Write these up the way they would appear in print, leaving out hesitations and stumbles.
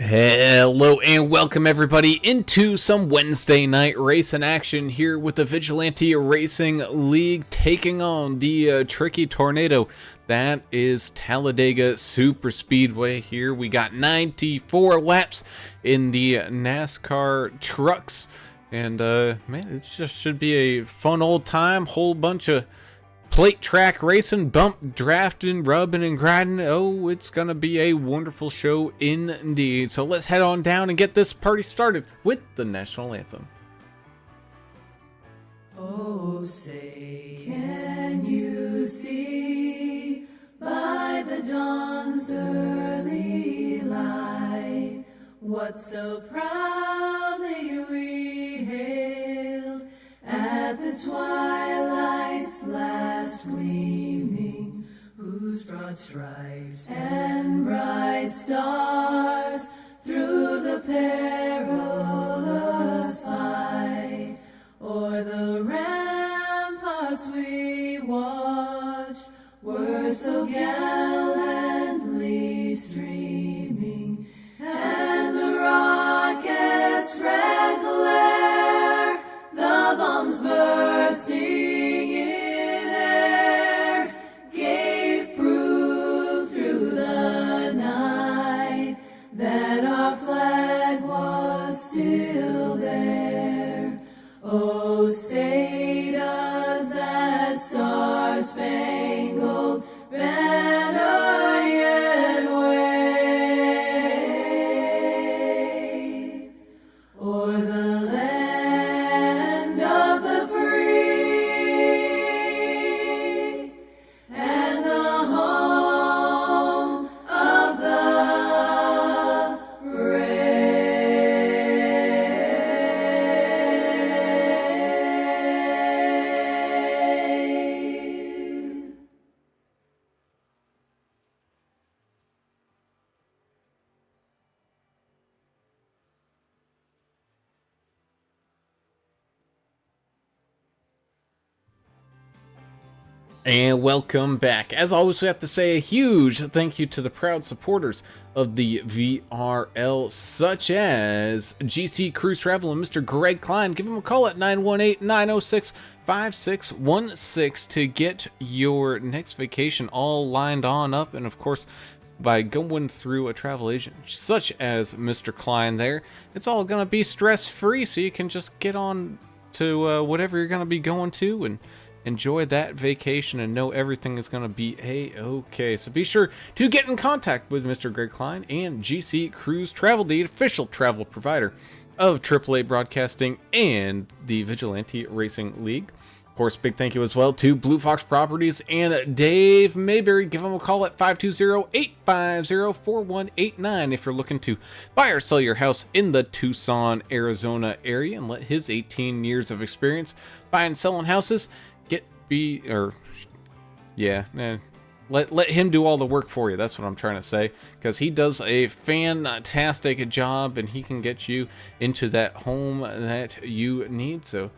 Hello and welcome everybody into some Wednesday night racing action here with the Vigilante Racing League taking on the tricky tornado that is Talladega Super Speedway. Here we got 94 laps in the NASCAR trucks, and man, it just should be a fun old time. Whole bunch of plate track racing, bump drafting, rubbing and grinding. Oh, it's gonna be a wonderful show indeed. So let's head on down and get this party started with the national anthem. Oh, say, can you see by the dawn's early light what so proudly we hailed at the twilight's last gleaming, whose broad stripes and bright stars through the perilous fight o'er the ramparts we watched were so gallantly streaming, and the rocket's red glare, the bombs bursting in air, gave proof through the night that our flag was still there. Oh, say does that star-spangled banner yet wave o'er the land of the free and the home of the brave. And welcome back. As always, we have to say a huge thank you to the proud supporters of the VRL, such as GC Cruise Travel and Mr. Greg Klein. Give him a call at 918-906-5616 to get your next vacation all lined on up. And of course, by going through a travel agent such as Mr. Klein there, it's all going to be stress-free, so you can just get on to whatever you're going to be going to and enjoy that vacation and know everything is going to be a-okay. So be sure to get in contact with Mr. Greg Klein and GC Cruise Travel, the official travel provider of AAA Broadcasting and the Vigilante Racing League. Of course, big thank you as well to Blue Fox Properties and Dave Mayberry. Give him a call at 520-850-4189 if you're looking to buy or sell your house in the Tucson, Arizona area, and let his 18 years of experience buying and selling houses let him do all the work for you. That's what I'm trying to say, because he does a fantastic job and he can get you into that home that you need. So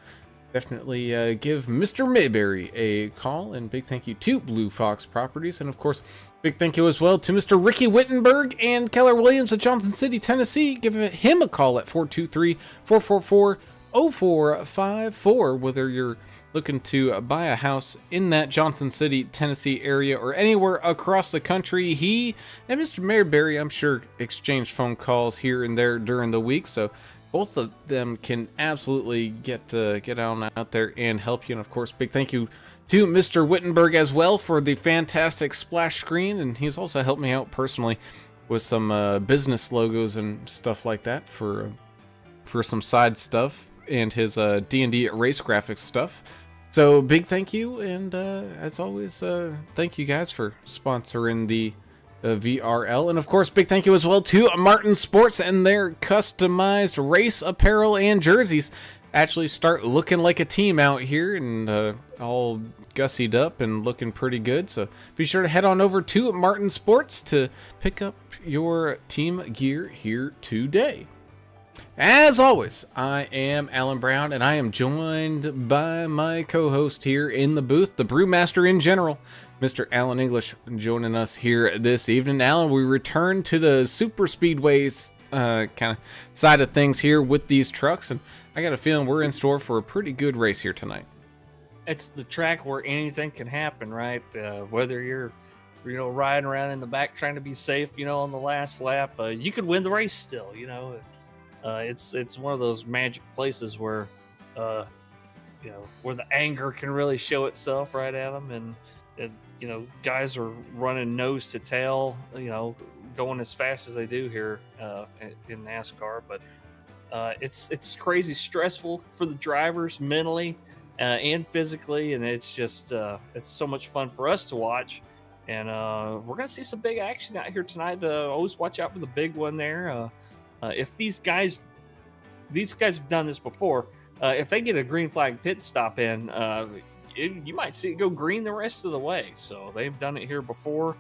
definitely give Mr. Mayberry a call, and big thank you to Blue Fox Properties. And of course, big thank you as well to Mr. Ricky Wittenberg and Keller Williams of Johnson City, Tennessee. Give him a call at 423-444-0454, whether you're looking to buy a house in that Johnson City, Tennessee area or anywhere across the country. He and Mr. Mayberry, I'm sure, exchange phone calls here and there during the week, so both of them can absolutely get on out there and help you. And of course, big thank you to Mr. Wittenberg as well for the fantastic splash screen, and he's also helped me out personally with some business logos and stuff like that for some side stuff and his D&D race graphics stuff. So big thank you, and as always, thank you guys for sponsoring the VRL. And of course, big thank you as well to Martin Sports and their customized race apparel and jerseys. Actually start looking like a team out here, and all gussied up and looking pretty good. So be sure to head on over to Martin Sports to pick up your team gear here today. As always, I am Alan Brown, and I am joined by my co-host here in the booth, the brewmaster in general, Mr. Alan English, joining us here this evening. Alan, we return to the Super Speedways kind of side of things here with these trucks, and I got a feeling we're in store for a pretty good race here tonight. It's the track where anything can happen, right? Whether you're, riding around in the back trying to be safe, on the last lap, you could win the race still. It's one of those magic places where, where the anger can really show itself right at them, and guys are running nose to tail, going as fast as they do here in NASCAR, but it's crazy stressful for the drivers mentally and physically, and it's just it's so much fun for us to watch, and we're gonna see some big action out here tonight. Always watch out for the big one there. If these guys have done this before, if they get a green flag pit stop in, you might see it go green the rest of the way. So they've done it here before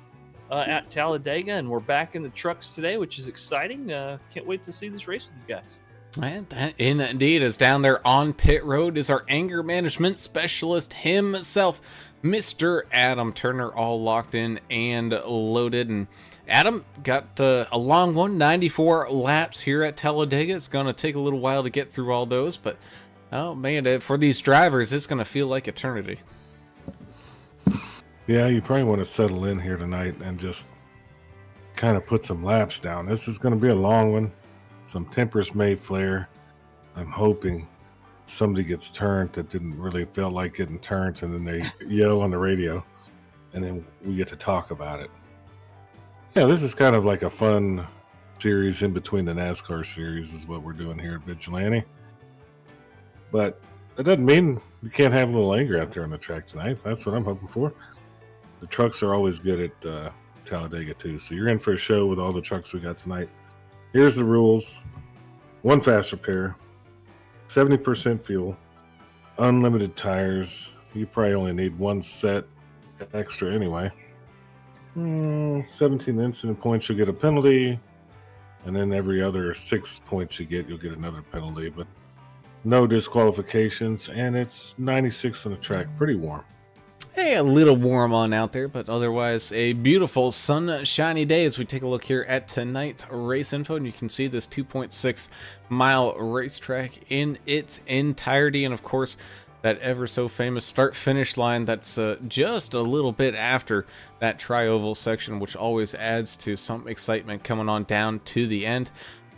at Talladega, and we're back in the trucks today, which is exciting. Can't wait to see this race with you guys. And that indeed is down there on pit road is our anger management specialist himself, Mr. Adam Turner, all locked in and loaded. And Adam got a long one, 94 laps here at Talladega. It's going to take a little while to get through all those, but oh man, for these drivers, it's going to feel like eternity. Yeah, you probably want to settle in here tonight and just kind of put some laps down. This is going to be a long one. Some tempers may flare. I'm hoping somebody gets turned that didn't really feel like getting turned, and then they yell on the radio, and then we get to talk about it. Yeah, this is kind of like a fun series in between the NASCAR series is what we're doing here at Vigilante. But it doesn't mean you can't have a little anger out there on the track tonight. That's what I'm hoping for. The trucks are always good at Talladega too, so you're in for a show with all the trucks we got tonight. Here's the rules. 1 fast repair, 70% fuel, unlimited tires. You probably only need 1 set extra anyway. 17 incident points, you'll get a penalty. And then every other 6 points you get, you'll get another penalty. But no disqualifications, and it's 96 on the track. Pretty warm. Hey, a little warm on out there, but otherwise a beautiful sunshiny day as we take a look here at tonight's race info. And you can see this 2.6 mile racetrack in its entirety. And of course, that ever so famous start finish line that's just a little bit after that tri-oval section, which always adds to some excitement coming on down to the end.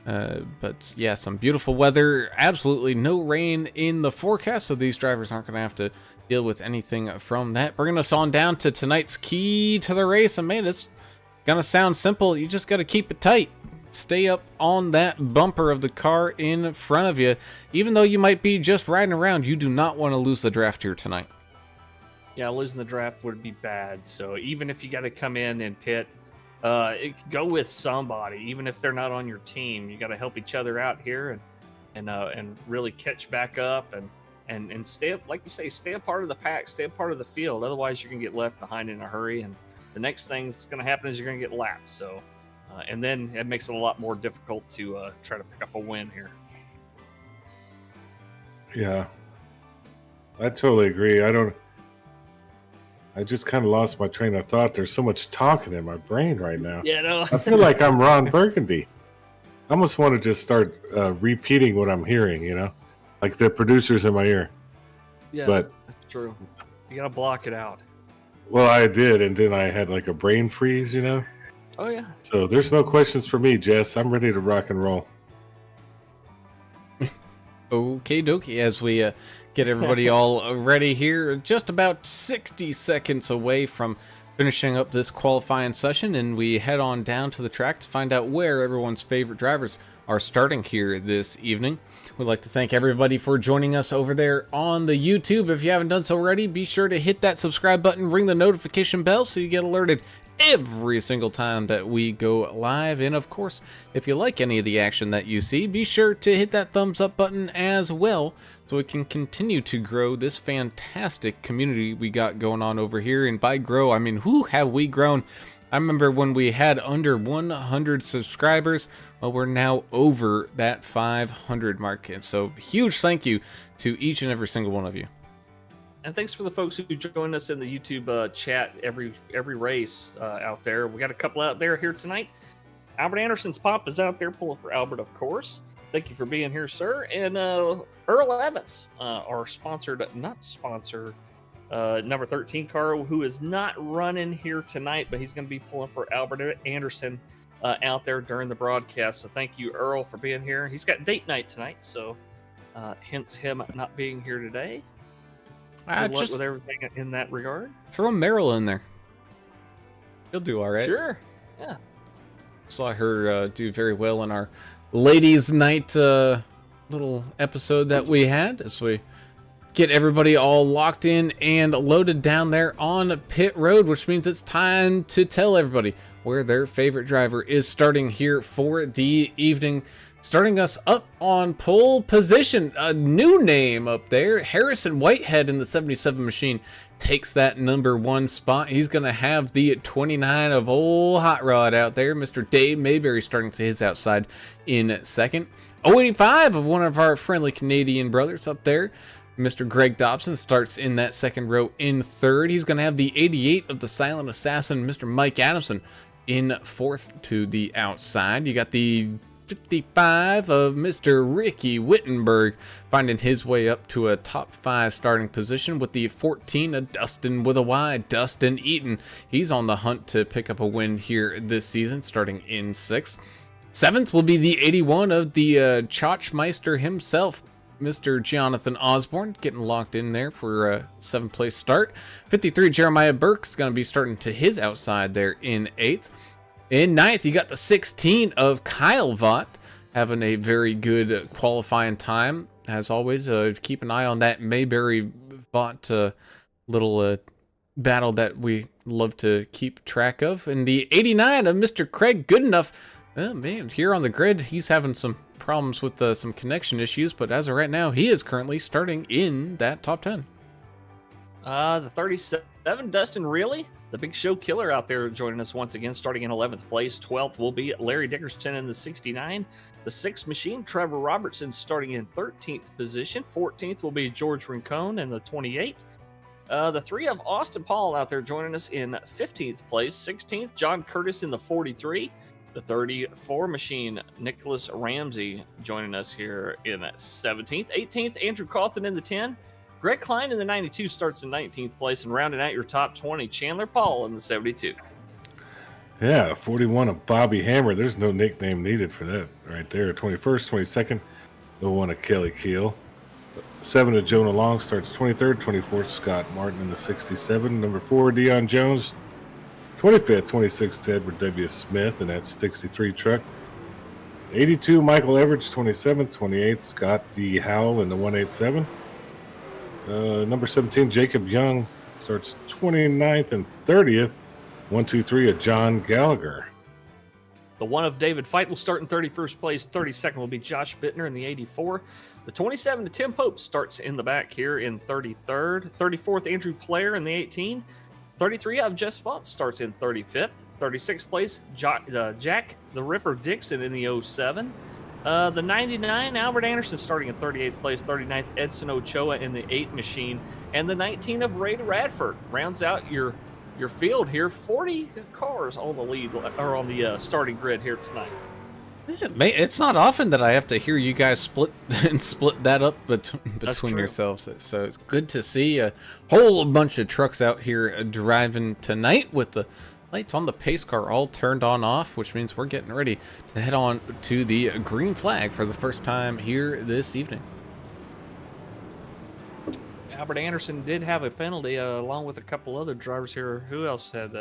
But yeah, some beautiful weather, absolutely no rain in the forecast, so these drivers aren't going to have to deal with anything from that. Bringing us on down to tonight's key to the race, and man, it's gonna sound simple. You just got to keep it tight. Stay up on that bumper of the car in front of you. Even though you might be just riding around, you do not want to lose the draft here tonight. Yeah, losing the draft would be bad. So even if you got to come in and pit, go with somebody. Even if they're not on your team, you got to help each other out here and really catch back up and stay up, like you say, stay a part of the pack, stay a part of the field. Otherwise, you're gonna get left behind in a hurry, and the next thing that's gonna happen is you're gonna get lapped. So, and then it makes it a lot more difficult to try to pick up a win here. Yeah, I totally agree. I just kind of lost my train of thought. There's so much talking in my brain right now. Yeah, no. I feel like I'm Ron Burgundy. I almost want to just start repeating what I'm hearing, like the producers in my ear. Yeah, but that's true. You gotta block it out. Well, I did, and then I had like a brain freeze, Oh yeah. So there's no questions for me, Jess. I'm ready to rock and roll. Okay, dokie, as we get everybody all ready here, just about 60 seconds away from finishing up this qualifying session, and we head on down to the track to find out where everyone's favorite drivers are starting here this evening. We'd like to thank everybody for joining us over there on the YouTube. If you haven't done so already, be sure to hit that subscribe button, ring the notification bell so you get alerted every single time that we go live. And of course, if you like any of the action that you see, be sure to hit that thumbs up button as well so we can continue to grow this fantastic community we got going on over here. And by grow, I mean, who have we grown? I remember when we had under 100 subscribers. Well, we're now over that 500 mark. And so huge thank you to each and every single one of you. And thanks for the folks who joined us in the YouTube chat every race out there. We got a couple out there here tonight. Albert Anderson's Pop is out there pulling for Albert, of course. Thank you for being here, sir. And Earl Evans, our not sponsor, number 13 car, who is not running here tonight, but he's going to be pulling for Albert Anderson out there during the broadcast. So thank you, Earl, for being here. He's got date night tonight, so hence him not being here today. Good luck with everything in that regard. Throw Merrill in there. He'll do all right. Sure. Yeah. Saw her do very well in our ladies' night little episode that we had as we get everybody all locked in and loaded down there on pit road, which means it's time to tell everybody where their favorite driver is starting here for the evening. Starting us up on pole position, a new name up there, Harrison Whitehead in the 77 machine takes that number 1 spot. He's going to have the 29 of old Hot Rod out there. Mr. Dave Mayberry starting to his outside in second. 085 of one of our friendly Canadian brothers up there. Mr. Greg Dobson starts in that second row in third. He's going to have the 88 of the Silent Assassin, Mr. Mike Adamson, in fourth to the outside. You got the 55 of Mr. Ricky Wittenberg finding his way up to a top 5 starting position with the 14 of Dustin with a Y, Dustin Eaton. He's on the hunt to pick up a win here this season, starting in 6th. 7th will be the 81 of the Chachmeister himself, Mr. Jonathan Osborne, getting locked in there for a 7th place start. 53 Jeremiah Burke is going to be starting to his outside there in 8th. In 9th, you got the 16 of Kyle Vaught, having a very good qualifying time. As always, keep an eye on that Mayberry Vaught little battle that we love to keep track of. And the 89 of Mr. Craig Goodenough. Oh, man, here on the grid, he's having some problems with some connection issues, but as of right now, he is currently starting in that top 10. The 37, Dustin Really, the big show killer out there joining us once again, starting in 11th place. 12th will be Larry Dickerson in the 69. The 6th machine, Trevor Robertson, starting in 13th position. 14th will be George Rincon in the 28. The 3 of Austin Paul out there joining us in 15th place. 16th, John Curtis in the 43. The 34 machine, Nicholas Ramsey, joining us here in 17th. 18th, Andrew Cawthon in the 10. Greg Klein in the 92 starts in 19th place, and rounding out your top 20, Chandler Paul in the 72. Yeah, 41 of Bobby Hammer. There's no nickname needed for that right there. 21st, 22nd, the 1 of Kelly Keel. 7 of Jonah Long starts 23rd. 24th, Scott Martin in the 67. Number 4, Deion Jones. 25th, 26th, Edward W. Smith in that 63 truck. 82, Michael Everidge, 27th. 28th, Scott D. Howell in the 187. Number 17, Jacob Young starts 29th and 30th. 1, 2, 3 of John Gallagher. The 1 of David Fight will start in 31st place. 32nd will be Josh Bittner in the 84. The 27 to Tim Pope starts in the back here in 33rd. 34th, Andrew Player in the 18. 33 of Jess Font starts in 35th. 36th place, Jack the Ripper Dixon in the 07. The 99, Albert Anderson starting in 38th place. 39th, Edson Ochoa in the 8 machine. And the 19 of Ray Radford rounds out your field here. 40 cars on the lead, or on the starting grid here tonight. It's not often that I have to hear you guys split that up between yourselves. So it's good to see a whole bunch of trucks out here driving tonight with the lights on the pace car all turned on off, which means we're getting ready to head on to the green flag for the first time here this evening. Albert Anderson did have a penalty along with a couple other drivers here. Who else had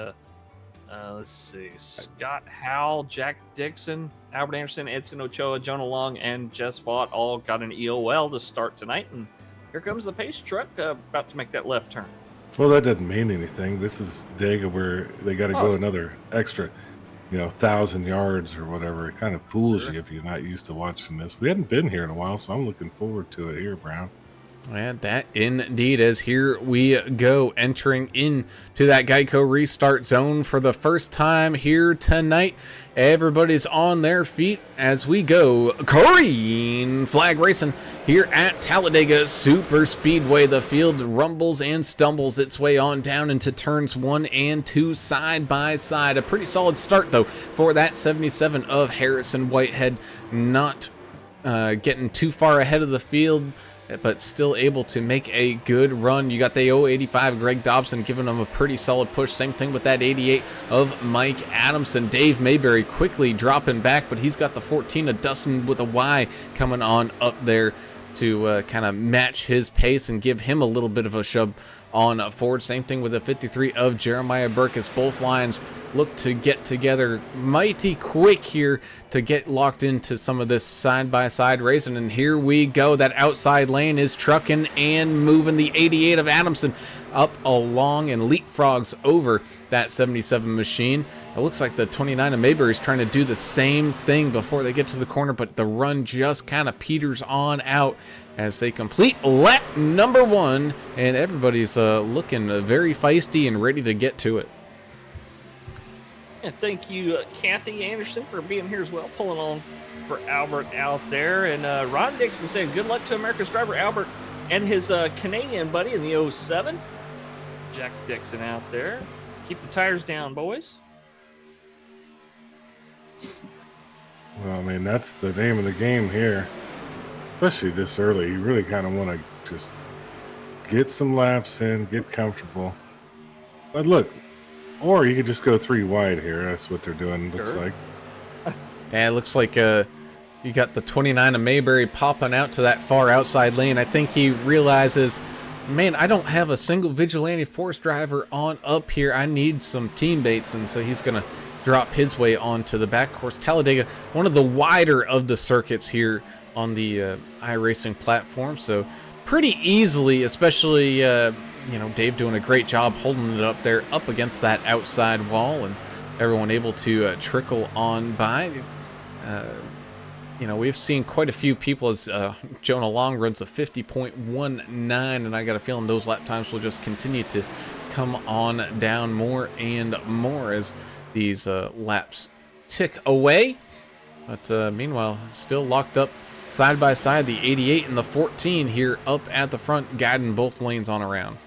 let's see, Scott Howell, Jack Dixon, Albert Anderson, Edson Ochoa, Jonah Long, and Jess Vaught all got an EOL to start tonight. And here comes the pace truck about to make that left turn. Well, that doesn't mean anything. This is Dega, where they got to go another extra, 1,000 yards or whatever. It kind of fools you if you're not used to watching this. We hadn't been here in a while, so I'm looking forward to it here, Brown. And that indeed is. Here we go, entering into that Geico restart zone for the first time here tonight. Everybody's on their feet as we go green flag racing here at Talladega Super Speedway. The field rumbles and stumbles its way on down into turns 1 and 2 side by side. A pretty solid start though for that 77 of Harrison Whitehead, not getting too far ahead of the field, but still able to make a good run. You got the 085 Greg Dobson giving him a pretty solid push. Same thing with that 88 of Mike Adamson. Dave Mayberry quickly dropping back, but he's got the 14 of Dustin with a Y coming on up there to kind of match his pace and give him a little bit of a shove on forward. Same thing with the 53 of Jeremiah Burke, as both lines look to get together mighty quick here to get locked into some of this side-by-side racing. And here we go. That outside lane is trucking and moving. The 88 of Adamson up along and leapfrogs over that 77 machine. It looks like the 29 of Mayberry is trying to do the same thing before they get to the corner, but the run just kind of peters on out as they complete lap number 1, and everybody's looking very feisty and ready to get to it. And thank you, Kathy Anderson, for being here as well, pulling on for Albert out there. And Ron Dixon saying good luck to America's driver Albert and his Canadian buddy in the 07. Jack Dixon out there. Keep the tires down, boys. Well, I mean, that's the name of the game here, especially this early. You really kind of want to just get some laps in, get comfortable. But look, or you could just go 3 wide here. That's what they're doing, looks like. And it looks like you got the 29 of Mayberry popping out to that far outside lane. I think he realizes, man, I don't have a single Vigilante Force driver on up here. I need some teammates, and so he's going to drop his way onto the back. Of course, Talladega, one of the wider of the circuits here on the iRacing platform, so pretty easily, especially Dave doing a great job holding it up there up against that outside wall, and everyone able to trickle on by. We've seen quite a few people as Jonah Long runs a 50.19, and I got a feeling those lap times will just continue to come on down more and more as these laps tick away. But meanwhile, still locked up side by side, the 88 and the 14 here up at the front, guiding both lanes on around.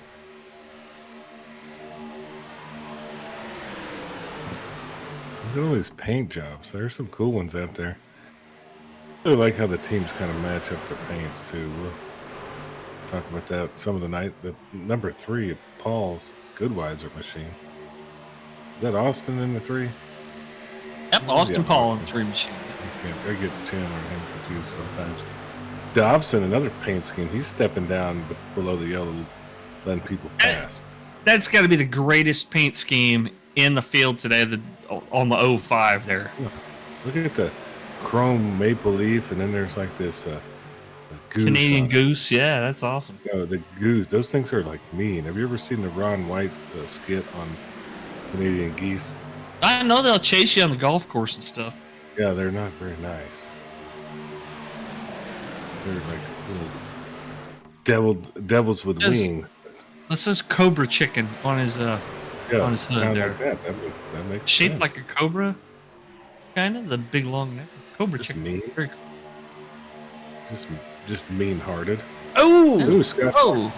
Look at all these paint jobs. There's some cool ones out there. I really like how the teams kind of match up their paints too. We'll talk about that some of the night. The number 3 of Paul's Goodweiser machine. Is that Austin in the 3? Yep, Austin Paul in the 3 machine. I get Chandler and him confused sometimes. Dobson, another paint scheme. He's stepping down below the yellow, letting people pass. That's got to be the greatest paint scheme in the field today, on the 05 there. Look at the chrome maple leaf, and then there's like this goose. Canadian goose, yeah, that's awesome. The goose, those things are like mean. Have you ever seen the Ron White skit on Canadian geese? I know they'll chase you on the golf course and stuff. Yeah, they're not very nice. They're like little devils with wings. This says Cobra Chicken on his on his hood there. Like that makes shaped sense. like a cobra, kind of the big long neck. Cobra Just Chicken. mean. Very cool. Just mean-hearted. Oh! Ooh, Scott. Oh!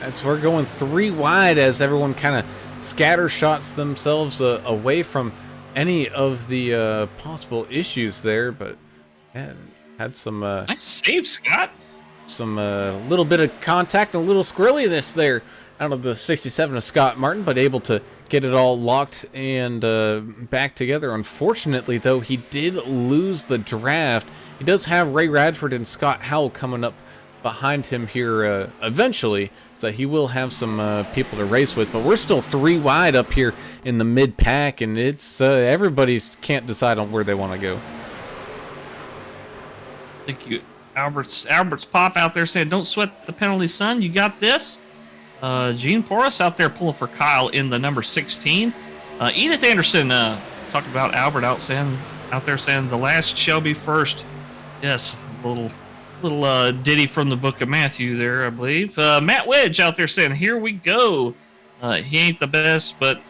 That's we're going 3 wide as everyone kind of scatter shots themselves away from any of the possible issues there, but yeah, had some Nice save, Scott. some little bit of contact and a little squirreliness there out of the 67 of Scott Martin, but able to get it all locked and back together. Unfortunately, though, he did lose the draft. He does have Ray Radford and Scott Howell coming up behind him here eventually, so he will have some people to race with, but we're still 3 wide up here in the mid-pack, and it's everybody's can't decide on where they want to go. Thank you. Albert's pop out there saying, don't sweat the penalty, son. You got this. Gene Porras out there pulling for Kyle in the number 16. Edith Anderson talking about Albert out there saying the last shall be first. Yes, a little Little ditty from the book of Matthew there, I believe. Matt Wedge out there saying, "Here we go." He ain't the best, but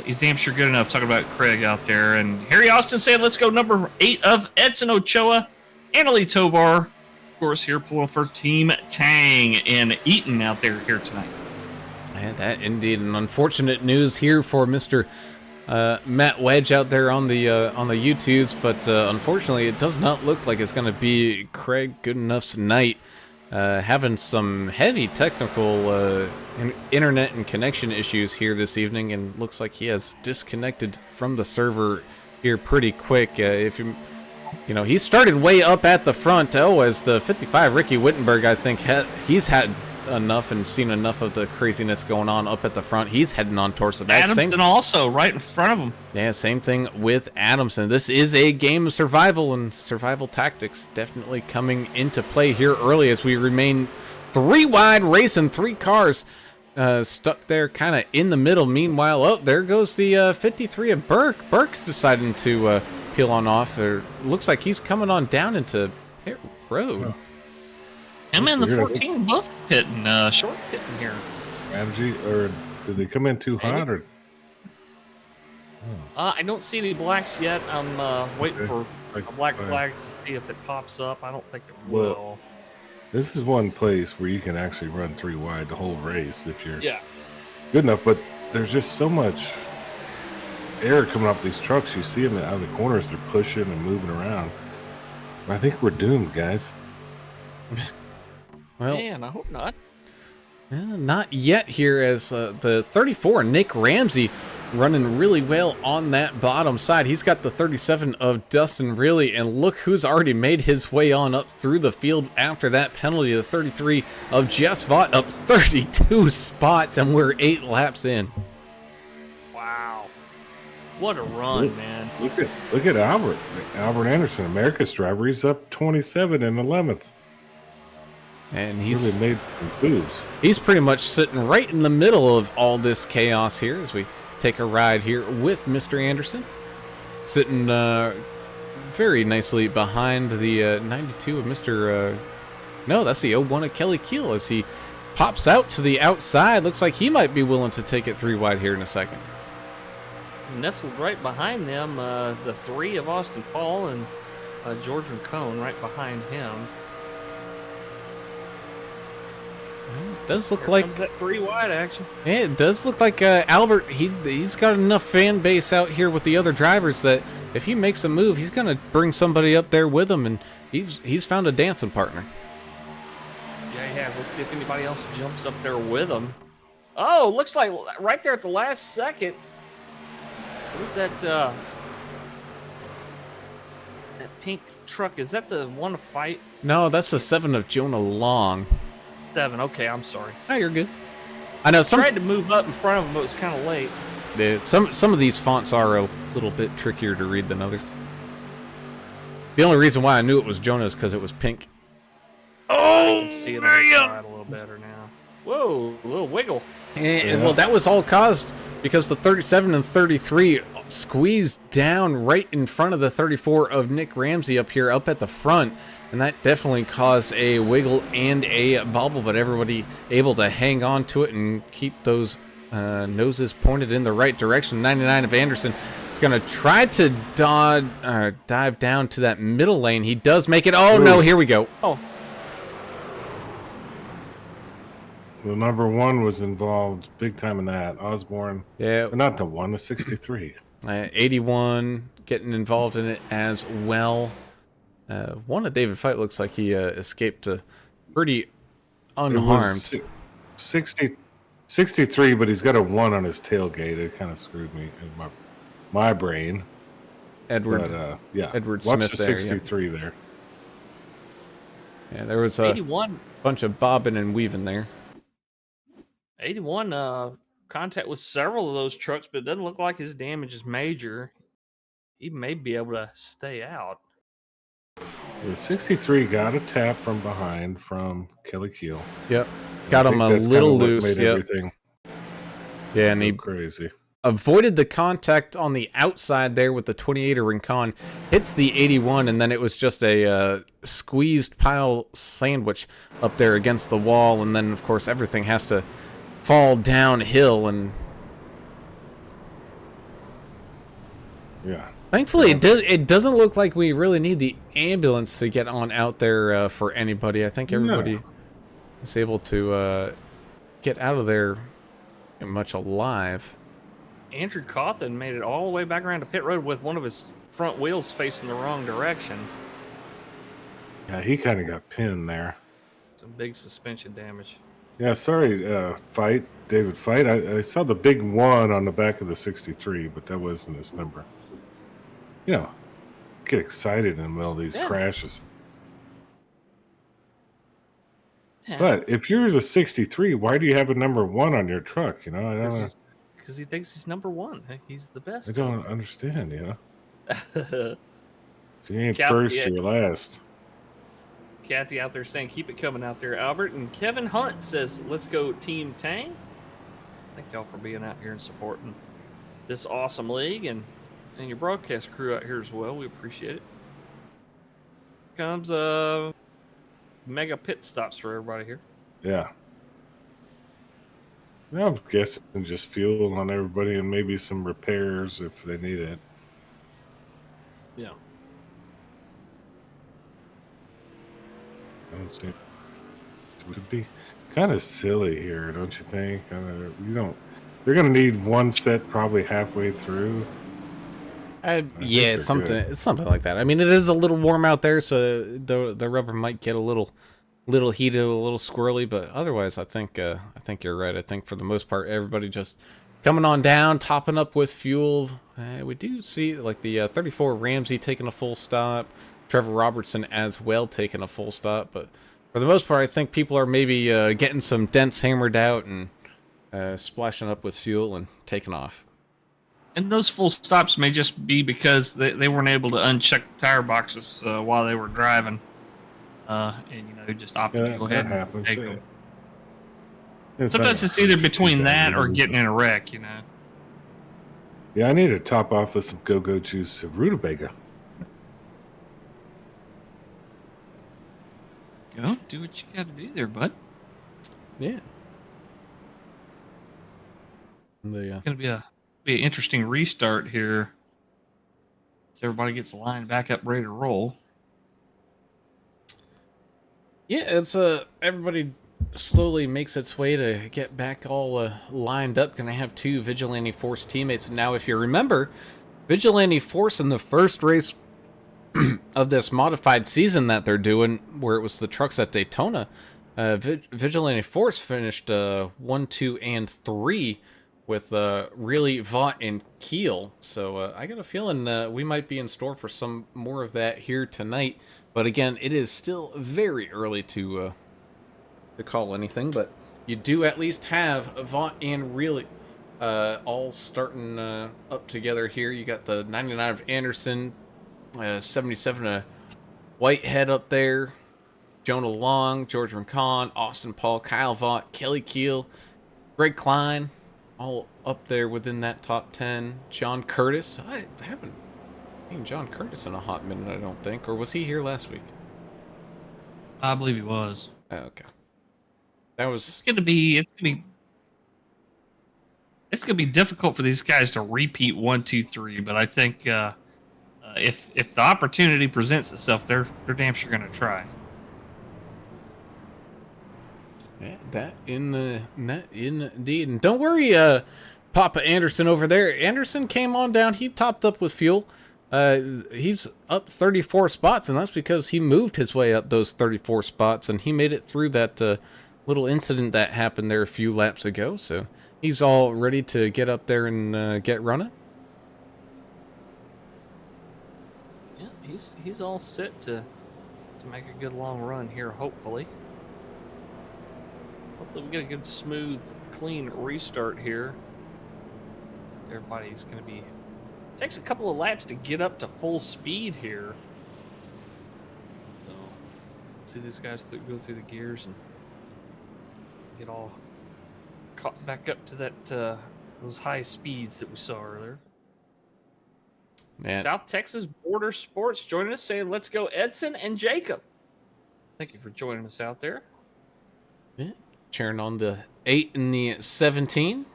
he's damn sure good enough. Talking about Craig out there. And Harry Austin saying, "Let's go number 8 of Edson Ochoa, Annalie Tovar, of course, here pulling for Team Tang and Eaton out there here tonight." And that indeed an unfortunate news here for Mr. Matt Wedge out there on the YouTubes, but unfortunately it does not look like it's going to be Craig Goodenough's night. Having some heavy technical internet and connection issues here this evening, and looks like he has disconnected from the server here pretty quick. If you know, he started way up at the front. As the 55 Ricky Wittenberg, I think he's had enough and seen enough of the craziness going on up at the front. He's heading on towards the back. Adamson also right in front of him. Yeah, same thing with Adamson. This is a game of survival, and survival tactics definitely coming into play here early as we remain 3 wide, racing 3 cars stuck there kind of in the middle. Meanwhile, oh, there goes the 53 of Burke. Burke's deciding to peel on off. Looks like he's coming on down into Pit Road. Him and the 14 both pitting, short pitting here. Ramsey, or did they come in too hot? Or I don't see any blacks yet. I'm waiting for a black flag to see if it pops up. I don't think it will. Well, this is one place where you can actually run 3 wide the whole race if you're good enough. But there's just so much air coming off these trucks. You see them out of the corners. They're pushing and moving around. I think we're doomed, guys. Well, man, I hope not. Not yet here, as the 34, Nick Ramsey, running really well on that bottom side. He's got the 37 of Dustin Really, and look who's already made his way on up through the field after that penalty. The 33 of Jess Vaught up 32 spots, and we're 8 laps in. Wow. What a run, man. Look at Albert Anderson, America's driver. He's up 27 in 11th. And he's really made some moves. He's pretty much sitting right in the middle of all this chaos here as we take a ride here with Mr. Anderson, sitting very nicely behind the 92 of Mr. No, that's the 01 of Kelly Keel as he pops out to the outside. Looks like he might be willing to take it 3 wide here in a second. Nestled right behind them, the 3 of Austin Paul and George Cone right behind him. It does look Here like comes that 3 wide action. Yeah, it does look like Albert. He's got enough fan base out here with the other drivers that if he makes a move, he's gonna bring somebody up there with him, and he's found a dancing partner. Yeah, he has. Let's see if anybody else jumps up there with him. Oh, looks like right there at the last second. What was that? That pink truck. Is that the one to fight? No, that's the 7 of Jonah Long. 7. Okay, I'm sorry. Oh, you're good. I know some tried to move up in front of him, but it was kind of late. Some of these fonts are a little bit trickier to read than others. The only reason why I knew it was Jonah is because it was pink. Oh, I can see it on the side a little better now. Whoa, a little wiggle. And well, that was all caused because the 37 and 33 squeezed down right in front of the 34 of Nick Ramsey up here, up at the front. And that definitely caused a wiggle and a bobble, but everybody able to hang on to it and keep those noses pointed in the right direction. 99 of Anderson is going to try to dive down to that middle lane. He does make it. Oh, no, here we go. Oh. Well, number 1 was involved big time in that. Osborne. Yeah. Not the 1, the 63. 81 getting involved in it as well. One of David Fight looks like he escaped pretty unharmed. 63, but he's got a 1 on his tailgate. It kind of screwed me in my brain. Edward Watch Smith the there. 63 there. Yeah, there was a 81. bunch of bobbing and weaving there. 81 contact with several of those trucks, but it doesn't look like his damage is major. He may be able to stay out. The 63 got a tap from behind from Kelly Keel. Yep. Got him a little loose. Yep. Everything Yeah, and he crazy. avoided the contact on the outside there with the 28er Rincon, hits the 81, and then it was just a squeezed pile sandwich up there against the wall, and then, of course, everything has to fall downhill, and Yeah. thankfully it doesn't look like we really need the ambulance to get on out there for anybody. I think everybody is able to get out of there much alive. Andrew Cawthon made it all the way back around to pit road with one of his front wheels facing the wrong direction. Yeah, he kind of got pinned there. Some big suspension damage. Yeah, sorry, David Fight. I saw the big 1 on the back of the 63, but that wasn't his number. You know, get excited in the middle of these crashes. Yeah, But if you're the 63, why do you have a number 1 on your truck? You know, I don't know. Because he thinks he's number one. He's the best. I don't understand, you know. If If you ain't Cap- first, yeah. you're last. Kathy out there saying, keep it coming out there, Albert. And Kevin Hunt says, let's go Team Tang. Thank y'all for being out here and supporting this awesome league and your broadcast crew out here as well. We appreciate it. Comes mega pit stops for everybody here. Yeah. I'm guessing just fuel on everybody and maybe some repairs if they need it. Yeah. I don't see. It would be kind of silly here, don't you think? You don't. They're going to need one set probably halfway through. Yeah, it's something like that. I mean, it is a little warm out there, so the rubber might get a little heated, a little squirrely, but otherwise, I think you're right. I think for the most part, everybody just coming on down, topping up with fuel. We do see like the 34 Ramsey taking a full stop, Trevor Robertson as well taking a full stop, but for the most part, I think people are maybe getting some dents hammered out and splashing up with fuel and taking off. And those full stops may just be because they weren't able to uncheck the tire boxes while they were driving. And, just opted to go ahead and take them. Sometimes it's either between that or getting in a wreck, Yeah, I need to top off with some go-go juice rutabaga. Go, do what you got to do there, bud. Yeah. It's going to be an interesting restart here. So everybody gets lined back up, ready to roll. Yeah, it's everybody slowly makes its way to get back all lined up. Gonna have two Vigilante Force teammates. Now, if you remember, Vigilante Force in the first race of this modified season that they're doing, where it was the trucks at Daytona, Vigilante Force finished 1, 2, and 3 with really Vaught and Keel. So I got a feeling we might be in store for some more of that here tonight. But again, it is still very early to call anything. But you do at least have Vaught and really all starting up together here. You got the 99 of Anderson, 77 of Whitehead up there, Jonah Long, George Rincon, Austin Paul, Kyle Vaught, Kelly Keel, Greg Klein, all up there within that top 10. John Curtis, I haven't seen John Curtis in a hot minute, I don't think. Or was he here last week? I believe he was. Oh, okay. That was... It's gonna be difficult for these guys to repeat 1, 2, 3. But I think if the opportunity presents itself, they're damn sure gonna try. Yeah, that indeed. And don't worry, Papa Anderson over there. Anderson came on down. He topped up with fuel. He's up 34 spots, and that's because he moved his way up those 34 spots, and he made it through that little incident that happened there a few laps ago. So he's all ready to get up there and get running. Yeah, he's all set to make a good long run here, hopefully. Hopefully we get a good, smooth, clean restart here. Everybody's going to be... Takes a couple of laps to get up to full speed here. So, see these guys go through the gears and get all caught back up to that those high speeds that we saw earlier. Man, South Texas Border Sports joining us, saying, "Let's go, Edson and Jacob." Thank you for joining us out there. yeah, cheering on the 8 and the 17.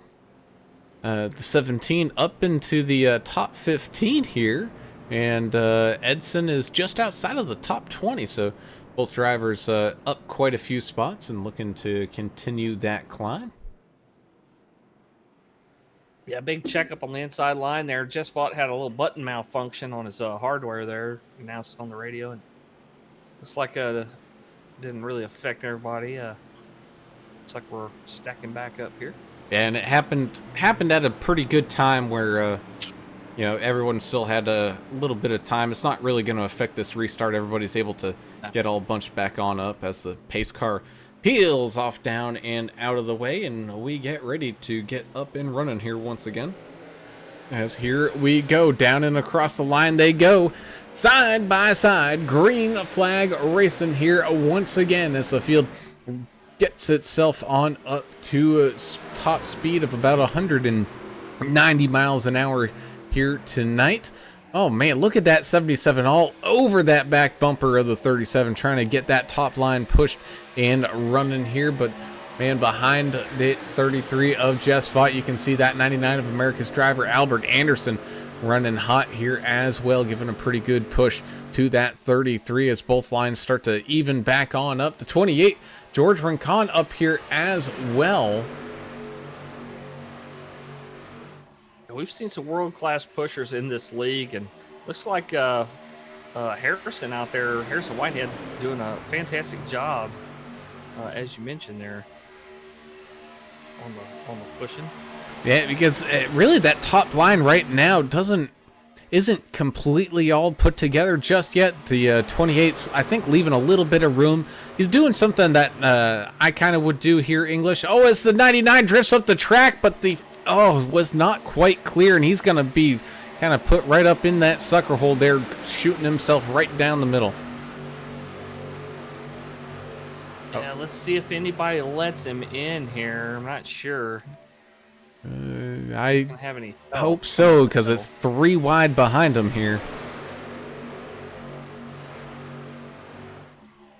The 17 up into the top 15 here, and Edson is just outside of the top 20. So both drivers up quite a few spots and looking to continue that climb. Yeah, big checkup on the inside line there. Jess Vaught had a little button malfunction on his hardware there. Announced it on the radio, and looks like didn't really affect everybody. Looks like we're stacking back up here. And it happened at a pretty good time where everyone still had a little bit of time. It's not really going to affect this restart. Everybody's able to get all bunched back on up as the pace car peels off down and out of the way, and we get ready to get up and running here once again. As here we go, down and across the line they go, side by side, green flag racing here once again as the field gets itself on up to a top speed of about 190 miles an hour here tonight. Oh man, look at that 77 all over that back bumper of the 37, trying to get that top line pushed and running here. But man, behind the 33 of Jess Vaught, you can see that 99 of America's driver Albert Anderson running hot here as well, giving a pretty good push to that 33 as both lines start to even back on up to 28. George Rincon up here as well. We've seen some world-class pushers in this league, and looks like Harrison out there, Harrison Whitehead, doing a fantastic job, as you mentioned there, on the pushing. Yeah, because really that top line right now isn't completely all put together just yet. The 28's, I think, leaving a little bit of room. He's doing something that I kind of would do here, English. Oh, as the 99 drifts up the track, but was not quite clear, and he's going to be kind of put right up in that sucker hole there, shooting himself right down the middle. Yeah, let's see if anybody lets him in here. I'm not sure. I don't have any. hope so, because it's 3 wide behind him here.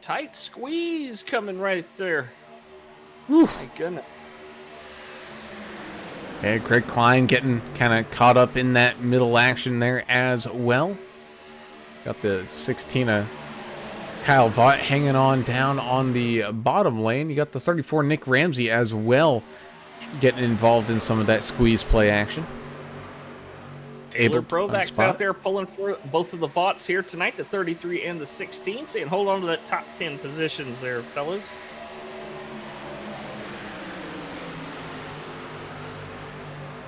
Tight squeeze coming right there. Whew. My goodness. Yeah, Greg Klein getting kind of caught up in that middle action there as well. Got the 16 of Kyle Vaught hanging on down on the bottom lane. You got the 34 Nick Ramsey as well, getting involved in some of that squeeze play action. Taylor Provak's out there pulling for both of the Vaughts here tonight, the 33 and the 16, saying hold on to that top 10 positions there, fellas.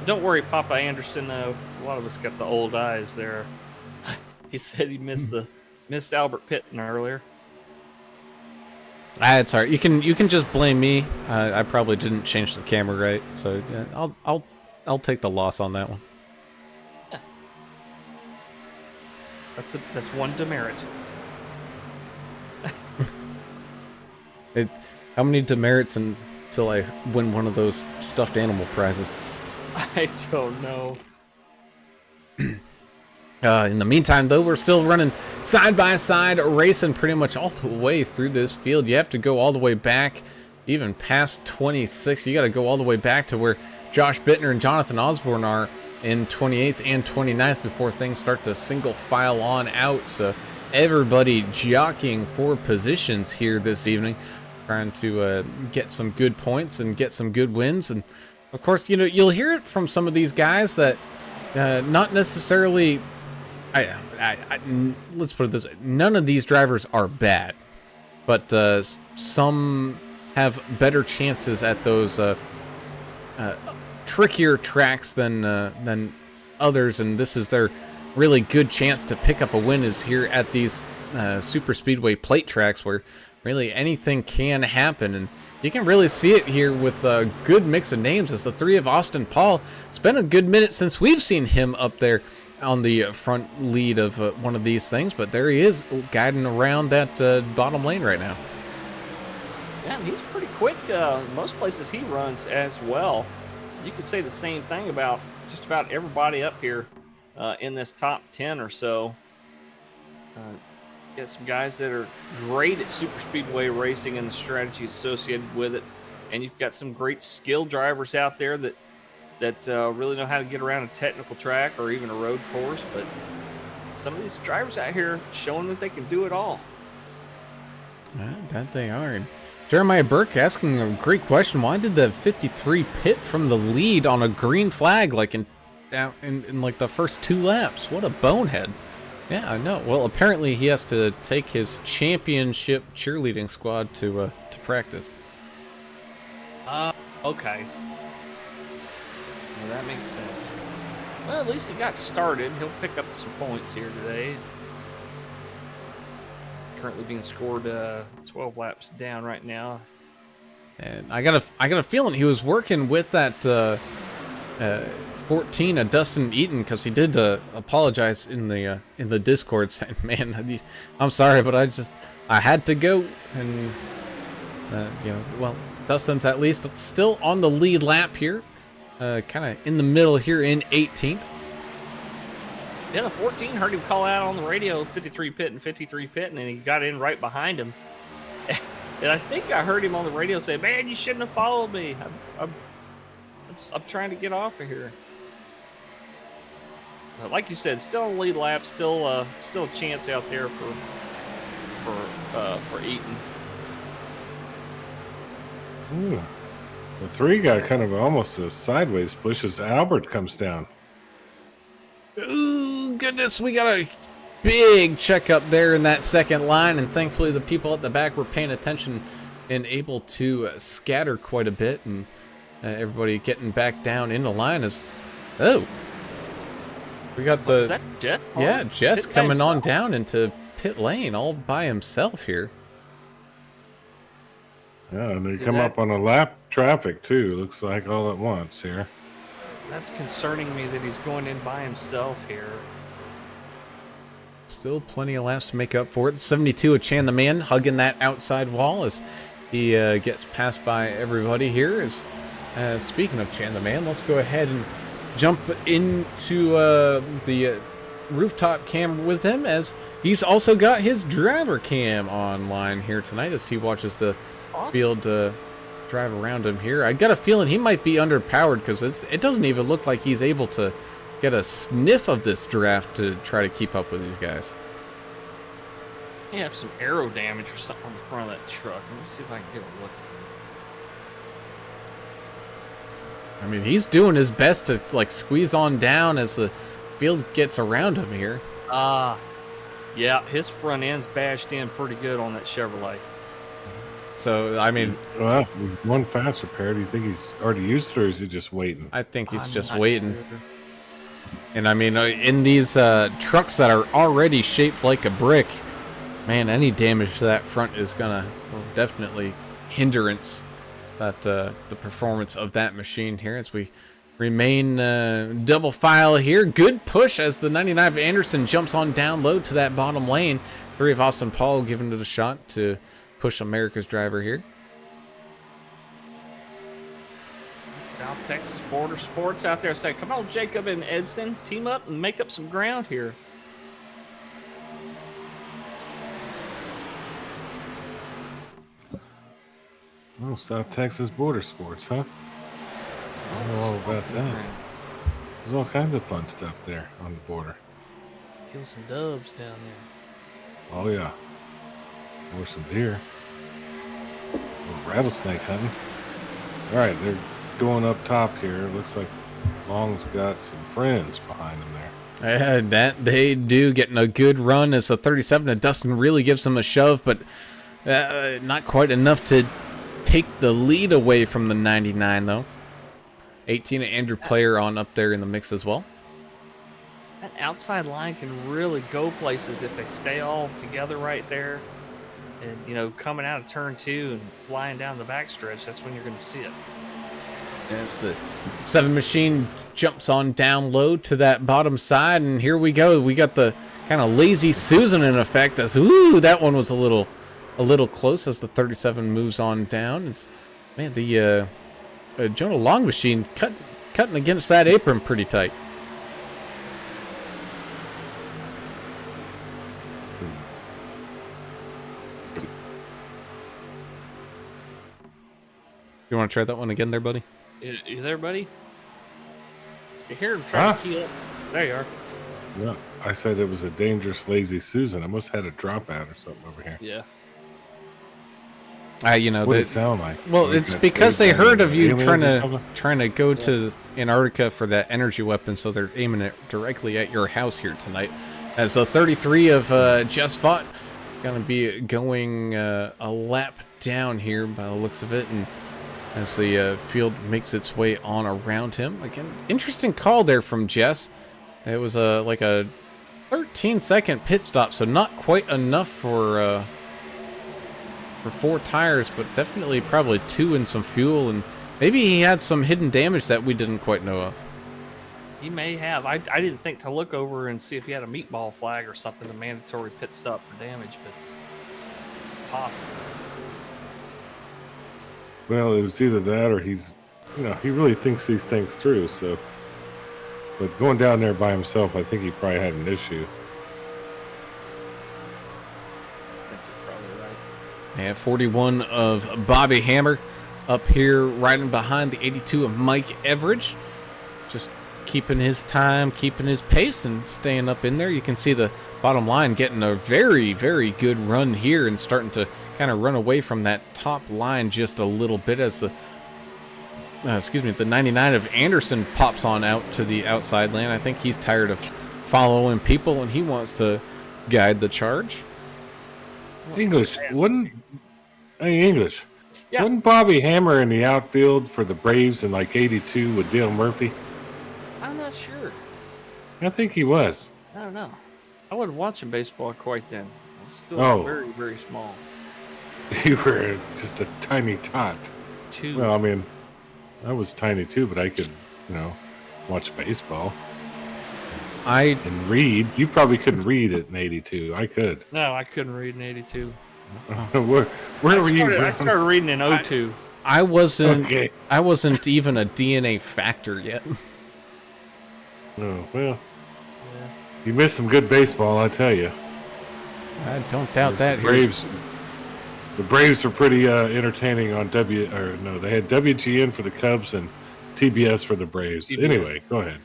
Don't worry, Papa Anderson. A lot of us got the old eyes there. He said he missed Albert Pitton earlier. It's all right. You can just blame me. I probably didn't change the camera right, so yeah, I'll take the loss on that one. Yeah. That's one demerit. How many demerits until I win one of those stuffed animal prizes? I don't know. In the meantime, though, we're still running side-by-side racing pretty much all the way through this field. You have to go all the way back, even past 26. You got to go all the way back to where Josh Bittner and Jonathan Osborne are in 28th and 29th before things start to single file on out. So everybody jockeying for positions here this evening, trying to get some good points and get some good wins. And of course, you'll hear it from some of these guys that not necessarily. Let's put it this way: none of these drivers are bad, but some have better chances at those trickier tracks than others, and this is their really good chance to pick up a win. Is here at these super speedway plate tracks where really anything can happen, and you can really see it here with a good mix of names as the 3 of Austin Paul. It's been a good minute since we've seen him up there on the front lead of one of these things, but there he is guiding around that bottom lane right now. Yeah, and he's pretty quick. Most places he runs as well. you could say the same thing about just about everybody up here in this top 10 or so. Got some guys that are great at super speedway racing and the strategy associated with it, and you've got some great skill drivers out there that really know how to get around a technical track or even a road course. But some of these drivers out here showing that they can do it all. That they are. And Jeremiah Burke asking a great question. Why did the 53 pit from the lead on a green flag like in like the first 2 laps? What a bonehead. Yeah, I know. Well, apparently he has to take his championship cheerleading squad to practice. Okay. Well, that makes sense. Well, at least he got started. He'll pick up some points here today. Currently being scored 12 laps down right now. And I got a feeling he was working with that 14, Dustin Eaton, because he did apologize in the Discord saying, "Man, I'm sorry, but I had to go." And well, Dustin's at least still on the lead lap here, kind of in the middle here in 18th. Yeah, the 14 heard him call out on the radio, 53 pit and 53 pit, and then he got in right behind him. And I think I heard him on the radio say, "Man, you shouldn't have followed me. I'm trying to get off of here." But like you said, still on the lead lap, still a chance out there for Eaton. Ooh. The 3 got kind of almost a sideways push as Albert comes down. Ooh, goodness, we got a big checkup there in that second line, and thankfully the people at the back were paying attention and able to scatter quite a bit, and everybody getting back down in the line is... Oh! We got Is that Jess? Yeah, Jess Pit by coming on himself? down into pit lane all by himself here. Yeah, and they come up on a lap traffic too, looks like all at once here. That's concerning me that he's going in by himself here. Still plenty of laps to make up for it. 72 of Chan the Man hugging that outside wall as he gets passed by everybody here. Speaking of Chan the Man, let's go ahead and jump into the rooftop cam with him, as he's also got his driver cam online here tonight as he watches the field drive around him here. I got a feeling he might be underpowered because it doesn't even look like he's able to get a sniff of this draft to try to keep up with these guys. He have some aero damage or something on the front of that truck. Let me see if I can get a look. I mean, he's doing his best to like squeeze on down as the field gets around him here. Yeah, his front end's bashed in pretty good on that Chevrolet. So, I mean... Well, one fast repair. Do you think he's already used it, or is he just waiting? I think he's I'm just not waiting. sure. And I mean, in these trucks that are already shaped like a brick, man, any damage to that front is gonna definitely hindrance the performance of that machine here as we remain double file here. Good push as the 99 of Anderson jumps on down low to that bottom lane. 3 of Austin Paul giving it a shot to push America's driver here. South Texas Border Sports out there saying, "Come on, Jacob and Edson, team up and make up some ground here." Oh, South Texas Border Sports, huh? I don't know all about that. There's all kinds of fun stuff there on the border. Kill some doves down there. Oh, yeah. Or some deer. Or rattlesnake hunting. All right, they're going up top here. Looks like Long's got some friends behind him there. That they do, getting a good run as the 37 of Dustin really gives him a shove, but not quite enough to take the lead away from the 99 though. 18 of Andrew Player on up there in the mix as well. That outside line can really go places if they stay all together right there. And, you know, coming out of turn 2 and flying down the backstretch, that's when you're going to see it. As the 7 machine jumps on down low to that bottom side, and here we go. We got the kind of lazy Susan in effect as, ooh, that one was a little close as the 37 moves on down. Man, the Jonah Long machine cutting against that apron pretty tight. You want to try that one again there, buddy? You there, buddy? You hear him trying to key up? There you are. Yeah, I said it was a dangerous, lazy Susan. I must have had a dropout or something over here. Yeah. You know, What did it sound like? well, Like it's that because they big, heard of you aliens or something? trying to go to Antarctica for that energy weapon, so they're aiming it directly at your house here tonight. As the 33 of Just Fought gonna be going a lap down here by the looks of it, and as the field makes its way on around him. Again, interesting call there from Jess. It was like a 13-second pit stop, so not quite enough for 4 tires, but definitely probably 2 and some fuel, and maybe he had some hidden damage that we didn't quite know of. He may have. I didn't think to look over and see if he had a meatball flag or something, a mandatory pit stop for damage, but possible. Well, it was either that or he's, he really thinks these things through. So, but going down there by himself, I think he probably had an issue. I think you're probably right. And 41 of Bobby Hammer up here riding behind the 82 of Mike Everidge. Just keeping his time, keeping his pace, and staying up in there. You can see the bottom line getting a very, very good run here and starting to kind of run away from that top line just a little bit as the 99 of Anderson pops on out to the outside lane. I think he's tired of following people and he wants to guide the charge. English, wouldn't English? Yeah. Wasn't Bobby Hammer in the outfield for the Braves in like '82 with Dale Murphy? I'm not sure. I think he was. I don't know. I wasn't watching baseball quite then. I was still very, very small. You were just a tiny tot. 2. Well, I mean, I was tiny too, but I could, watch baseball and read. You probably couldn't read it in '82. I could. No, I couldn't read in '82. Where were you? I started reading in '02. I wasn't. Okay. I wasn't even a DNA factor yet. Oh, well, you missed some good baseball, I tell you. I don't doubt that. The Braves were pretty entertaining on they had WGN for the Cubs and TBS for the Braves. TBS. Anyway, go ahead.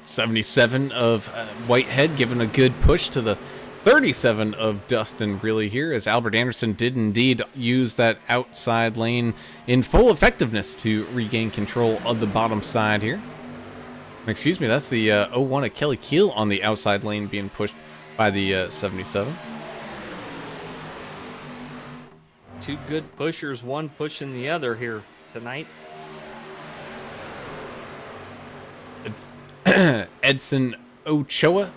77 of Whitehead giving a good push to the 37 of Dustin really here, as Albert Anderson did indeed use that outside lane in full effectiveness to regain control of the bottom side here. Excuse me, that's the 01 of Kelly Keel on the outside lane being pushed by the 77. 2 good pushers, one pushing the other here tonight. It's Edson Ochoa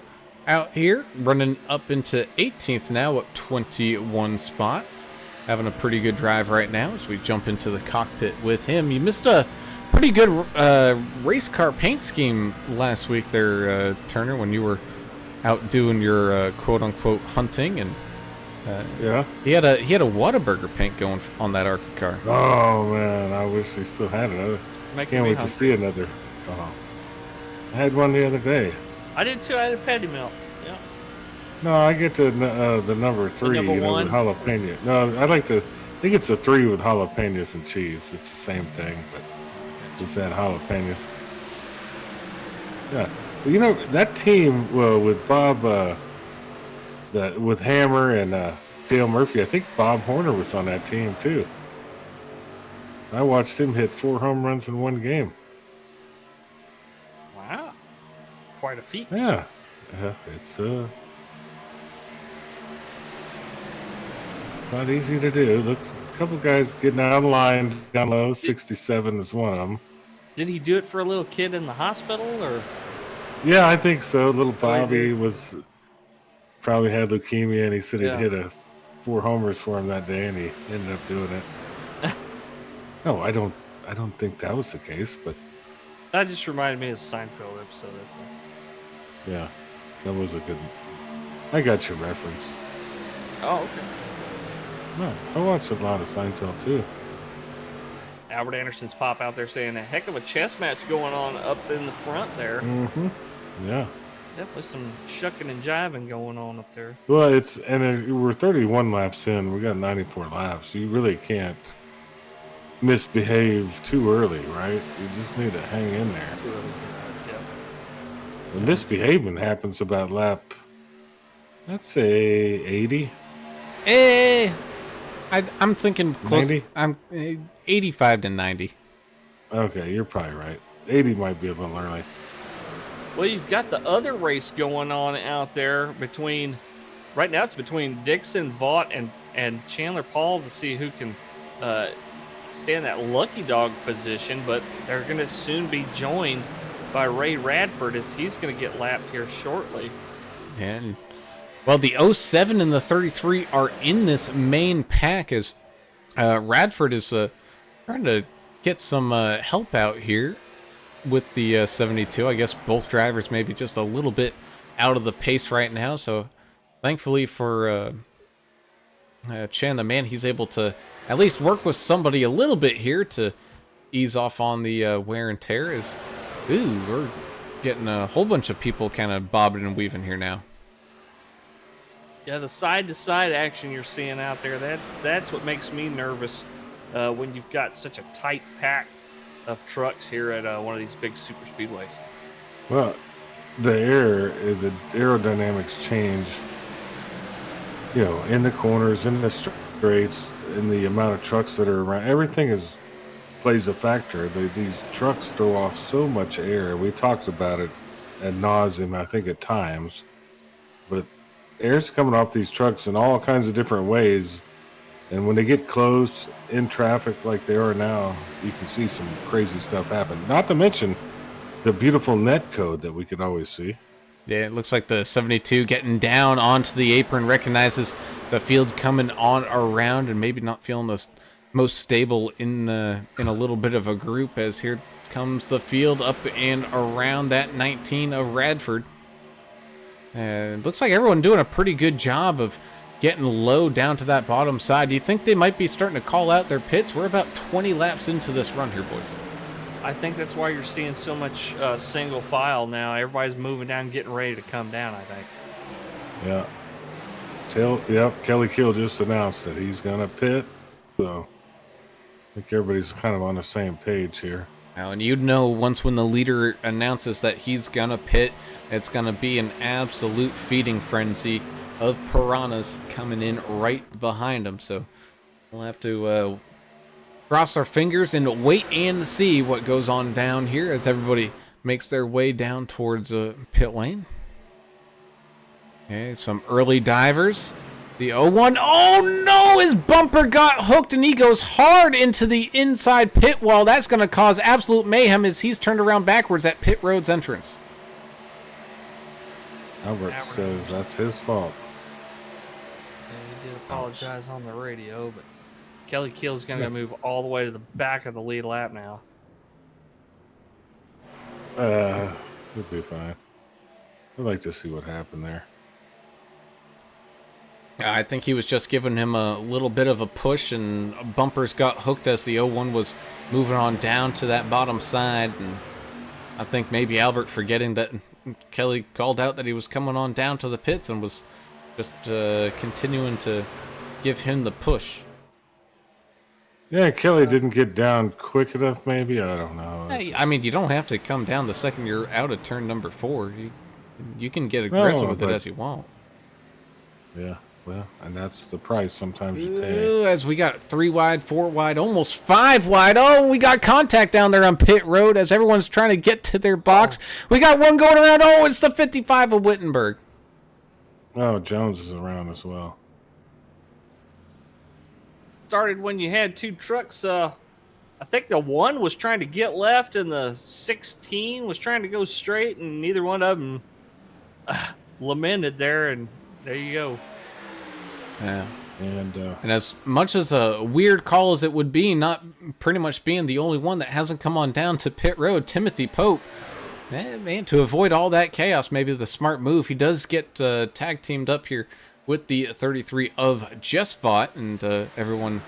out here, running up into 18th now, up 21 spots. Having a pretty good drive right now as we jump into the cockpit with him. You missed a pretty good race car paint scheme last week there, Turner, when you were out doing your quote-unquote hunting, and Yeah. he had a Whataburger paint going on that ARCA car. Oh man, I wish they still had it. I Making can't me wait to hungry. see another. Oh, I had one the other day. I did too. I had a patty melt. Yeah. No, I get the number 3, number with one? jalapeno. No, I think it's a 3 with jalapenos and cheese. It's the same thing, but just add jalapenos. Yeah, well, that team with Bob, with Hammer and Dale Murphy. I think Bob Horner was on that team too. I watched him hit 4 home runs in one game. Wow. Quite a feat. Yeah, it's not easy to do. Looks a couple guys getting out of line down low. 67 is one of them. Did he do it for a little kid in the hospital, or? Yeah, I think so. Little Oh, he Bobby did. was probably had leukemia, and he said Yeah. he'd hit 4 homers for him that day, and he ended up doing it. No, I don't think that was the case, but That just reminded me of the Seinfeld episode. That's it. yeah, that was a good. I got your reference. Oh, okay. No, I watched a lot of Seinfeld too. Albert Anderson's pop out there saying a heck of a chess match going on up in the front there. Mm-hmm. Yeah. Definitely some shucking and jiving going on up there. Well, we're 31 laps in. We got 94 laps. You really can't misbehave too early, right? You just need to hang in there. Too early for that. Yep. The misbehaving happens about lap, let's say 80. I'm thinking close. 90? I'm 85 to 90. Okay, you're probably right. 80 might be a little early. Well, you've got the other race going on out there right now it's between Dixon, Vaught, and Chandler Paul to see who can stay in that lucky dog position, but they're going to soon be joined by Ray Radford as he's going to get lapped here shortly. And well, the 07 and the 33 are in this main pack as Radford is trying to get some help out here with the 72. I guess both drivers maybe just a little bit out of the pace right now. So thankfully for Chan, the man, he's able to at least work with somebody a little bit here to ease off on the wear and tear. We're getting a whole bunch of people kind of bobbing and weaving here now. Yeah, the side-to-side action you're seeing out there, that's what makes me nervous when you've got such a tight pack of trucks here at one of these big super speedways. Well, the aerodynamics change, in the corners, in the straights, in the amount of trucks that are around. Everything plays a factor. These trucks throw off so much air. We talked about it ad nauseum, I think, at times. But air's coming off these trucks in all kinds of different ways. And when they get close in traffic like they are now, you can see some crazy stuff happen. Not to mention the beautiful net code that we can always see. Yeah, it looks like the 72 getting down onto the apron, recognizes the field coming on around and maybe not feeling the most stable in a little bit of a group, as here comes the field up and around that 19 of Radford. It looks like everyone doing a pretty good job of getting low down to that bottom side. Do you think they might be starting to call out their pits? We're about 20 laps into this run here, boys. I think that's why you're seeing so much single file now. Everybody's moving down, getting ready to come down, I think. Yeah. Kelly Kill just announced that he's going to pit. So I think everybody's kind of on the same page here. Now, and you'd know once when the leader announces that he's going to pit, it's going to be an absolute feeding frenzy of piranhas coming in right behind him. So we'll have to cross our fingers and wait and see what goes on down here as everybody makes their way down towards pit lane. Okay, some early divers. The 01, oh no, his bumper got hooked and he goes hard into the inside pit wall. That's going to cause absolute mayhem as he's turned around backwards at pit road's entrance. Albert says that's his fault. Yeah, he did apologize on the radio, but Kelly Keel's going to move all the way to the back of the lead lap now. He'll be fine. I'd like to see what happened there. I think he was just giving him a little bit of a push, and bumpers got hooked as the 01 was moving on down to that bottom side. And I think maybe Albert, forgetting that Kelly called out that he was coming on down to the pits, and was just continuing to give him the push. Yeah, Kelly didn't get down quick enough, maybe. I don't know. I mean, you don't have to come down the second you're out of turn number 4. You can get aggressive with it as you want. Yeah. Well, and that's the price sometimes you pay. As we got 3 wide, 4 wide, almost 5 wide. Oh, we got contact down there on pit road as everyone's trying to get to their box. We got one going around. Oh, it's the 55 of Wittenberg. Oh, Jones is around as well. Started when you had 2 trucks. I think the 1 was trying to get left and the 16 was trying to go straight, and neither one of them lamented there, and there you go. Yeah. And as much as a weird call as it would be, not pretty much being the only one that hasn't come on down to pit road, Timothy Pope, man, to avoid all that chaos, maybe the smart move. He does get tag teamed up here with the 33 of Just Fought, and everyone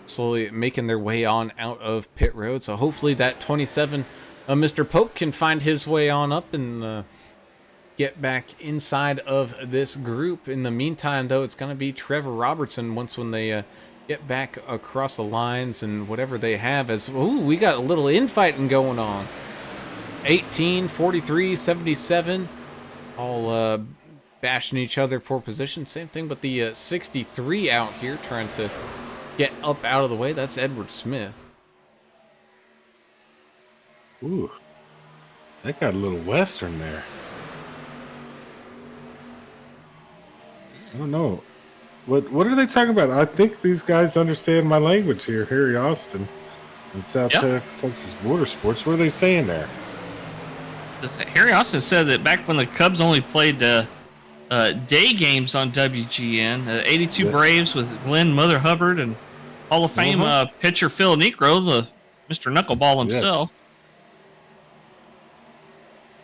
slowly making their way on out of pit road. So hopefully that 27, Mr. Pope, can find his way on up and get back inside of this group. In the meantime, though, it's going to be Trevor Robertson when they get back across the lines and whatever they have. As we got a little infighting going on. 18, 43, 77, all bashing each other for position. Same thing, but the 63 out here trying to get up out of the way. That's Edward Smith. Ooh, that got a little western there. I don't know. What are they talking about? I think these guys understand my language here. Harry Austin and South Texas Border Sports. What are they saying there? Harry Austin said that back when the Cubs only played day games on WGN, 82 Braves with Glenn Mother Hubbard and Hall of Fame pitcher Phil Necro, the Mr. Knuckleball himself.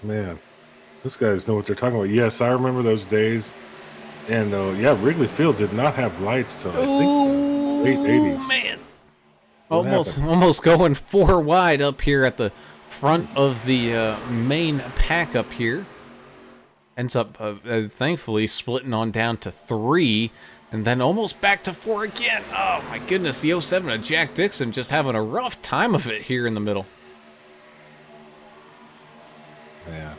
Yes. Man, those guys know what they're talking about. Yes, I remember those days. And Wrigley Field did not have lights till I think late 80s. Man. Almost going 4 wide up here at the front of the main pack up here. Ends up thankfully splitting on down to 3 and then almost back to 4 again. Oh my goodness, the 07 of Jack Dixon just having a rough time of it here in the middle. Yeah.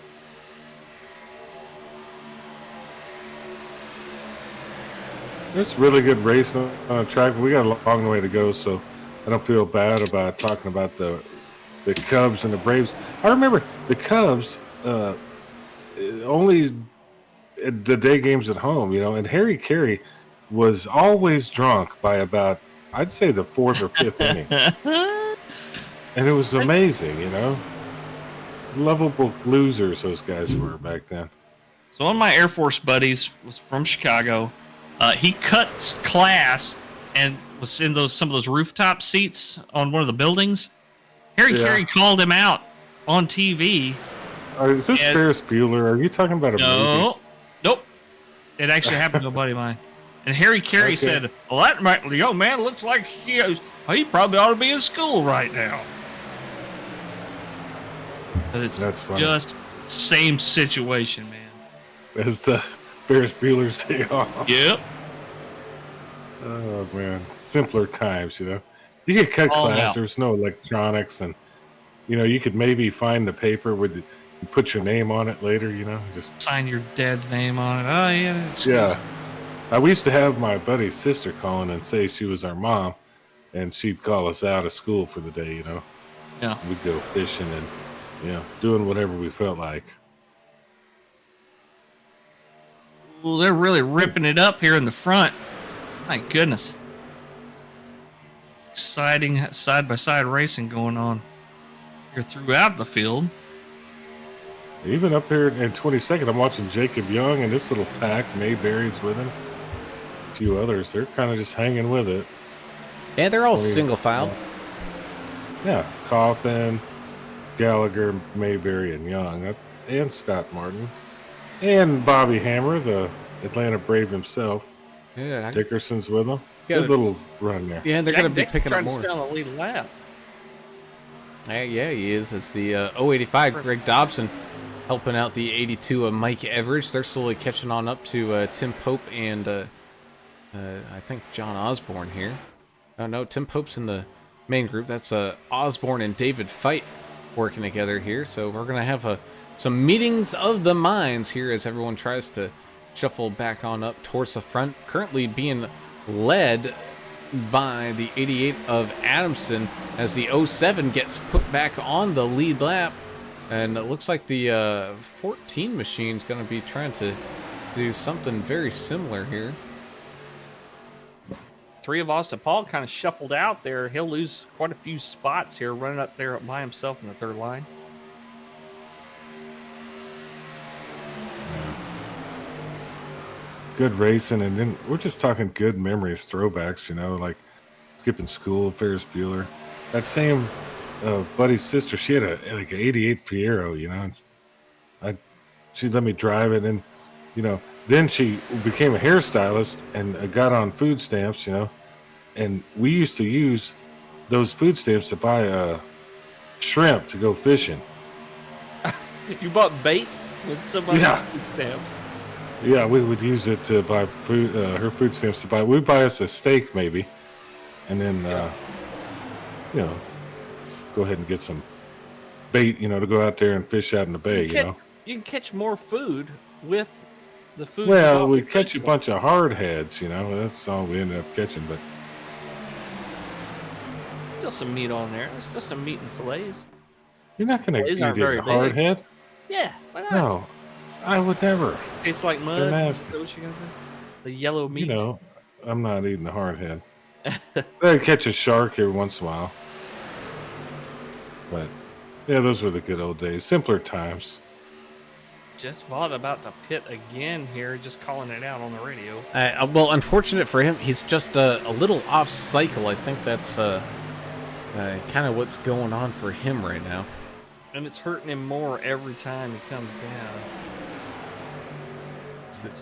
It's really good racing on a track. We got a long way to go, so I don't feel bad about talking about the Cubs and the Braves. I remember the Cubs only the day games at home, and Harry Carey was always drunk by about, I'd say, the 4th or 5th inning. And it was amazing, Lovable losers those guys were back then. So one of my Air Force buddies was from Chicago. He cut class and was in some of those rooftop seats on one of the buildings. Harry Carey called him out on TV. Is this Ferris Bueller? Are you talking about a movie? Nope. It actually happened to a buddy of mine. And Harry Carey said, "Well, that young man looks like he probably ought to be in school right now." But That's funny. Just same situation, man. As the Ferris Bueller's Day Off. Yep. Oh man, simpler times, You could cut class. There's no electronics, and you could maybe find the paper with you put your name on it later. Just sign your dad's name on it. Oh yeah. Yeah. We used to have my buddy's sister calling and say she was our mom, and she'd call us out of school for the day. Yeah. We'd go fishing and doing whatever we felt like. Well, they're really ripping it up here in the front. My goodness. Exciting side-by-side racing going on here throughout the field. Even up here in 22nd, I'm watching Jacob Young and this little pack. Mayberry's with him. A few others. They're kind of just hanging with it. Yeah, they're all single filed. Yeah. Coffin, Gallagher, Mayberry, and Young. And Scott Martin. And Bobby Hammer, the Atlanta Brave himself. Yeah, Dickerson's with them. Good little run there. Yeah, they're going to be picking up more. Trying to stay on the lead lap. Yeah, he is. It's the 085 Greg Dobson helping out the 82 of Mike Everidge. They're slowly catching on up to Tim Pope and I think John Osborne here. Oh no, Tim Pope's in the main group. That's Osborne and David Fight working together here. So we're going to have some meetings of the minds here as everyone tries to shuffle back on up towards the front. Currently being led by the 88 of Adamson as the 07 gets put back on the lead lap. And it looks like the 14 machine's going to be trying to do something very similar here. 3 of Austin Paul kind of shuffled out there. He'll lose quite a few spots here running up there by himself in the 3rd line. Good racing, and then we're just talking good memories, throwbacks, like skipping school, Ferris Bueller. That same buddy's sister, she had an 88 Fiero, she'd let me drive it, and, then she became a hairstylist and got on food stamps, and we used to use those food stamps to buy shrimp to go fishing. You bought bait with somebody's Yeah. food stamps. Yeah, we would use it to buy food. Her food stamps to buy. We'd buy us a steak maybe, and then go ahead and get some bait. To go out there and fish out in the bay. You can catch more food with the food. Well, we catch a bunch of hard heads. That's all we ended up catching. But Still some meat on there. There's still some meat and fillets. you're not going to Fillets eat aren't a very hard big. head. Yeah, why not? No, I would never. Tastes like mud. They're Is nasty. that what you gonna say? The yellow meat. I'm not eating a hard head. I catch a shark every once in a while. But yeah, those were the good old days. Simpler times. Just Vaught about to pit again here, just calling it out on the radio. Well, unfortunate for him, he's just a little off cycle. I think that's kind of what's going on for him right now. And it's hurting him more every time he comes down.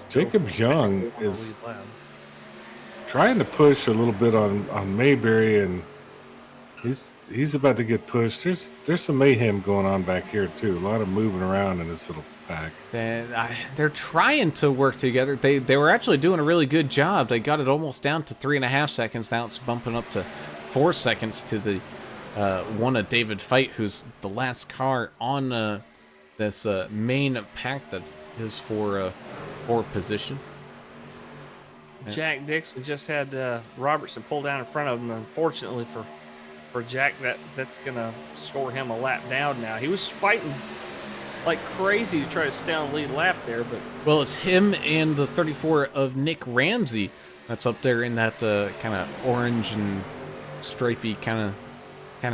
Jacob Young Technically on the is lead lap. trying to push a little bit on Mayberry, and he's about to get pushed. There's some mayhem going on back here too. A lot of moving around in this little pack. They're trying to work together. They were actually doing a really good job. They got it almost down to 3.5 seconds. Now it's bumping up to 4 seconds to the one of David Fight, who's the last car on this main pack that is for position. Jack Dixon just had Robertson pull down in front of him. Unfortunately for Jack, that's gonna score him a lap down now. He was fighting like crazy to try to stay on the lead lap there, but Well, it's him and the 34 of Nick Ramsey that's up there in that kind of orange and stripy kind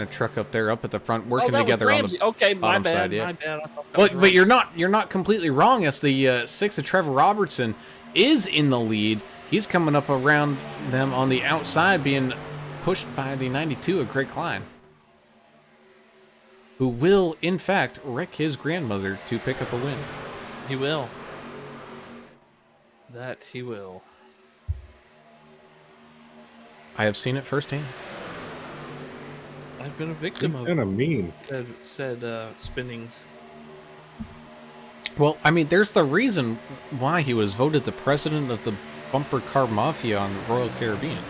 of truck up there, up at the front, working that was together on Ramsey. the Okay, my bottom bad. side. Yeah. My bad. I thought that But was you're not completely wrong. As the 6 of Trevor Robertson is in the lead, he's coming up around them on the outside, being pushed by the 92 of Greg Klein, who will in fact wreck his grandmother to pick up a win. He will. That he will. I have seen it firsthand. I've been a victim He's of kind of mean. said spinnings. Well, I mean, there's the reason why he was voted the president of the bumper car mafia on Royal Caribbean.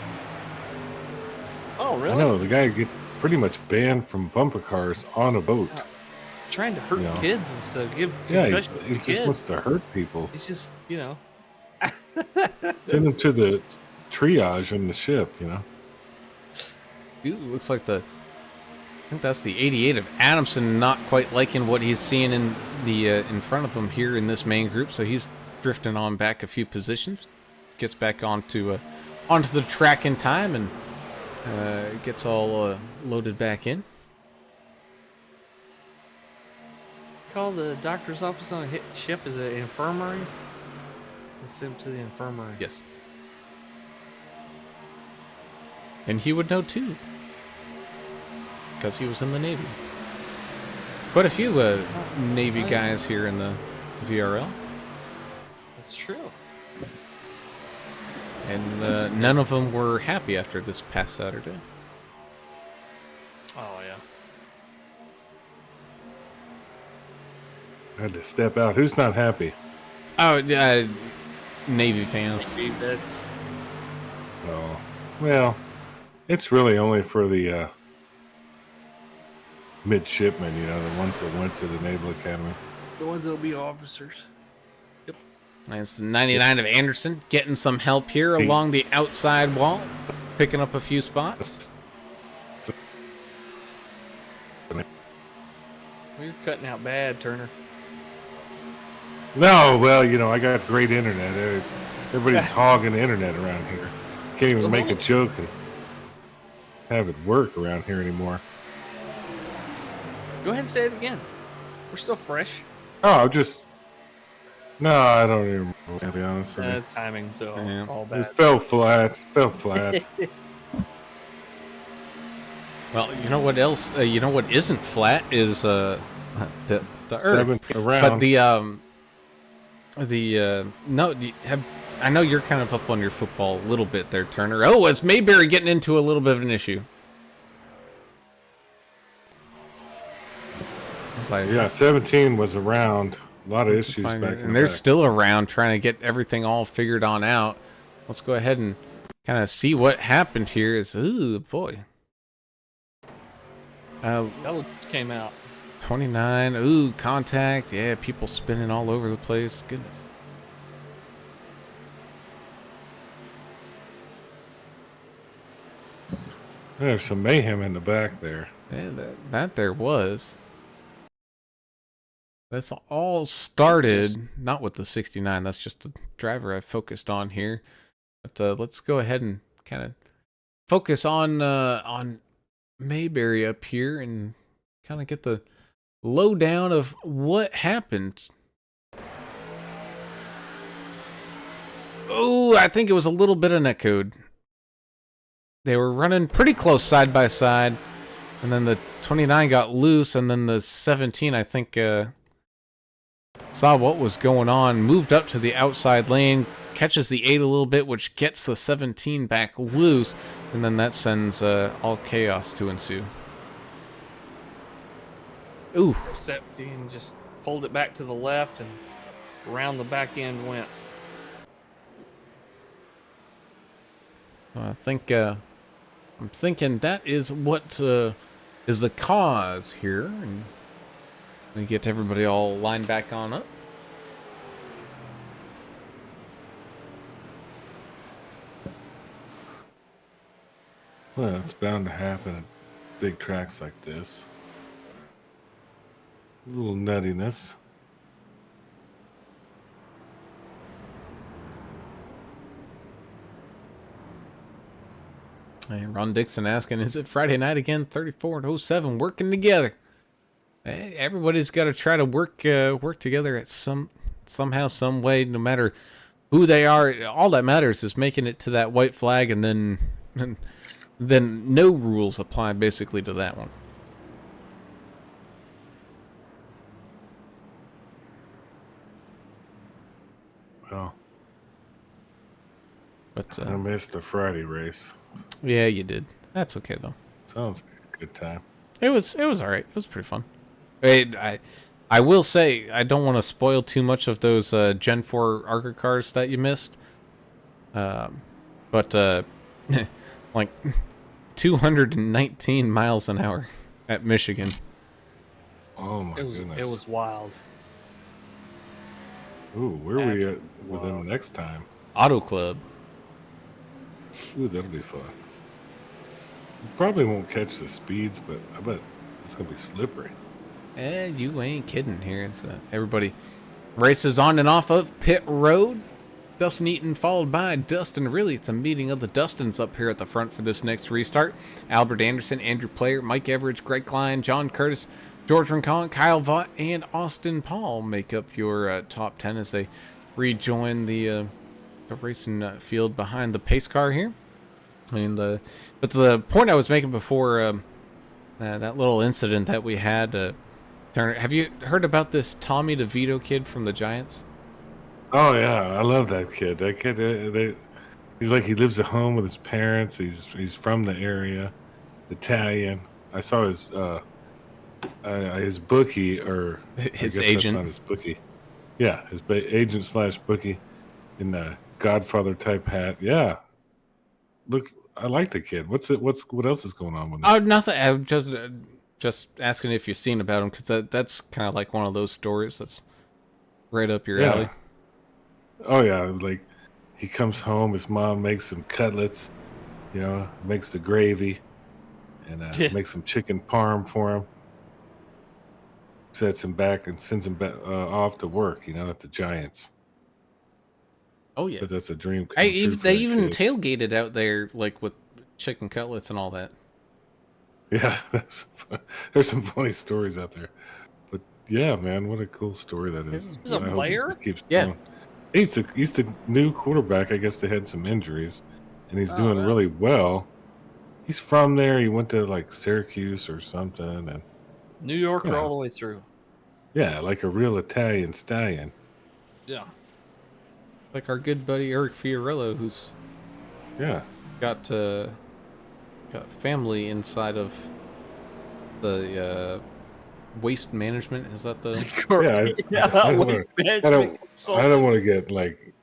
Oh, really? I know the guy get pretty much banned from bumper cars on a boat. Trying to hurt Yeah. kids and stuff. Give Yeah, concussions to he just kids. wants to hurt people. He's just, Send them to the triage on the ship. Ooh, looks like I think that's the 88 of Adamson, not quite liking what he's seeing in the in front of him here in this main group, so he's drifting on back a few positions, gets back onto the track in time, and gets all loaded back in. call the doctor's office on a ship as an infirmary. Let's send him to the infirmary. Yes. And he would know too, because he was in the Navy. Quite a few Navy guys here in the VRL, That's true. and none of them were happy after this past Saturday. Oh, yeah. I had to step out. Who's not happy? Oh, Navy fans. That's Oh, well, it's really only for the midshipmen, the ones that went to the Naval Academy. the ones that'll be officers. Nice 99 of Anderson getting some help here along the outside wall, picking up a few spots. Well, you're cutting out bad, Turner. No, well, I got great internet. Everybody's hogging the internet around here. Can't even make a joke and have it work around here anymore. Go ahead and say it again. We're still fresh. Oh, no, I don't even remember, to be honest with you. Timing, so Yeah. all It bad. fell flat. Well, you know what else? You know what isn't flat is the Earth. Seventh around. But no, I know you're kind of up on your football a little bit there, Turner. Oh, is Mayberry getting into a little bit of an issue? It's like, Yeah, 17 was around. A lot of issues back in the and they're back. still around trying to get everything all figured on out. Let's go ahead and kind of see what happened here. Ooh, boy. That came out. 29. Ooh, contact. Yeah, people spinning all over the place. Goodness. There's some mayhem in the back there. Yeah, that there was. That's all started, not with the 69. That's just the driver I focused on here. But let's go ahead and kind of focus on Mayberry up here and kind of get the lowdown of what happened. Oh, I think it was a little bit of netcode. They were running pretty close side by side, and then the 29 got loose, and then the 17, I think, saw what was going on, moved up to the outside lane, catches the 8 a little bit, which gets the 17 back loose, and then that sends all chaos to ensue. Ooh. 17 just pulled it back to the left and around the back end went. I think I'm thinking that is what is the cause here, and we get everybody all lined back on up. Well, it's bound to happen at big tracks like this. A little nuttiness. And Ron Dixon asking, is it Friday night again? 34 and 07 working together. Hey, everybody's got to try to work together at somehow, some way, no matter who they are. All that matters is making it to that white flag, and then no rules apply basically to that one. Well, But I missed the Friday race. yeah, you did. That's okay though. Sounds like a good time. It was all right. It was pretty fun. I will say I don't want to spoil too much of those Gen 4 ARCA cars that you missed. But like 219 miles an hour at Michigan. Oh my goodness. It was wild. Ooh, where are we at with them next time? Auto Club. Ooh, that'll be fun. Probably won't catch the speeds, but I bet it's gonna be slippery. You ain't kidding here. It's everybody races on and off of pit road. Dustin Eaton followed by Dustin. Really, it's a meeting of the Dustins up here at the front for this next restart. Albert Anderson, Andrew Player, Mike Everidge, Greg Klein, John Curtis, George Rincon, Kyle Vaught, and Austin Paul make up your top 10 as they rejoin the racing field behind the pace car here. And but the point I was making before that little incident that we had, Turner, have you heard about this Tommy DeVito kid from the Giants? Oh yeah, I love that kid. That kid, he's like he lives at home with his parents. He's from the area, Italian. I saw his bookie, or His I guess agent. That's not his bookie. Yeah, his agent slash bookie in the Godfather type hat. Yeah, look, I like the kid. What else is going on with him? Oh, nothing. I'm just asking if you've seen about him, because that's kind of like one of those stories that's right up your alley. Oh yeah, like he comes home, his mom makes some cutlets, makes the gravy, and makes some chicken parm for him. Sets him back and sends him back off to work, at the Giants. Oh yeah, But that's a dream come true for they that even kid. tailgated out there, like with chicken cutlets and all that. Yeah, there's some funny stories out there. But yeah, man, what a cool story that is. He's a I hope it player? just keeps Yeah. going. He's the new quarterback. I guess they had some injuries, and he's doing wow. really well. He's from there. He went to like Syracuse or something, and New Yorker Yeah. all the way through. yeah, like a real Italian stallion. Yeah. Like our good buddy Eric Fiorillo, who's Yeah. got family inside of the waste management. Is that the? Yeah, I don't waste wanna- management I don't consultant. want to get like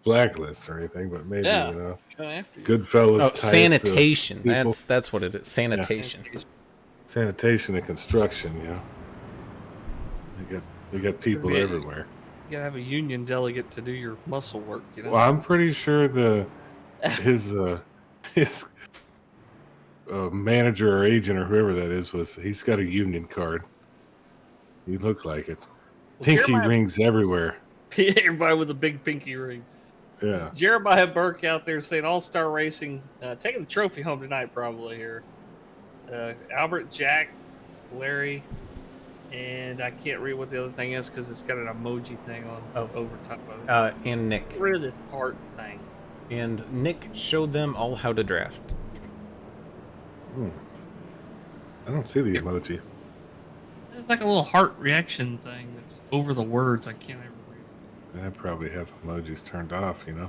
blacklist or anything, but maybe Yeah. Kinda after you. Goodfellas. Oh, type of sanitation. people. That's what it is. Sanitation. Sanitation and construction. They got people Yeah. everywhere. You gotta have a union delegate to do your muscle work, you know? Well, I'm pretty sure his manager or agent or whoever that is he's got a union card. You look like it. Well, Pinky Jeremiah- rings everywhere. Everybody with a big pinky ring. Yeah. Jeremiah Burke out there saying All-Star Racing, taking the trophy home tonight probably here. Albert, Jack, Larry, and I can't read what the other thing is because it's got an emoji thing on over top of it. And Nick. Get rid of this part thing. And Nick showed them all how to draft. I don't see the emoji. It's like a little heart reaction thing that's over the words. I can't ever read. I probably have emojis turned off. Yeah,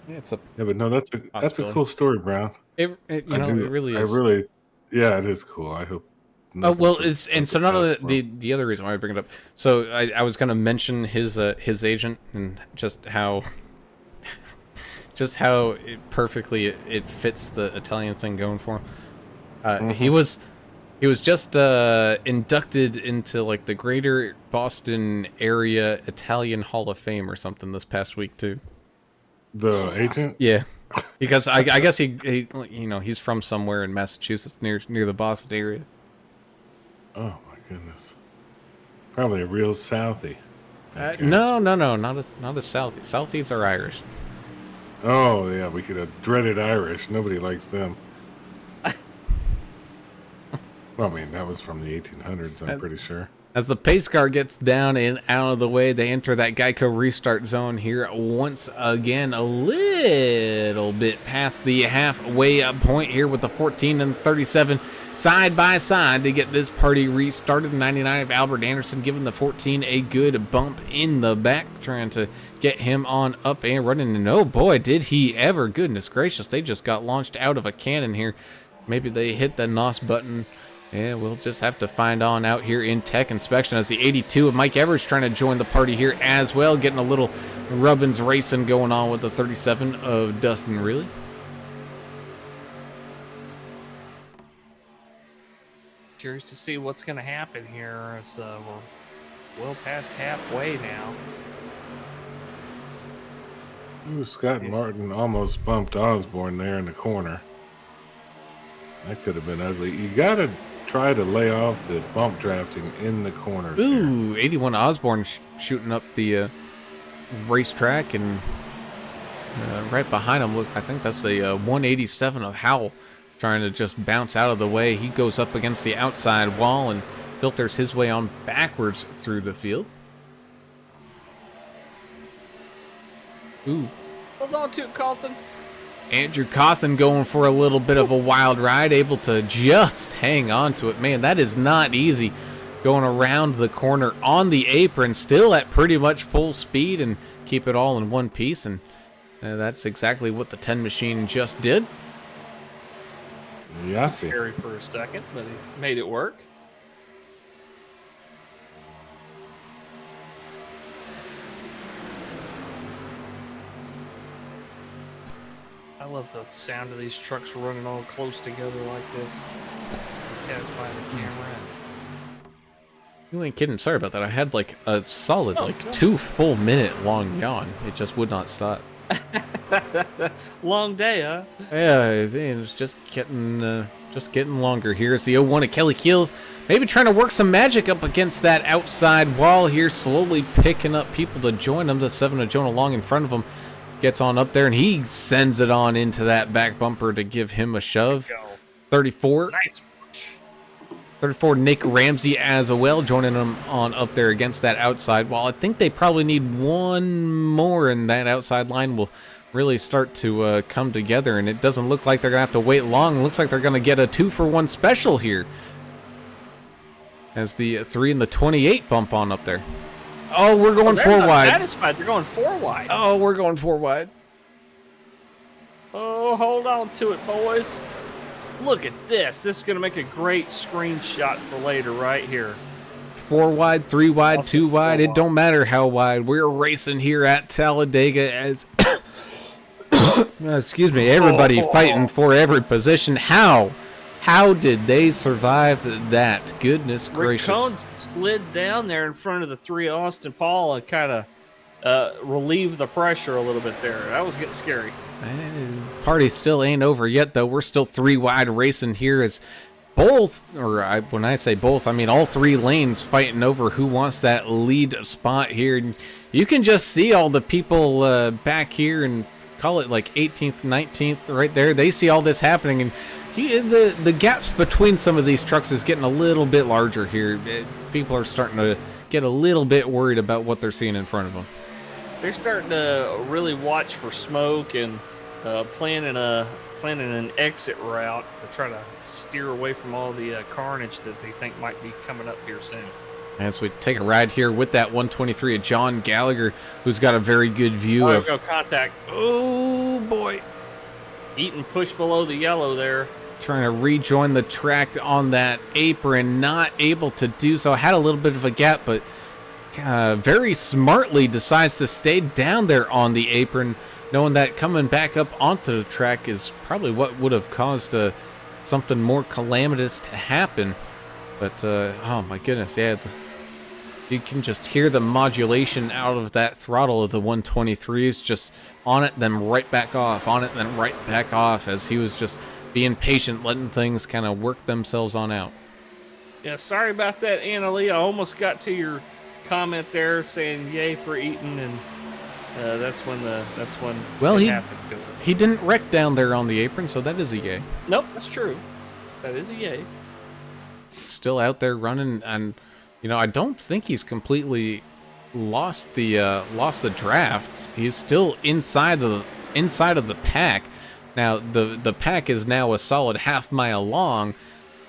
it's a. Yeah, but no, that's a Possibility. cool story, Brown. It really is. Yeah, it is cool. I hope. Oh nothing well, from- it's and so from not past the other reason why I bring it up. So I was gonna mention his agent and just how it perfectly it fits the Italian thing going for him. He was just inducted into like the Greater Boston Area Italian Hall of Fame or something this past week too. The agent. Yeah, because I guess he he's from somewhere in Massachusetts near the Boston area. Oh my goodness. Probably a real Southie. No, not a Southie. Southies are Irish. Oh yeah, we could have dreaded Irish. Nobody likes them. Well, I mean, that was from the 1800s. I'm pretty sure. As the pace car gets down and out of the way, they enter that Geico restart zone here once again, a little bit past the halfway point here with the 14 and 37 side by side to get this party restarted. 99 of Albert Anderson giving the 14 a good bump in the back, trying to get him on up and running. And oh boy, did he ever. Goodness gracious, they just got launched out of a cannon here. Maybe they hit the NOS button. Yeah, we'll just have to find on out here in tech inspection as the 82 of Mike Evers trying to join the party here as well, getting a little Rubbins racing going on with the 37 of Dustin Reilly. Curious to see what's going to happen here as we're well past halfway now. Ooh, Scott Martin almost bumped Osborne there in the corner. That could have been ugly. You got to try to lay off the bump drafting in the corners. Ooh, 81 Osborne shooting up the racetrack, and right behind him, look, I think that's the 187 of Howell trying to just bounce out of the way. He goes up against the outside wall and filters his way on backwards through the field. Ooh. Hold on to it, Colton. Andrew Cawthon going for a little bit of a wild ride, able to just hang on to it. Man, that is not easy. Going around the corner on the apron, still at pretty much full speed, and keep it all in one piece. And that's exactly what the 10 machine just did. Yeah, I see. Scary for a second, but he made it work. I love the sound of these trucks running all close together like this. Pass by the camera. You ain't kidding. Sorry about that. I had like a solid 2 full minute long yawn. It just would not stop. Long day, huh? Yeah, it was just getting longer. Here's the 01 of Kelly Keels. Maybe trying to work some magic up against that outside wall here, slowly picking up people to join him. The 7 of Jonah Long in front of him gets on up there, and he sends it on into that back bumper to give him a shove. 34. Nice. 34 Nick Ramsey as well, joining him on up there against that outside wall. I think they probably need one more, and that outside line will really start to come together, and it doesn't look like they're going to have to wait long. It looks like they're going to get a 2-for-1 special here as the 3 and the 28 bump on up there. Oh, we're going They're 4 not wide. satisfied. They're going 4 wide. Oh, we're going 4 wide. Oh, hold on to it, boys. Look at this. This is going to make a great screenshot for later right here. 4 wide, 3 wide, Also 2 wide. 4 It don't matter how wide. We're racing here at Talladega as excuse me, everybody fighting for every position. How did they survive that? Goodness gracious. Ricone slid down there in front of the 3 Austin Paul and kind of relieved the pressure a little bit there. That was getting scary. Party still ain't over yet, though. We're still 3 wide racing here as both, when I say both, I mean all 3 lanes fighting over who wants that lead spot here. And you can just see all the people back here and call it like 18th, 19th right there. They see all this happening, and the gaps between some of these trucks is getting a little bit larger here. People are starting to get a little bit worried about what they're seeing in front of them. They're starting to really watch for smoke and planning an exit route to try to steer away from all the carnage that they think might be coming up here soon. As we take a ride here with that 123 of John Gallagher, who's got a very good view of... Go contact. Oh, boy. Eaton pushed below the yellow there. Trying to rejoin the track on that apron, not able to do so. Had a little bit of a gap, but very smartly decides to stay down there on the apron, knowing that coming back up onto the track is probably what would have caused something more calamitous to happen. But, oh my goodness, yeah. You can just hear the modulation out of that throttle of the 123s, just on it, then right back off, on it, then right back off, as he was just being patient, letting things kind of work themselves on out. Yeah, sorry about that, Anna Lee. I almost got to your comment there saying yay for Eaton, and that's when well, it he happened to him. He didn't wreck down there on the apron, so that is a yay. Nope, that's true. That is a yay. Still out there running, and I don't think he's completely lost the draft. He's still inside of the pack. Now the pack is now a solid half mile long,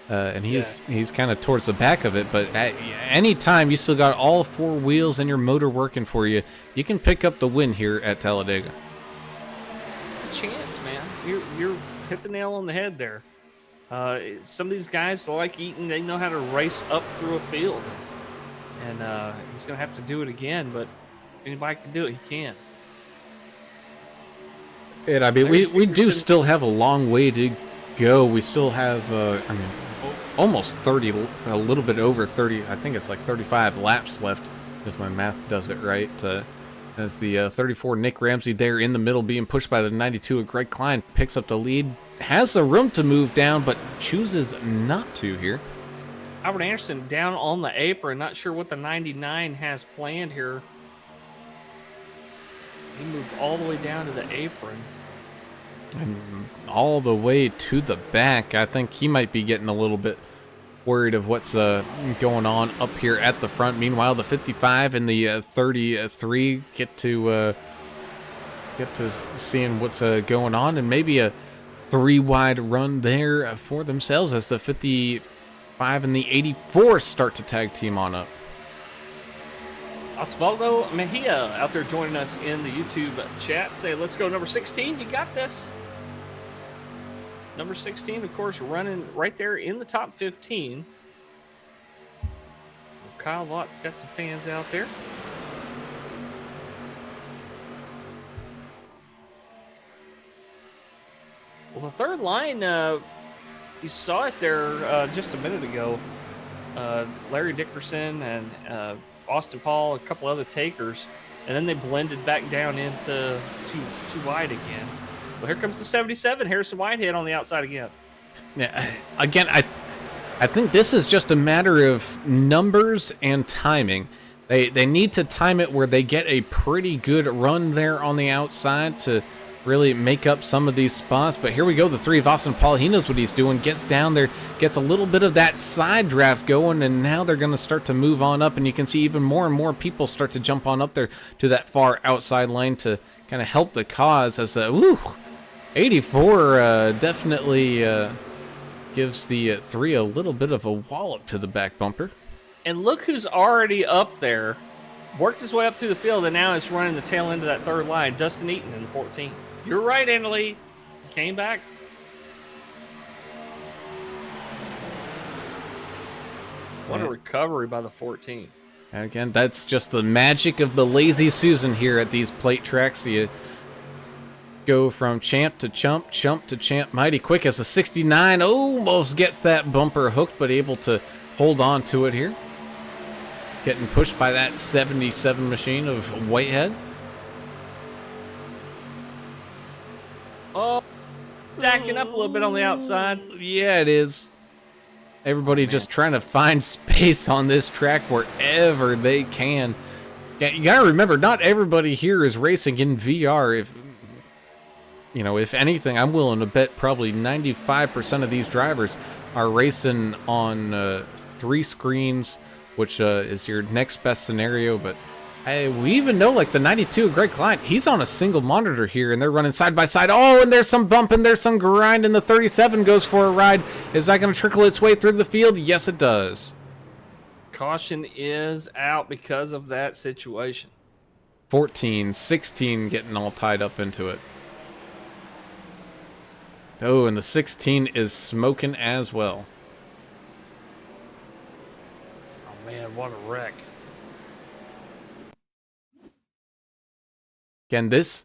and he's kind of towards the back of it. But at any time you still got all 4 wheels and your motor working for you, you can pick up the win here at Talladega. It's a chance, man. You're hit the nail on the head there. Some of these guys like Eaton, they know how to race up through a field, and he's gonna have to do it again. But if anybody can do it, he can. And I mean, we do still have a long way to go. We still have, almost 30, a little bit over 30. I think it's like 35 laps left, if my math does it right. As the 34 Nick Ramsey there in the middle, being pushed by the 92 of Greg Klein, picks up the lead. Has the room to move down, but chooses not to here. Albert Anderson down on the apron. Not sure what the 99 has planned here. He moved all the way down to the apron. And all the way to the back. I think he might be getting a little bit worried of what's going on up here at the front. Meanwhile, the 55 and the 33 get to seeing what's going on, and maybe a 3 wide run there for themselves as the 55 and the 84 start to tag team on up. Osvaldo Mejia out there joining us in the YouTube chat. Say, let's go number 16. You got this. Number 16, of course, running right there in the top 15. Kyle Lott got some fans out there. Well, the third line, you saw it there just a minute ago. Larry Dickerson and Austin Paul, a couple other takers, and then they blended back down into too wide again. Well, here comes the 77, Harrison Whitehead on the outside again. Yeah, again, I think this is just a matter of numbers and timing. They need to time it where they get a pretty good run there on the outside to really make up some of these spots. But here we go, the 3 of Austin Paul. He knows what he's doing, gets down there, gets a little bit of that side draft going, and now they're going to start to move on up, and you can see even more and more people start to jump on up there to that far outside lane to kind of help the cause as 84 definitely gives the 3 a little bit of a wallop to the back bumper. And look who's already up there worked his way up through the field, and now is running the tail end of that third line. Dustin Eaton in the 14. You're right, Annalee. He came back. What a recovery by the 14. And again, that's just the magic of the lazy Susan here at these plate tracks. You go from champ to chump, chump to champ mighty quick as the 69 almost gets that bumper hooked, but able to hold on to it here. Getting pushed by that 77 machine of Whitehead. Oh, stacking up a little bit on the outside. Yeah, it is. Everybody just trying to find space on this track wherever they can. Yeah, you gotta remember, not everybody here is racing in VR. If anything, I'm willing to bet probably 95% of these drivers are racing on 3 screens, which is your next best scenario. But we even know, like the 92, Greg Klein, he's on a single monitor here, and they're running side by side. Oh, and there's some bump, and there's some grind, and the 37 goes for a ride. Is that going to trickle its way through the field? Yes, it does. Caution is out because of that situation. 14, 16 getting all tied up into it. Oh, and the 16 is smoking as well. Oh, man, what a wreck. Again, this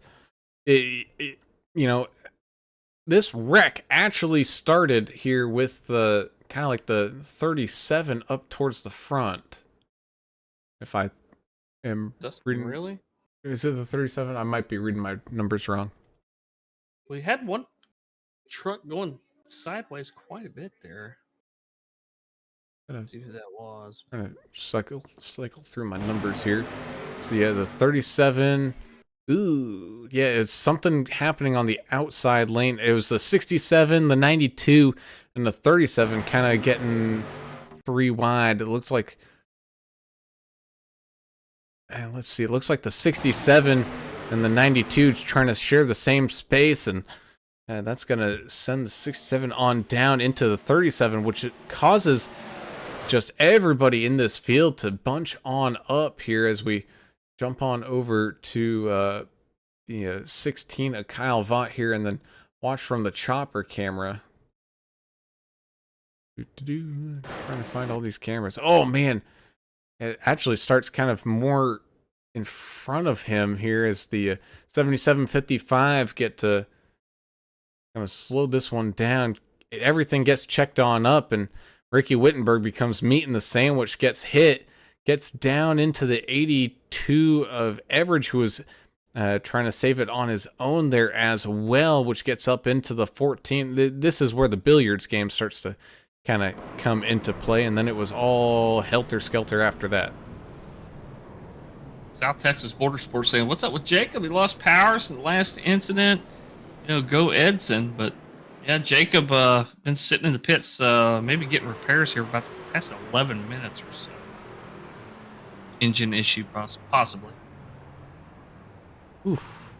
wreck actually started here with the kind of like the 37 up towards the front. If I am reading, really? Is it the 37? I might be reading my numbers wrong. We had one truck going sideways quite a bit there. Let's see who that was. I'm gonna cycle through my numbers here. So yeah, the 37. Ooh, yeah, it's something happening on the outside lane. It was the 67, the 92, and the 37 kind of getting 3 wide. It looks like, let's see, it looks like the 67 and the 92 is trying to share the same space, and that's going to send the 67 on down into the 37, which it causes just everybody in this field to bunch on up here as we jump on over to the 16 of Kyle Vaught here, and then watch from the chopper camera. Trying to find all these cameras. Oh man, it actually starts kind of more in front of him here as the 7755 get to kind of slow this one down. Everything gets checked on up, and Ricky Wittenberg becomes meat in the sandwich, gets hit, gets down into the 82 of Everidge, who was trying to save it on his own there as well, which gets up into the 14. This is where the billiards game starts to kind of come into play, and then it was all helter-skelter after that. South Texas Border Sports saying, what's up with Jacob? He lost power since the last incident. Go Edson. But yeah, Jacob been sitting in the pits, maybe getting repairs here about the past 11 minutes or so. Engine issue, possibly. Oof.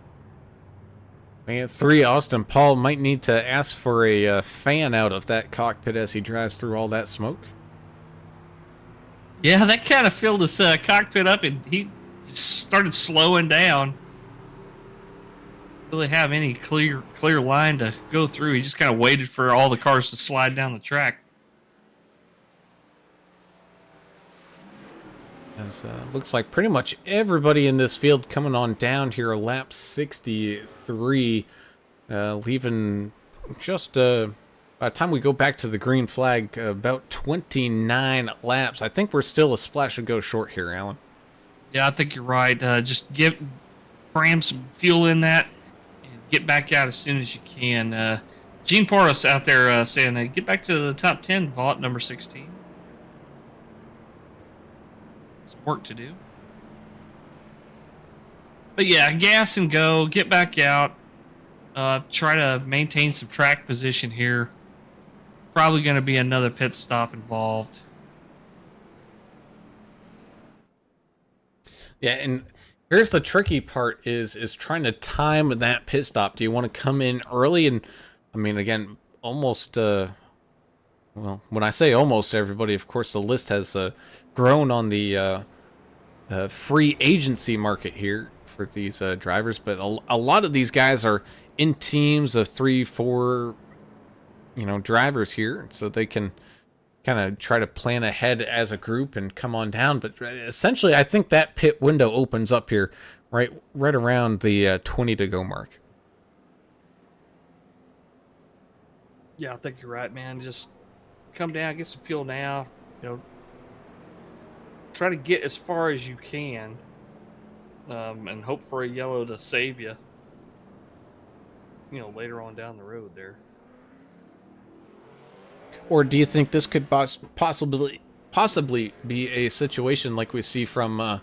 Man, 3, Austin Paul might need to ask for a fan out of that cockpit as he drives through all that smoke. Yeah, that kind of filled his cockpit up, and he started slowing down. Really have any clear line to go through. He just kind of waited for all the cars to slide down the track. As looks like pretty much everybody in this field coming on down here, lap 63, leaving just by the time we go back to the green flag, about 29 laps. I think we're still a splash and go short here, Alan. Yeah, I think you're right. Just cram some fuel in that and get back out as soon as you can. Gene Porras out there saying, get back to the top 10, vault number 16. Work to do. But yeah, gas and go, get back out, try to maintain some track position here. Probably going to be another pit stop involved. Yeah, and here's the tricky part is trying to time that pit stop. Do you want to come in early? And I mean, again, almost well, when I say almost everybody, of course the list has grown on the free agency market here for these drivers, but a lot of these guys are in teams of 3-4, drivers here, so they can kind of try to plan ahead as a group and come on down. But essentially, I think that pit window opens up here right around the 20 to go mark. Yeah, I think you're right, man. Just come down, get some fuel now. Try to get as far as you can, and hope for a yellow to save you. Later on down the road there. Or do you think this could possibly be a situation like we see from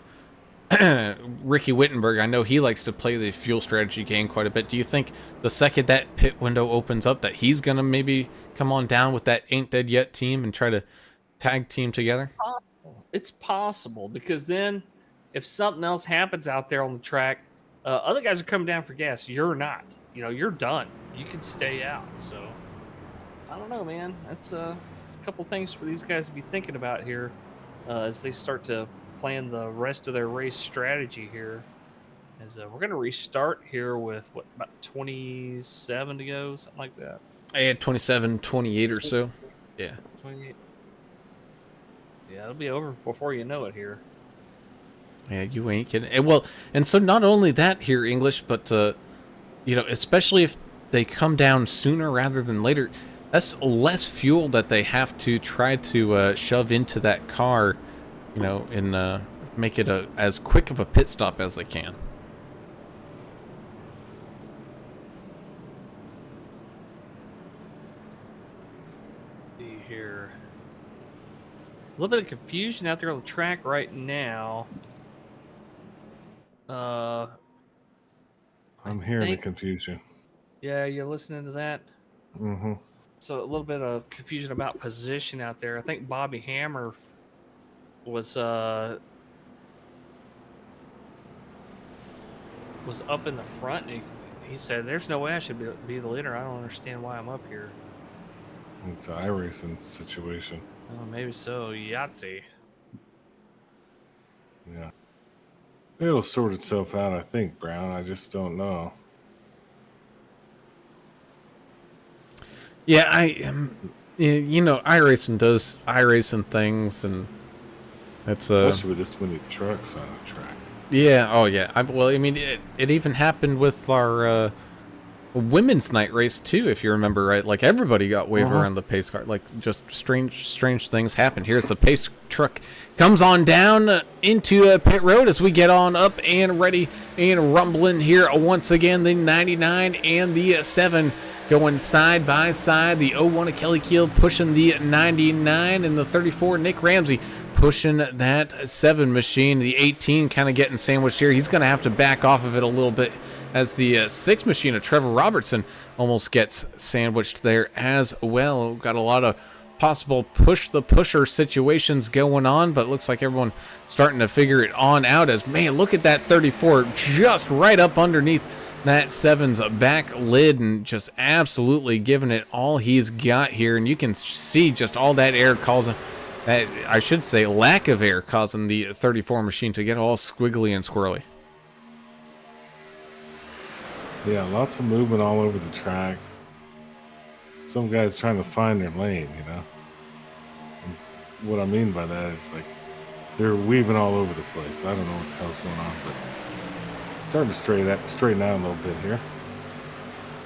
Ricky Wittenberg? I know he likes to play the fuel strategy game quite a bit. Do you think the second that pit window opens up that he's going to maybe come on down with that Ain't Dead Yet team and try to tag team together? It's possible, because then if something else happens out there on the track, other guys are coming down for gas. You're not. You're done. You can stay out. So I don't know, man. That's a couple things for these guys to be thinking about here as they start to plan the rest of their race strategy here. As we're going to restart here with about 27 to go, something like that. I had 27, 28 or so. Yeah. 28. Yeah, it'll be over before you know it here. Yeah, you ain't kidding. Well, and so not only that here, English, but especially if they come down sooner rather than later, that's less fuel that they have to try to shove into that car, and make it as quick of a pit stop as they can. See here. A little bit of confusion out there on the track right now. I'm hearing the confusion. Yeah, you're listening to that? Mm-hmm. So a little bit of confusion about position out there. I think Bobby Hammer was up in the front, and he said, "There's no way I should be the leader. I don't understand why I'm up here." It's an iRacing situation. Oh, maybe so. Yahtzee. Yeah. It'll sort itself out, I think, Brown. I just don't know. Yeah, iRacing does iRacing things, and that's especially with this many trucks on the track. Yeah, oh yeah. It even happened with our women's night race too, if you remember right. Like everybody got waved around the pace car. Like just strange things happened. Here's the pace truck comes on down into pit road as we get on up and ready and rumbling here once again. The 99 and the 7 going side by side. The 01 of Kelly Keel pushing the 99, and the 34 Nick Ramsey pushing that 7 machine. The 18 kind of getting sandwiched here. He's going to have to back off of it a little bit as the 6 machine of Trevor Robertson almost gets sandwiched there as well. Got a lot of possible push-the-pusher situations going on, but it looks like everyone starting to figure it on out as, man, look at that 34 just right up underneath that 7's back lid and just absolutely giving it all he's got here. And you can see just all that air causing, I should say lack of air, causing the 34 machine to get all squiggly and squirrely. Yeah, lots of movement all over the track. Some guys trying to find their lane, And what I mean by that is like they're weaving all over the place. I don't know what the hell's going on, but starting to straighten out a little bit here.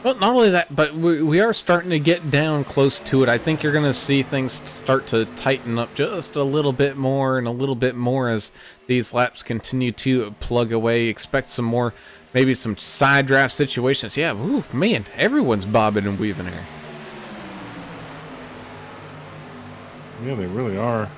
Well, not only that, but we are starting to get down close to it. I think you're going to see things start to tighten up just a little bit more and a little bit more as these laps continue to plug away. Expect some more, maybe some side draft situations. Yeah, oof, man, everyone's bobbing and weaving here. Yeah, they really are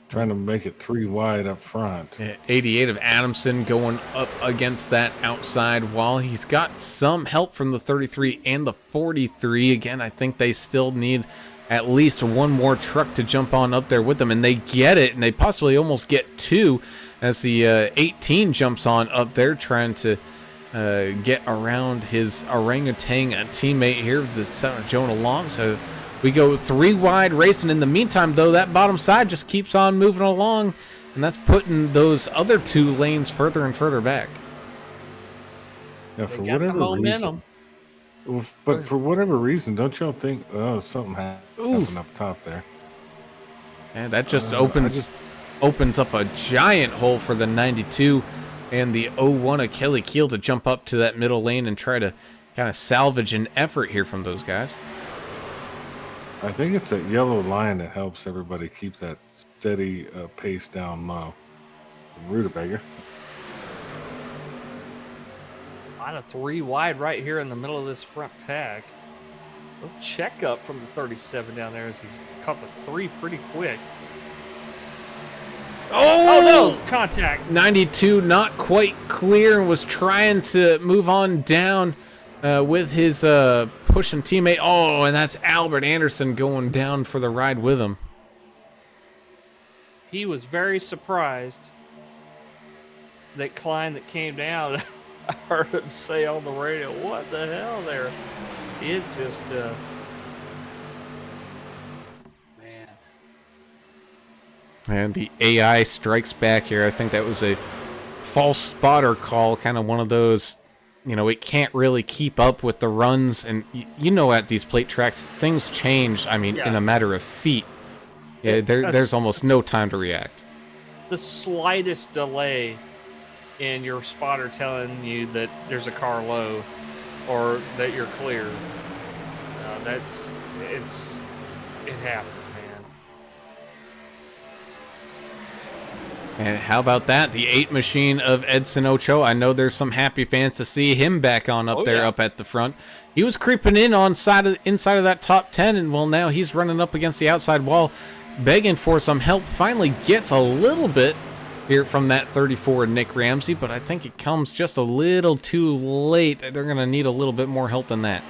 trying to make it 3 wide up front. 88 of Adamson going up against that outside wall. He's got some help from the 33 and the 43. Again, I think they still need at least one more truck to jump on up there with them, and they get it, and they possibly almost get 2 as the 18 jumps on up there trying to get around his orangutan teammate here, the 7 of Jonah Long. So we go 3 wide racing. In the meantime, though, that bottom side just keeps on moving along and that's putting those other 2 lanes further and further back. Yeah, They for got the whatever momentum. reason. But for whatever reason, don't y'all think something happened up top there? And that just I opens up a giant hole for the 92 and the 01 of Kelly Keel to jump up to that middle lane and try to kind of salvage an effort here from those guys. I think it's that yellow line that helps everybody keep that steady pace down low. Rutabaga. A lot of 3 wide right here in the middle of this front pack. A little check up from the 37 down there as he caught the 3 pretty quick. Oh no! Contact. 92 not quite clear and was trying to move on down with his pushing teammate. Oh, and that's Albert Anderson going down for the ride with him. He was very surprised that Klein that came down. I heard him say on the radio, "What the hell there?" It just, man. And the AI strikes back here. I think that was a false spotter call, kind of one of those, it can't really keep up with the runs. And, at these plate tracks, things change, in a matter of feet. Yeah, there's almost no time to react. The slightest delay in your spotter telling you that there's a car low or that you're clear, it happens, man. And how about that? The 8 machine of Edson Ocho. I know there's some happy fans to see him back on up there, up at the front. He was creeping in inside of that top 10, and well, now he's running up against the outside wall, begging for some help. Finally gets a little bit here from that 34 Nick Ramsey, but I think it comes just a little too late. They're going to need a little bit more help than that.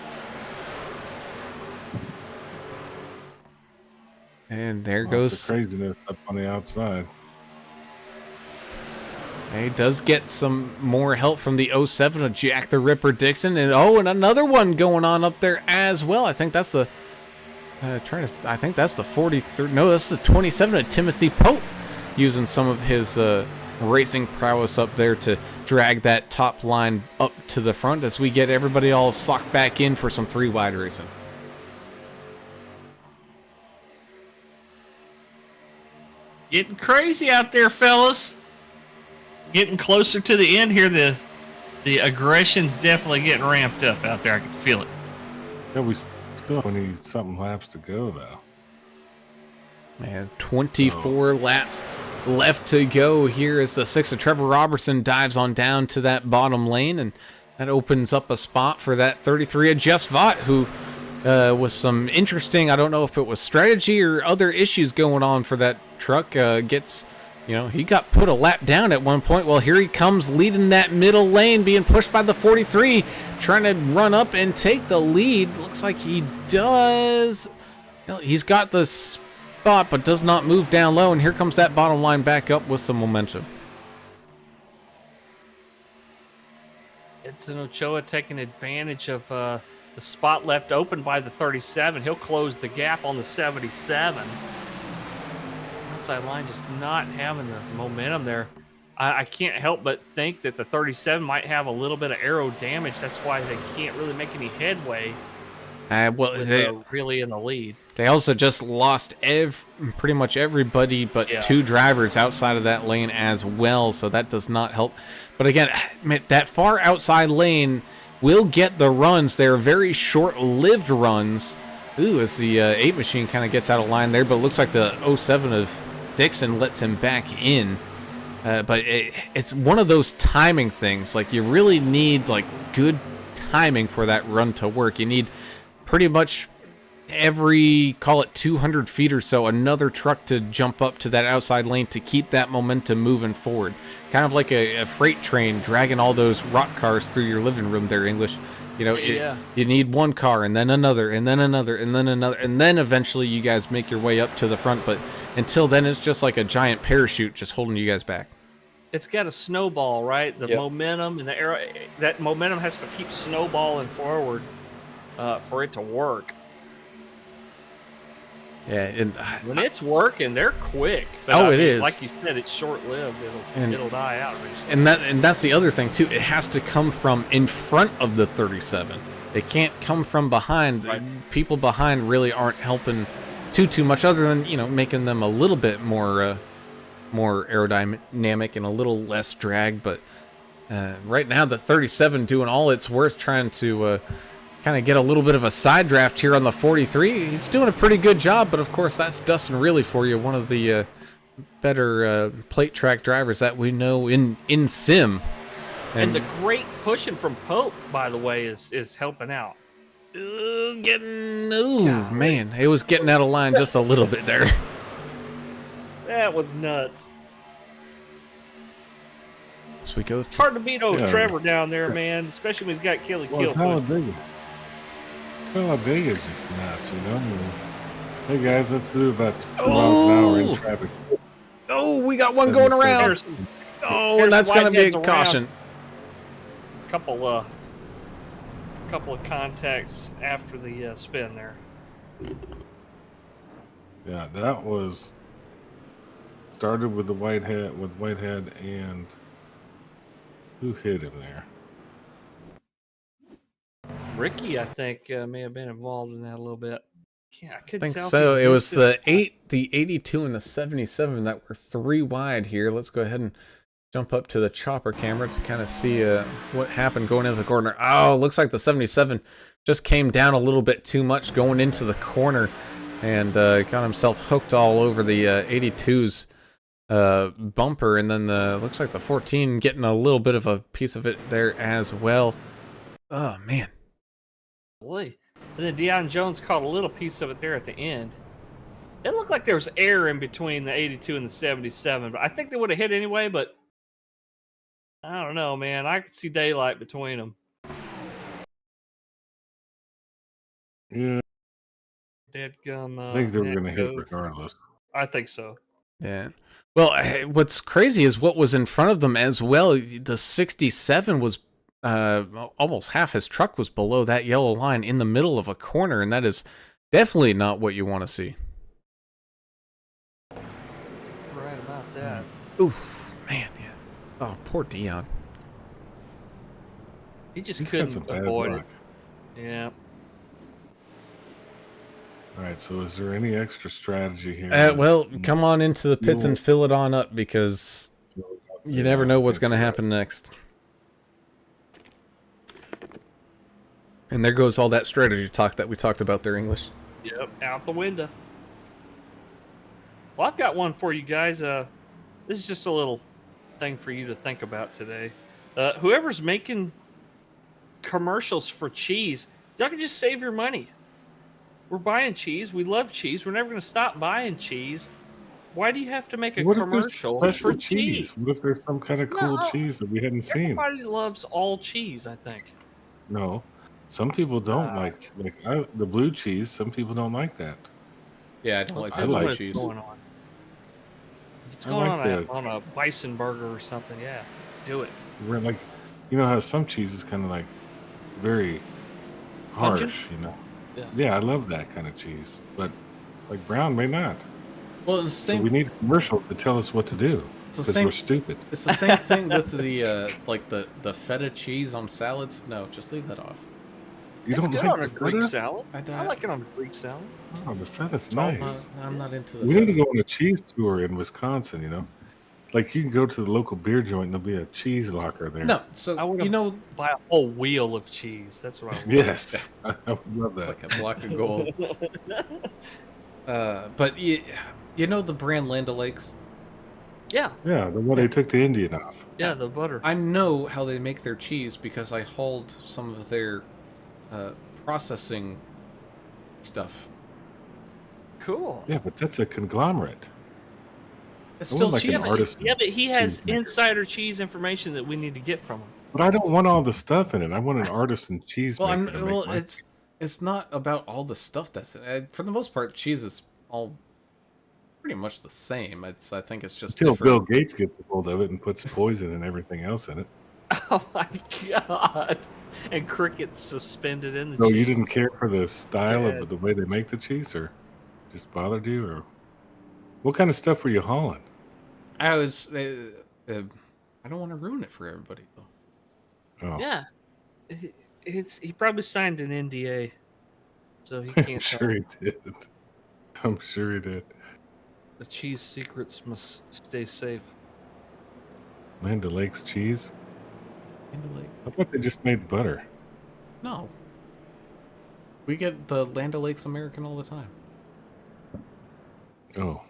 And there goes the craziness up on the outside. He does get some more help from the 07 of Jack the Ripper Dixon, and another one going on up there as well. I think that's the I think that's the 43. No, that's the 27 of Timothy Pope, using some of his racing prowess up there to drag that top line up to the front as we get everybody all socked back in for some 3 wide racing. Getting crazy out there, fellas. Getting closer to the end here. The aggression's definitely getting ramped up out there. I can feel it. Yeah, we still need something laps to go, though. Man, 24 laps left to go here as the 6 of Trevor Robertson dives on down to that bottom lane, and that opens up a spot for that 33 of Jess Vaught, who with some interesting, I don't know if it was strategy or other issues going on for that truck, gets, he got put a lap down at one point. Well, here he comes leading that middle lane, being pushed by the 43, trying to run up and take the lead. Looks like he does. He's got the spot, but does not move down low, and here comes that bottom line back up with some momentum. Edson Ochoa taking advantage of the spot left open by the 37. He'll close the gap on the 77. Outside line just not having the momentum there. I can't help but think that the 37 might have a little bit of aero damage. That's why they can't really make any headway. Really in the lead. They also just lost pretty much everybody but 2 drivers outside of that lane as well, so that does not help. But again, that far outside lane will get the runs. They're very short-lived runs. Ooh, as the 8 machine kind of gets out of line there, but it looks like the 07 of Dixon lets him back in. But it's one of those timing things. Like, you really need good timing for that run to work. You need pretty much every, call it 200 feet or so, another truck to jump up to that outside lane to keep that momentum moving forward. Kind of like a freight train dragging all those rock cars through your living room there, English. You need one car, and then another, and then another, and then another, and then eventually you guys make your way up to the front. But until then, it's just like a giant parachute just holding you guys back. It's got a snowball, right? The momentum and the aero, that momentum has to keep snowballing forward for it to work. Yeah, and When it's working, they're quick. But Oh, I it mean, is. like you said, it's short-lived. It'll die out eventually. and that's the other thing too. It has to come from in front of the 37. It can't come from behind. Right. People behind really aren't helping too much, other than making them a little bit more aerodynamic and a little less drag. But right now, the 37 doing all it's worth, trying to kind of get a little bit of a side draft here on the 43. He's doing a pretty good job, but of course that's Dustin Really for you, one of the better plate track drivers that we know in sim. And the great pushing from Pope, by the way, is helping out. Man, it was getting out of line just a little bit there. That was nuts. So we go It's through. hard to beat old Yeah. Trevor down there, man, especially when he's got kill Well, push. Talladega is just nuts, you know. I mean, hey guys, let's do about 2 miles an hour in traffic. Oh, we got one going 77. around. There's Oh, there's and that's going to be a whiteheads around. caution. couple of contacts after the spin there. Yeah, that was started with the Whitehead, and who hit him there? Ricky, I think, may have been involved in that a little bit. Yeah, I I couldn't think tell if so. he It was missed the 82 and the 77 that were 3 wide here. Let's go ahead and jump up to the chopper camera to kind of see what happened going into the corner. Oh, looks like the 77 just came down a little bit too much going into the corner and got himself hooked all over the 82's bumper, and then looks like the 14 getting a little bit of a piece of it there as well. Oh man. Boy. And then Deion Jones caught a little piece of it there at the end. It looked like there was air in between the 82 and the 77, but I think they would have hit anyway, but I don't know, man. I could see daylight between them. Yeah, Deadgum. I think they were going to hit Netco. regardless. I think so. Yeah. Well, what's crazy is what was in front of them as well. The 67 was almost half his truck was below that yellow line in the middle of a corner, and that is definitely not what you want to see. Right about that. Oof, man. Yeah. Oh, poor Dion. He just He's got some couldn't bad avoid luck. it. Yeah. All right, so is there any extra strategy here? Well, come on into the pits and fill it on up, because you never know what's going to happen next. And there goes all that strategy talk that we talked about there, English. Yep, out the window. Well, I've got one for you guys. This is just a little thing for you to think about today. Whoever's making commercials for cheese, y'all can just save your money. We're buying cheese. We love cheese. We're never going to stop buying cheese. Why do you have to make a What if there's commercial special for cheese? What if there's some kind of cool No. cheese that we hadn't seen? Everybody loves all cheese, I think. No, some people don't like the blue cheese. Some people don't like that. Yeah, I don't Well, like depends that on blue what cheese. it's going on. If it's I going like on a bison burger or something, yeah, do it. We're like, you know how some cheese is kind of like very Pungent? harsh, you know? Yeah. Yeah, I love that kind of cheese, but like brown may not. Well, it's the So we same. need a commercial to tell us what to do It's the because same. we're stupid. It's the same thing with the like the feta cheese on salads. No, just leave that off. You It's don't good like on a the Greek feta? salad. I I like it on a Greek salad. Oh, the feta's I'm nice. not into the. We need to feta. go on a cheese tour in Wisconsin, you know? Like you can go to the local beer joint and there'll be a cheese locker there. No, so I wanna- you know, Buy a whole wheel of cheese. That's what I want. Yes. I would love that. like a block of gold. But you know the brand Land O'Lakes. Yeah, Yeah, the one they took the Indian off. yeah, the butter. I know how they make their cheese because I hauled some of their processing stuff. Cool. Yeah, but that's a conglomerate. It's I still would like cheese. an artisan. Yeah, but he has cheese maker. insider cheese information that we need to get from him. But I don't want all the stuff in it. I want an artisan cheese Well, maker to make my- it's not about all the stuff that's in it. For the most part, cheese is all pretty much the same. I think it's just Until Bill different. Gates gets a hold of it and puts poison and everything else in it. Oh my god! And crickets suspended in the No, cheese. you didn't care for the style Dead. of the way they make the cheese, or just bothered you, or what kind of stuff were you hauling? I was. I don't want to ruin it for everybody though. Oh, Yeah, he probably signed an NDA, so he I'm can't tell sure us. he did. I'm sure he did. The cheese secrets must stay safe. Land O'Lakes cheese. Land O'Lakes. I thought they just made butter. No, we get the Land O'Lakes American all the time. Oh,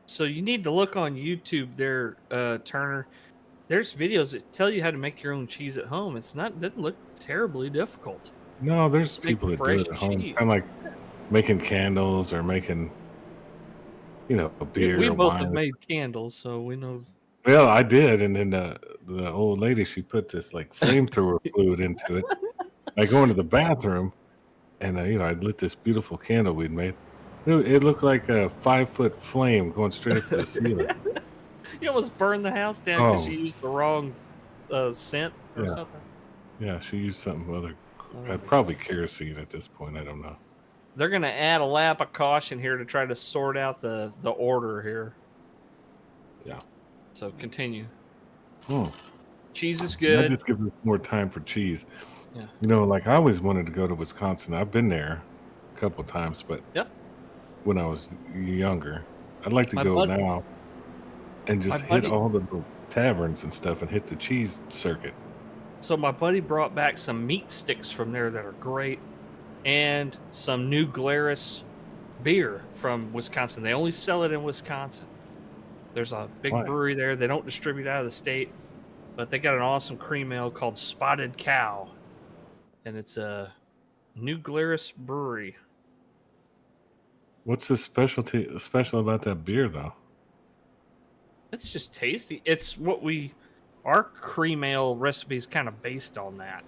So you need to look on YouTube there, Turner. There's videos that tell you how to make your own cheese at home. Doesn't look terribly difficult. no, there's Make people that do fresh it at home. cheese. Kind of like making candles or making, a beer We or both have wine. made candles, so we know. Well, I did, and then the old lady, she put this like flamethrower fluid into it. I go into the bathroom, and I lit this beautiful candle we'd made. It looked like a 5-foot flame going straight up to the ceiling. You almost burned the house down because Oh. you used the wrong scent or Yeah. something. Yeah, she used something other, Oh, probably yes. kerosene at this point. I don't know. They're gonna add a lap of caution here to try to sort out the order here. Yeah. So continue. Oh, Cheese is that good. just gives us more time for cheese. Yeah. Like I always wanted to go to Wisconsin. I've been there a couple times, but Yep. when I was younger, I'd like to My go bud- now and just my hit buddy- all the little taverns and stuff and hit the cheese circuit. So my buddy brought back some meat sticks from there that are great, and some New Glarus beer from Wisconsin. They only sell it in Wisconsin. There's a big Why? brewery there. They don't distribute out of the state, but they got an awesome cream ale called Spotted Cow, and it's a New Glarus brewery. What's the special about that beer though? It's just tasty. It's our cream ale recipe is kind of based on that.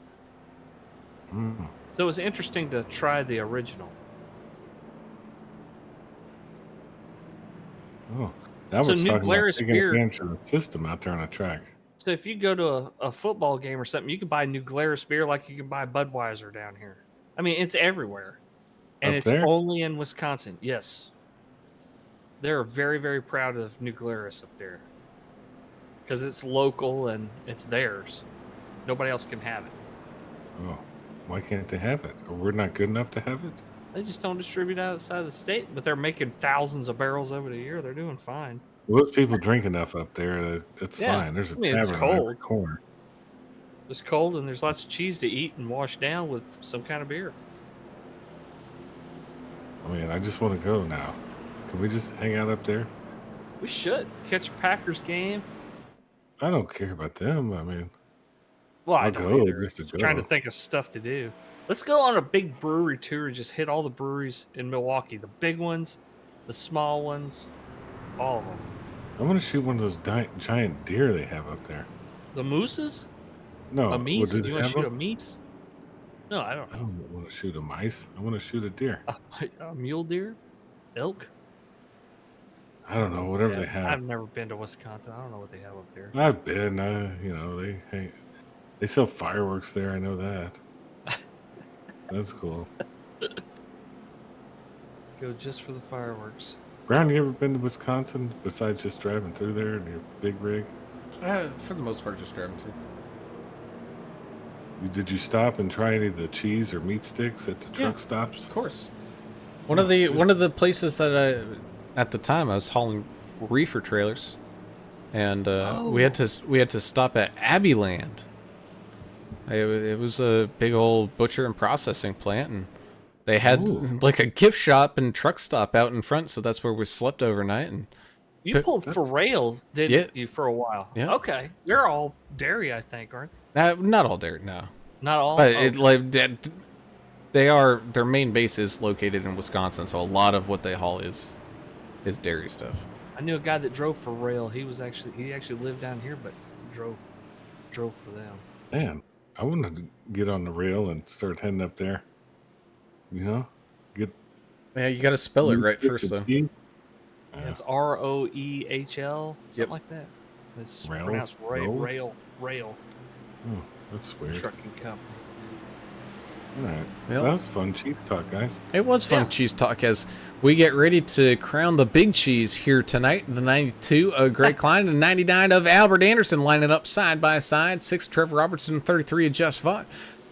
Mm. So it was interesting to try the original. Oh, that So was New talking about Glarus taking beer- advantage of the system out there on the track. So if you go to a football game or something, you can buy New Glarus beer like you can buy Budweiser down here. I mean, it's everywhere. And Up it's there? only in Wisconsin. Yes. They're very, very proud of New Glarus up there. Because it's local and it's theirs. Nobody else can have it. Oh, why can't they have it? Or we're not good enough to have it? They just don't distribute outside of the state, but they're making thousands of barrels over the year. They're doing fine. Well, those people drink enough up there that it's Yeah, fine. There's a I mean, it's tavern on every cold. corner. It's cold and there's lots of cheese to eat and wash down with some kind of beer. I mean, I just want to go now. Can we just hang out up there? We should catch a Packers game. I don't care about them. I mean, Well, I I'll don't go either. just to Trying to go. think of stuff to do. Let's go on a big brewery tour and just hit all the breweries in Milwaukee. The big ones, the small ones, all of them. I want to shoot one of those giant deer they have up there. The mooses? No, A well, meese? do they You want to have shoot a them? meese? No, I don't I know. don't want to shoot a mice. I want to shoot a deer. A mule deer? Elk? I don't know. Whatever Yeah, they have. I've never been to Wisconsin. I don't know what they have up there. I've been. They sell fireworks there. I know that. That's cool. Go just for the fireworks. Brown, you ever been to Wisconsin besides just driving through there in your big rig? For the most part, just driving to. Did you stop and try any of the cheese or meat sticks at the truck stops? Of course. One of the places that at the time I was hauling reefer trailers, and we had to stop at Abbeyland. It was a big old butcher and processing plant, and they had Ooh. like a gift shop and truck stop out in front, so that's where we slept overnight. And You But pulled for rail, didn't Yeah. you, for a while? Yeah. Okay. They're all dairy, I think, aren't they? not all dairy, no, Not all? but Oh, it like their main base is located in Wisconsin, so a lot of what they haul is dairy stuff. I knew a guy that drove for rail. He actually lived down here, but drove for them. Man, I wanted to get on the rail and start heading up there. Get Yeah, you got to spell it right get first, some though. cheese. Yeah, it's ROEHL, something Yep. like that. It's Rail? pronounced Roll? rail Oh, that's weird. trucking company. All right. Well, That was fun cheese talk, guys. it was fun Yeah. cheese talk as we get ready to crown the big cheese here tonight. The 92 of Greg Klein and 99 of Albert Anderson lining up side by side. 6 Trevor Robertson, 33 of Just Vaught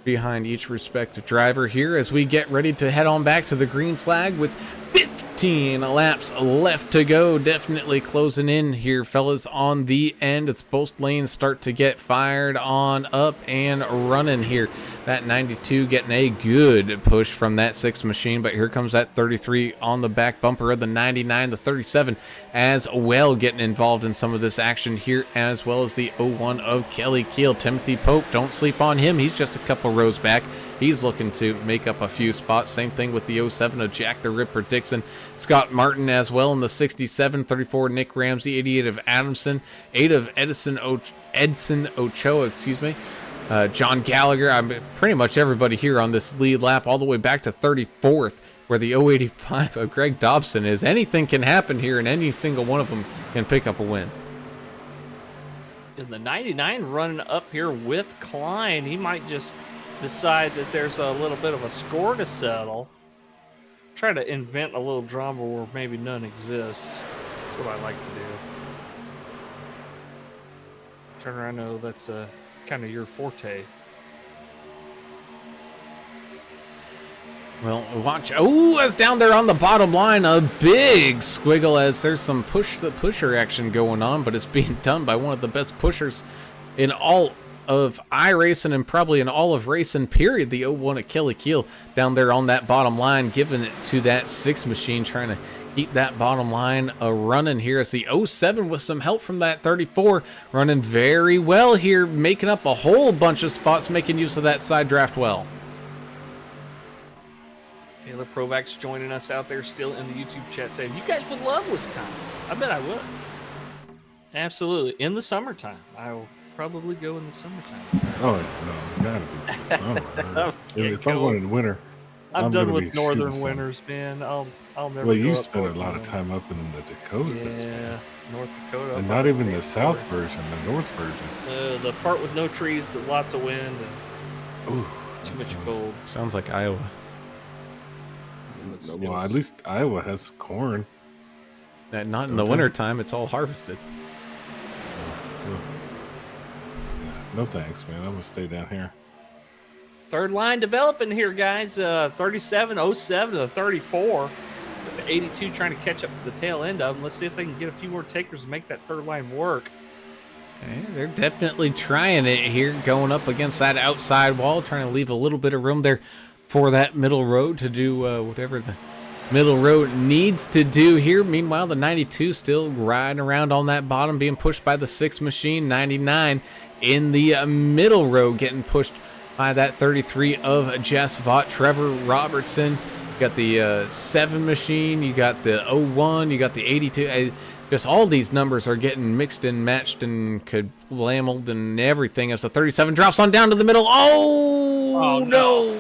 behind each respective driver here as we get ready to head on back to the green flag with 15 laps left to go. Definitely closing in here, fellas, on the end. It's both lanes start to get fired on up and running here. That 92 getting a good push from that 6 machine, but here comes that 33 on the back bumper of the 99, the 37 as well getting involved in some of this action here, as well as the 01 of Kelly Keel. Timothy Pope, don't sleep on him. He's just a couple rows back. He's looking to make up a few spots. Same thing with the 07 of Jack the Ripper Dixon. Scott Martin as well in the 67, 34 Nick Ramsey, 88 of Adamson, 8 of Edson Ochoa, excuse me. John Gallagher, pretty much everybody here on this lead lap all the way back to 34th where the 085 of Greg Dobson is. Anything can happen here and any single one of them can pick up a win. And the 99 running up here with Klein, he might just decide that there's a little bit of a score to settle. Try to invent a little drama where maybe none exists. That's what I like to do. Turner, I know that's kind of your forte. Well, watch. Oh, as down there on the bottom line, a big squiggle as there's some pusher action going on, but it's being done by one of the best pushers in all of iRacing and probably in all of racing, period. The 01 at Kelly Keel down there on that bottom line, giving it to that 6 machine, trying to keep that bottom line running here as the 07 with some help from that 34 running very well here, making up a whole bunch of spots, making use of that side draft well. Taylor Provak's joining us out there still in the YouTube chat saying, you guys would love Wisconsin. I bet I would. Absolutely. In the summertime. I will probably go in the summertime. Oh, no, you gotta be in the summer. If I'm going in the winter, I'm gonna done be with northern shooting winters, man. I'll never Well, go you up spent a north lot of again. time up in the Dakotas. Yeah, North Dakota. And up not on even the North south Dakota. version, the north version. The part with no trees, lots of wind, and Ooh, too that much sounds- cold. Sounds like Iowa. Well, at least Iowa has some corn. Not in the Don't they? wintertime, it's all harvested. No thanks, man. I'm gonna stay down here. Third line developing here, guys. 37, 07 to the 34. With the 82 trying to catch up to the tail end of them. Let's see if they can get a few more takers and make that third line work. Okay, they're definitely trying it here, going up against that outside wall, trying to leave a little bit of room there for that middle road to do whatever the middle road needs to do here. Meanwhile, the 92 still riding around on that bottom, being pushed by the 6 machine. 99 in the middle row, getting pushed by that 33 of Jess Vaught. Trevor Robertson. You got the 7 machine, you got the 01, you got the 82. Just all these numbers are getting mixed and matched and kablambled and everything as the 37 drops on down to the middle. Oh, no.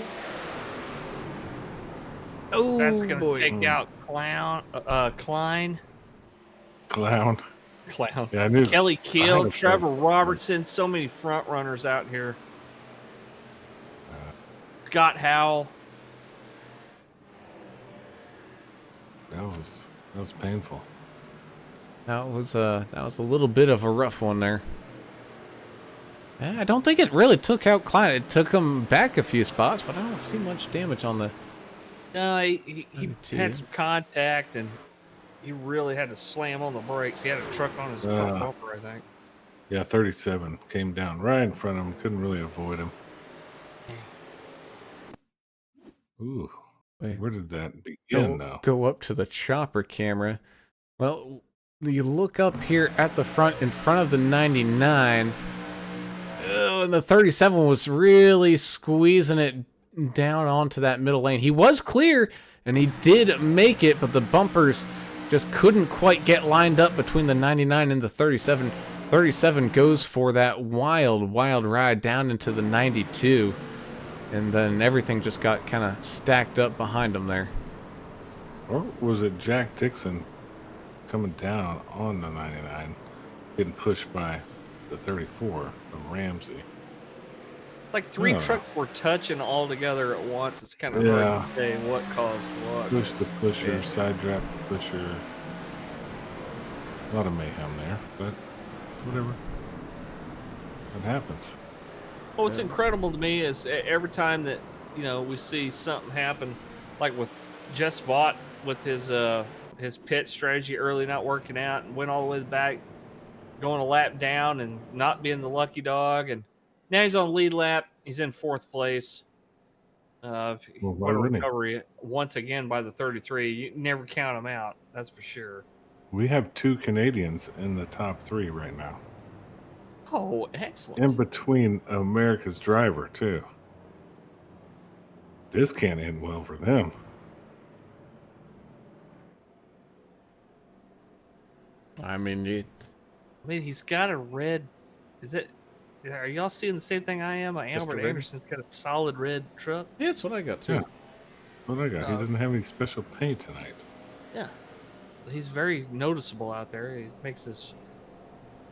Oh, That's going to boy. take out Klein. Clown. Clown. Yeah, I knew. Kelly I Keel, had a Trevor feeling. Robertson. So many front runners out here. Scott Howell. That was painful. That was a little bit of a rough one there. I don't think it really took out Klein. It took him back a few spots, but I don't see much damage on the. No, he 92. had some contact, and he really had to slam on the brakes. He had a truck on his front bumper, I think. Yeah, 37 came down right in front of him. Couldn't really avoid him. Ooh, Wait. where did that begin, though? Go up to the chopper camera. Well, you look up here at the front, in front of the 99. Oh, and the 37 was really squeezing it down onto that middle lane. He was clear, and he did make it, but the bumpers just couldn't quite get lined up between the 99 and the 37. 37 goes for that wild ride down into the 92. And then everything just got kind of stacked up behind him there. Or was it Jack Dixon coming down on the 99, getting pushed by the 34 from Ramsey? It's like three Oh. trucks were touching all together at once. It's kind of Yeah. hard to say what caused what. Push the pusher, Yeah. side drop the pusher. A lot of mayhem there, but whatever. It happens. Well, what's incredible to me is every time that we see something happen, like with Jess Vaught with his pit strategy early not working out and went all the way back, going a lap down and not being the lucky dog, and now he's on lead lap. He's in 4th place. Well, why What a wouldn't he? recovery once again by the 33. You never count him out. That's for sure. We have 2 Canadians in the top 3 right now. Oh, excellent. In between America's driver, too. This can't end well for them. I mean, I mean, he's got a red. Are y'all seeing the same thing I am? Albert Red? Anderson's got a solid red truck. yeah, that's what I got too. Yeah. That's what I got. He Oh. doesn't have any special paint tonight. Yeah, he's very noticeable out there. He makes his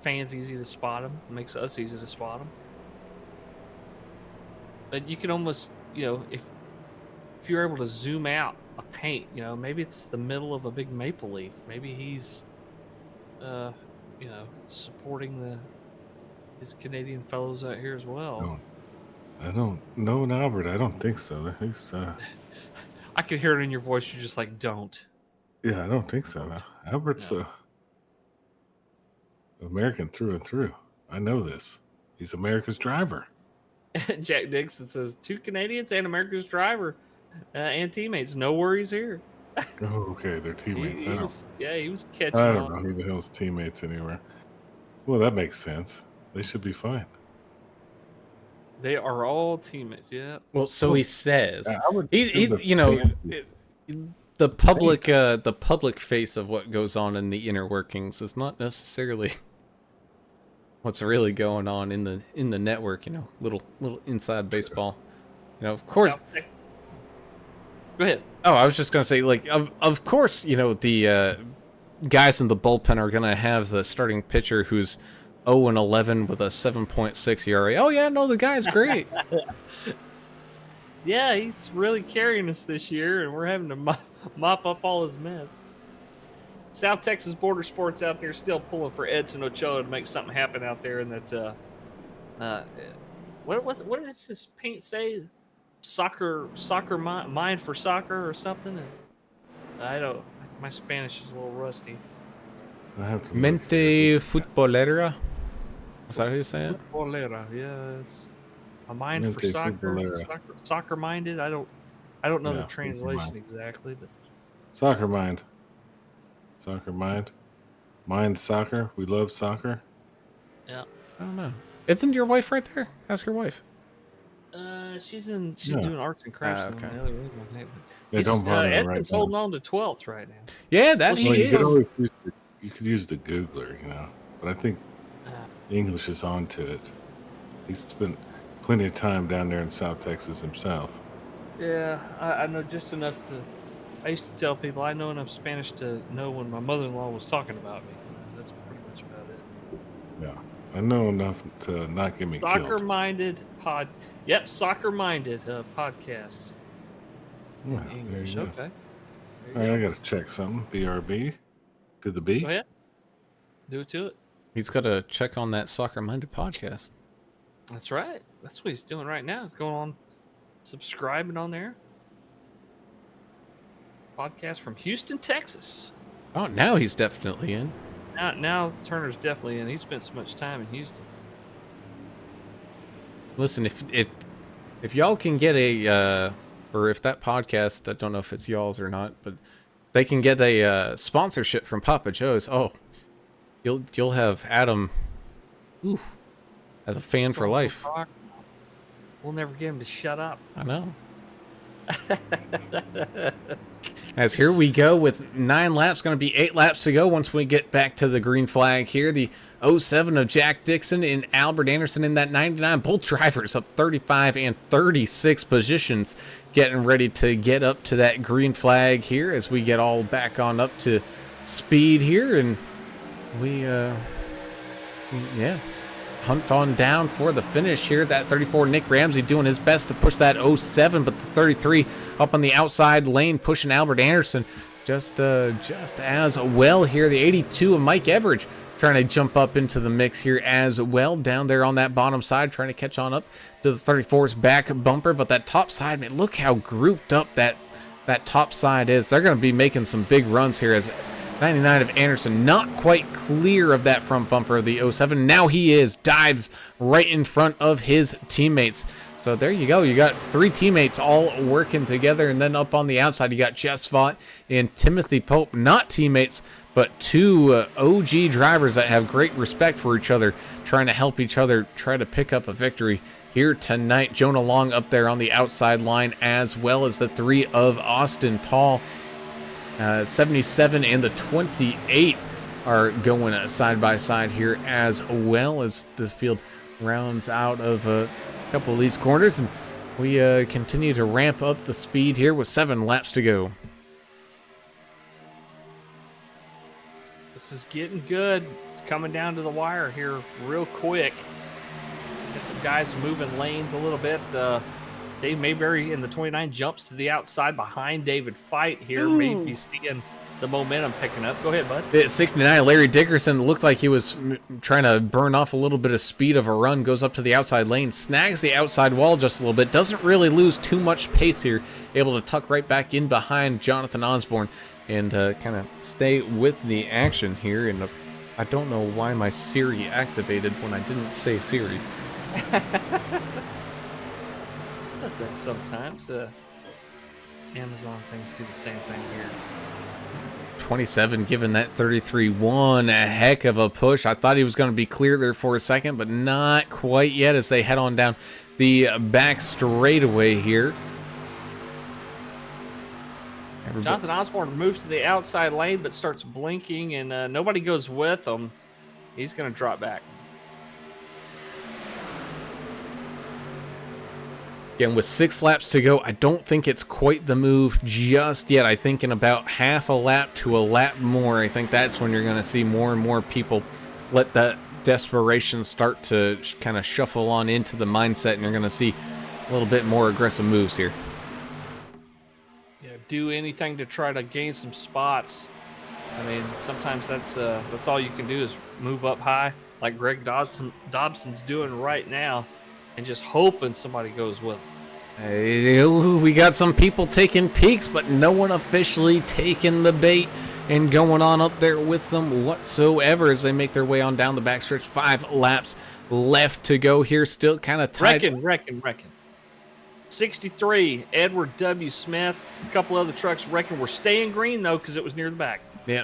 fans easy to spot him. Makes us easy to spot him. But you can almost, if you're able to zoom out a paint, maybe it's the middle of a big maple leaf. Maybe he's, supporting his Canadian fellows out here as well. No. I don't know, Albert. I don't think so. He's, I could hear it in your voice. You're just like, don't. yeah, I don't think so. Albert's No. American through and through. I know this. He's America's driver. Jack Dixon says 2 Canadians and America's driver and teammates. No worries here. Oh, okay, they're teammates. He was catching I on. don't know who the hell's teammates anywhere. Well, that makes sense. They should be fine. They are all teammates. Yeah. Well, so he says. I would He do the you know, paint. the public face of what goes on in the inner workings is not necessarily what's really going on in the network. Little inside baseball. Of course. Go ahead. Oh, I was just gonna say, like, of course, the guys in the bullpen are gonna have the starting pitcher who's 0-11 with a 7.6 ERA. Oh yeah, no, the guy's great. Yeah, he's really carrying us this year, and we're having to mop up all his mess. South Texas Border Sports out there still pulling for Edson Ochoa to make something happen out there, and that what does his paint say? Soccer mind for soccer or something? And I don't. My Spanish is a little rusty. I have to look Mente here. futbolera. Is that how you say it? Futbolera, yeah, it's a mind for Mente soccer. futbolera. Soccer minded. I don't know Yeah, the translation mind. exactly, but Soccer mind. Soccer mind. Mind soccer. We love soccer. yeah. I don't know. Isn't your wife right there? Ask your wife. She's Yeah. doing arts and crafts. Okay. in the other room. Yeah, don't bother her right Edson's now. holding on to 12th right now. Yeah, that Well, he Well, you could is. always you could use the Googler, but I think Uh, English is on to it. He's spent plenty of time down there in South Texas himself. Yeah, I know just enough to. I used to tell people I know enough Spanish to know when my mother-in-law was talking about me. That's pretty much about it. Yeah, I know enough to not get me killed. Soccer-minded pod. Yep, soccer-minded podcast. Yeah, In there English. you go. Okay. All right, I gotta check something. BRB to the B. Go ahead. Do it to it. He's got to check on that soccer-minded podcast. That's right. That's what he's doing right now. He's going on, subscribing on there. Podcast from Houston, Texas. Oh, now he's definitely in. Now Turner's definitely in. He spent so much time in Houston. Listen, if y'all can get a or if that podcast, I don't know if it's y'all's or not, but they can get a sponsorship from Papa Joe's. Oh, you'll have Adam, as a fan for So life. We'll never get him to shut up. I know. As here we go with 9 laps, going to be 8 laps to go once we get back to the green flag here. The 07 of Jack Dixon and Albert Anderson in that 99. Both drivers up 35 and 36 positions, getting ready to get up to that green flag here as we get all back on up to speed here. And we, yeah. hunt on down for the finish here. That 34 Nick Ramsey doing his best to push that 07, but the 33 up on the outside lane pushing Albert Anderson just as well here. The 82 of Mike Everidge trying to jump up into the mix here as well down there on that bottom side, trying to catch on up to the 34's back bumper. But that top side, man, look how grouped up that top side is. They're going to be making some big runs here as 99 of Anderson not quite clear of that front bumper of the 07. Now he is, dives right in front of his teammates. So there you go. You got 3 teammates all working together. And then up on the outside, you got Jess Vaught and Timothy Pope, not teammates, but 2 OG drivers that have great respect for each other, trying to help each other try to pick up a victory here tonight. Jonah Long up there on the outside line, as well as the 3 of Austin Paul. 77 and the 28 are going side by side here, as well as the field rounds out of a couple of these corners. And we continue to ramp up the speed here with 7 laps to go. This is getting good. It's coming down to the wire here real quick. Get some guys moving lanes a little bit. Dave Mayberry in the 29 jumps to the outside behind David Fight here. Ooh. Maybe seeing the momentum picking up. Go ahead, bud. At 69, Larry Dickerson looked like he was trying to burn off a little bit of speed of a run, goes up to the outside lane, snags the outside wall just a little bit, doesn't really lose too much pace here, able to tuck right back in behind Jonathan Osborne and kind of stay with the action here. And I don't know why my Siri activated when I didn't say Siri. Does that sometimes. Amazon things do the same thing here. 27 giving that 33 one a heck of a push. I thought he was going to be clear there for a second, but not quite yet as they head on down the back straightaway here. Jonathan Osborne moves to the outside lane but starts blinking, and nobody goes with him. He's going to drop back. Again, with 6 laps to go, I don't think it's quite the move just yet. I think in about half a lap to a lap more, I think that's when you're going to see more and more people let that desperation start to kind of shuffle on into the mindset, and you're going to see a little bit more aggressive moves here. Yeah, do anything to try to gain some spots. I mean, sometimes that's all you can do is move up high, like Greg Dobson's doing right now, and just hoping somebody goes with them. We got some people taking peeks, but no one officially taking the bait and going on up there with them whatsoever as they make their way on down the backstretch. 5 laps left to go here, still kind of tight. Reckon. 63, Edward W. Smith. A couple other trucks reckon we're staying green, though, because it was near the back. Yeah,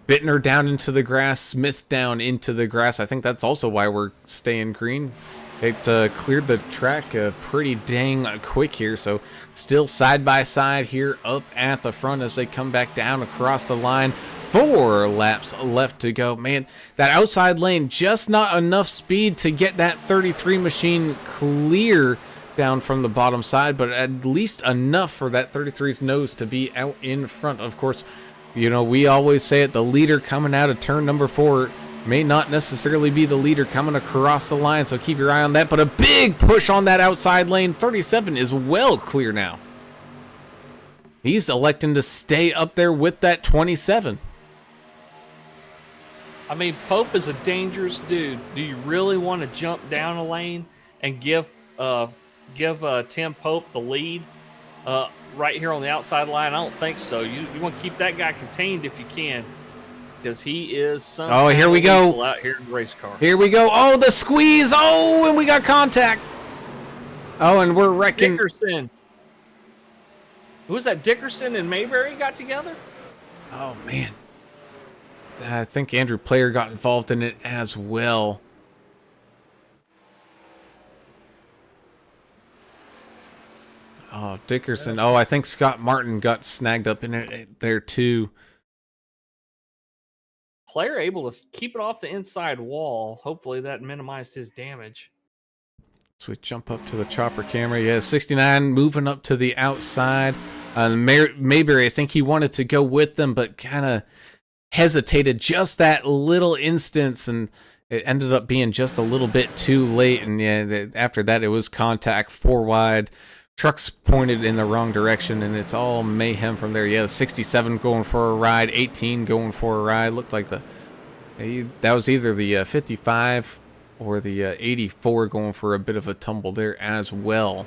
Bittner down into the grass, Smith down into the grass. I think that's also why we're staying green. It cleared the track pretty dang quick here, so still side by side here up at the front as they come back down across the line. 4 laps left to go. Man, that outside lane, just not enough speed to get that 33 machine clear down from the bottom side, but at least enough for that 33's nose to be out in front. Of course, you know, we always say it, the leader coming out of turn number 4 may not necessarily be the leader coming across the line, so keep your eye on that. But a big push on that outside lane. 37 is well clear now. He's electing to stay up there with that 27. I mean, Pope is a dangerous dude. Do you really want to jump down a lane and give Tim Pope the lead right here on the outside line? I don't think so. You want to keep that guy contained if you can, because he is some. Oh, here we go. Out here in the race car. Here we go. Oh, the squeeze. Oh, and we got contact. Oh, and we're wrecking. Dickerson. Who was that? Dickerson and Mayberry got together? Oh, man. I think Andrew Player got involved in it as well. Oh, Dickerson. Oh, I think Scott Martin got snagged up in it there too. Player able to keep it off the inside wall. Hopefully that minimized his damage. So we jump up to the chopper camera. Yeah, 69 moving up to the outside. Mayberry, I think he wanted to go with them, but kind of hesitated just that little instance, and it ended up being just a little bit too late, and yeah, after that it was contact 4 wide. Trucks pointed in the wrong direction, and it's all mayhem from there. Yeah, the 67 going for a ride, 18 going for a ride. Looked like that was either the 55 or the 84 going for a bit of a tumble there as well.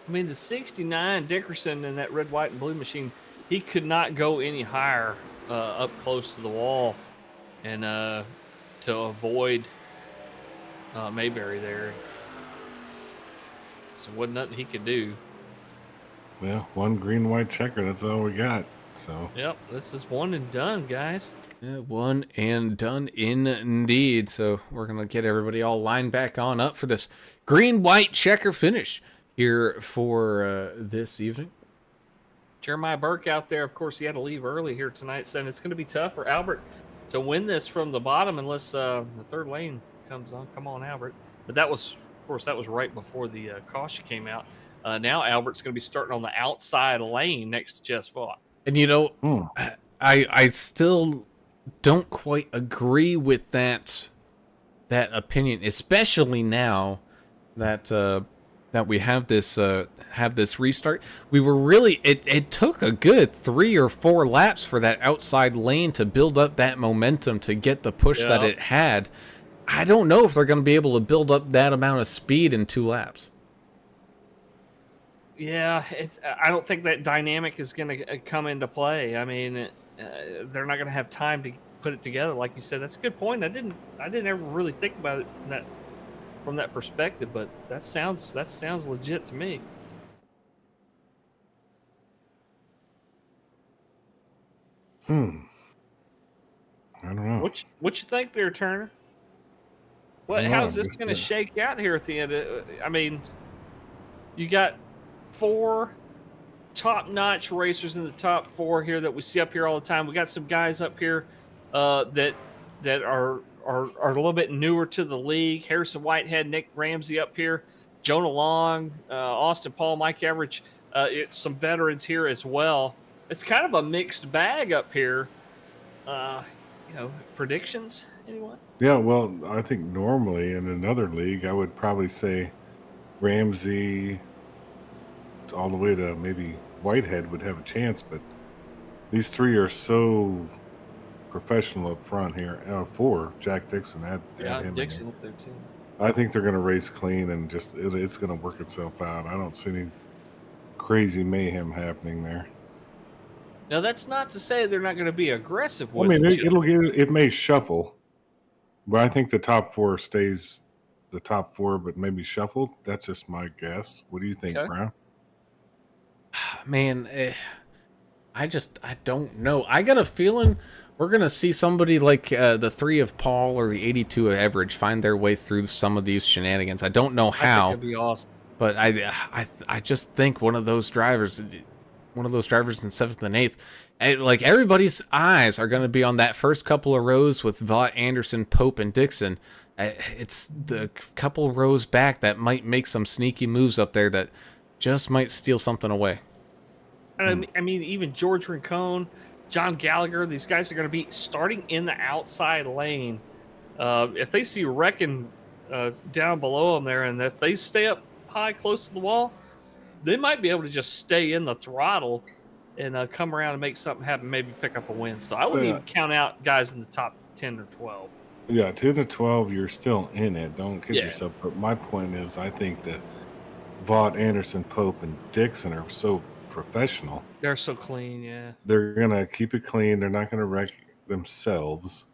I mean, the 69 Dickerson in that red, white, and blue machine, he could not go any higher up close to the wall, and to avoid Mayberry there. So wasn't nothing he could do. Well, one green, white checker. That's all we got. So. Yep, this is one and done, guys. Yeah, one and done indeed. So we're going to get everybody all lined back on up for this green-white checker finish here for this evening. Jeremiah Burke out there, of course, he had to leave early here tonight, saying it's going to be tough for Albert to win this from the bottom unless the third lane comes on. Come on, Albert. But that was, of course, that was right before the caution came out. Now Albert's going to be starting on the outside lane next to Jess Vaught. And, you know, I still don't quite agree with that opinion, especially now that that we have this restart. We were really it took a good 3 or 4 laps for that outside lane to build up that momentum to get the push that it had. I don't know if they're going to be able to build up that amount of speed in 2 laps. Yeah, I don't think that dynamic is going to come into play. I mean, they're not going to have time to put it together, like you said. That's a good point. I didn't ever really think about it from that perspective, but that sounds legit to me. I don't know. What you think there, Turner? How's this going to shake out here at the end? I mean, you got 4 top-notch racers in the top 4 here that we see up here all the time. We got some guys up here that are a little bit newer to the league. Harrison Whitehead, Nick Ramsey up here, Jonah Long, Austin Paul, Mike Everidge. It's some veterans here as well. It's kind of a mixed bag up here. Predictions, anyone? Yeah, well, I think normally in another league, I would probably say Ramsey all the way to maybe Whitehead would have a chance, but these 3 are so professional up front here. 4, Jack Dixon. Add him Dixon up there too. I think they're going to race clean and just it's going to work itself out. I don't see any crazy mayhem happening there. Now, that's not to say they're not going to be aggressive. I mean, it may shuffle, but I think the top 4 stays the top 4, but maybe shuffled. That's just my guess. What do you think, Brown? Man, I don't know. I got a feeling we're going to see somebody like the 3 of Paul or the 82 of Everidge find their way through some of these shenanigans. I don't know how. I think it'd be awesome. But I just think one of those drivers in 7th and 8th, like everybody's eyes are going to be on that first couple of rows with Vaught, Anderson, Pope, and Dixon. It's the couple rows back that might make some sneaky moves up there that just might steal something away. I mean, even George Rincon, John Gallagher, these guys are going to be starting in the outside lane. If they see wrecking down below them there, and if they stay up high close to the wall, they might be able to just stay in the throttle and come around and make something happen, maybe pick up a win. So I wouldn't even count out guys in the top 10 or 12. Yeah, 10 to 12, you're still in it. Don't kid yourself. But my point is, I think that Vaught, Anderson, Pope, and Dixon are so professional. They're so clean, yeah. They're going to keep it clean. They're not going to wreck themselves.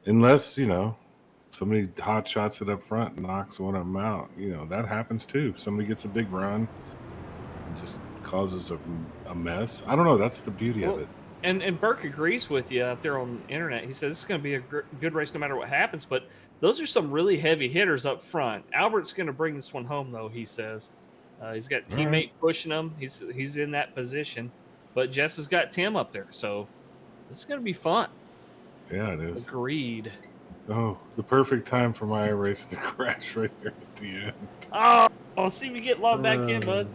Unless, somebody hot shots it up front and knocks one of them out. That happens too. Somebody gets a big run and just causes a mess. I don't know. That's the beauty of it. And Burke agrees with you out there on the internet. He says this is going to be a good race no matter what happens. But those are some really heavy hitters up front. Albert's going to bring this one home, though, he says. He's got teammate pushing him. He's in that position. But Jess has got Tim up there. So this is going to be fun. Yeah, it is. Agreed. Oh, the perfect time for my race to crash right there at the end. Oh, I'll see if you get logged back in, bud.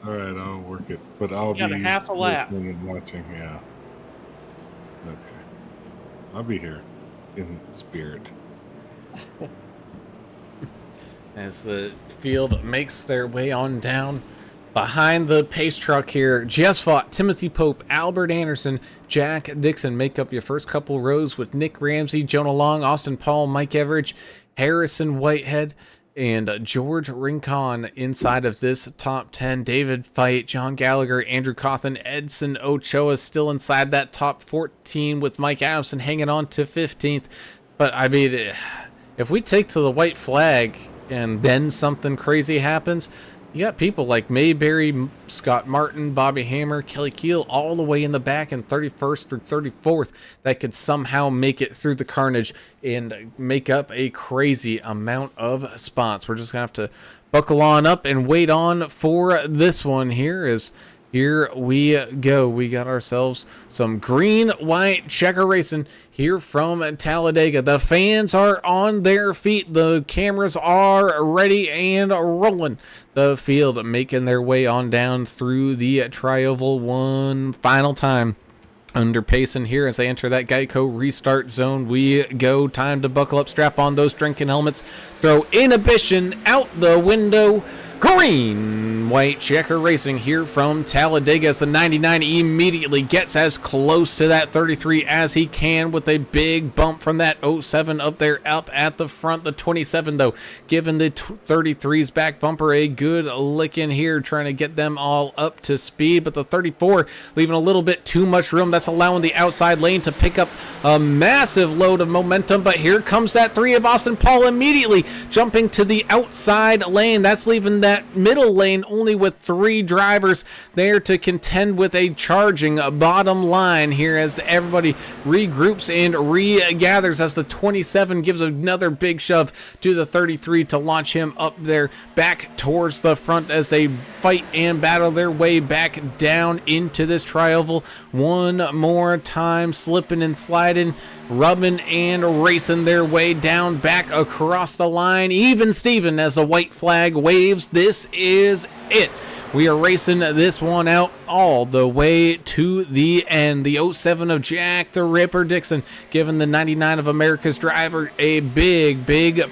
All right, I'll work it. But I'll be a half a lap and watching. Yeah. Okay. I'll be here in spirit. As the field makes their way on down behind the pace truck here. Jess Vaught, Timothy Pope, Albert Anderson, Jack Dixon make up your first couple rows, with Nick Ramsey, Jonah Long, Austin Paul, Mike Everidge, Harrison Whitehead, and George Rincon inside of this top 10. David Fite, John Gallagher, Andrew Cawthon, Edson Ochoa still inside that top 14, with Mike Adamson hanging on to 15th. But I mean, if we take to the white flag and then something crazy happens, you got people like Mayberry, Scott Martin, Bobby Hammer, Kelly Keel all the way in the back in 31st through 34th that could somehow make it through the carnage and make up a crazy amount of spots. We're just going to have to buckle on up and wait on for this one here. Here we go. We got ourselves some green-white checker racing here from Talladega. The fans are on their feet. The cameras are ready and rolling. The field making their way on down through the tri-oval one final time. Under pacing here as they enter that Geico restart zone. We go. Time to buckle up, strap on those drinking helmets, throw inhibition out the window. Green white checker racing here from Talladega as the 99 immediately gets as close to that 33 as he can, with a big bump from that 07 up there up at the front. The 27 though giving the 33's back bumper a good lick in here, trying to get them all up to speed, but the 34 leaving a little bit too much room. That's allowing the outside lane to pick up a massive load of momentum, but here comes that 3 of Austin Paul immediately jumping to the outside lane. That's leaving that middle lane only with 3 drivers there to contend with a charging bottom line here as everybody regroups and regathers as the 27 gives another big shove to the 33 to launch him up there back towards the front as they fight and battle their way back down into this tri-oval one more time, slipping and sliding, rubbing and racing their way down back across the line. Even Steven as the white flag waves. This is it. We are racing this one out all the way to the end. The 07 of Jack the Ripper Dixon giving the 99 of America's Driver a big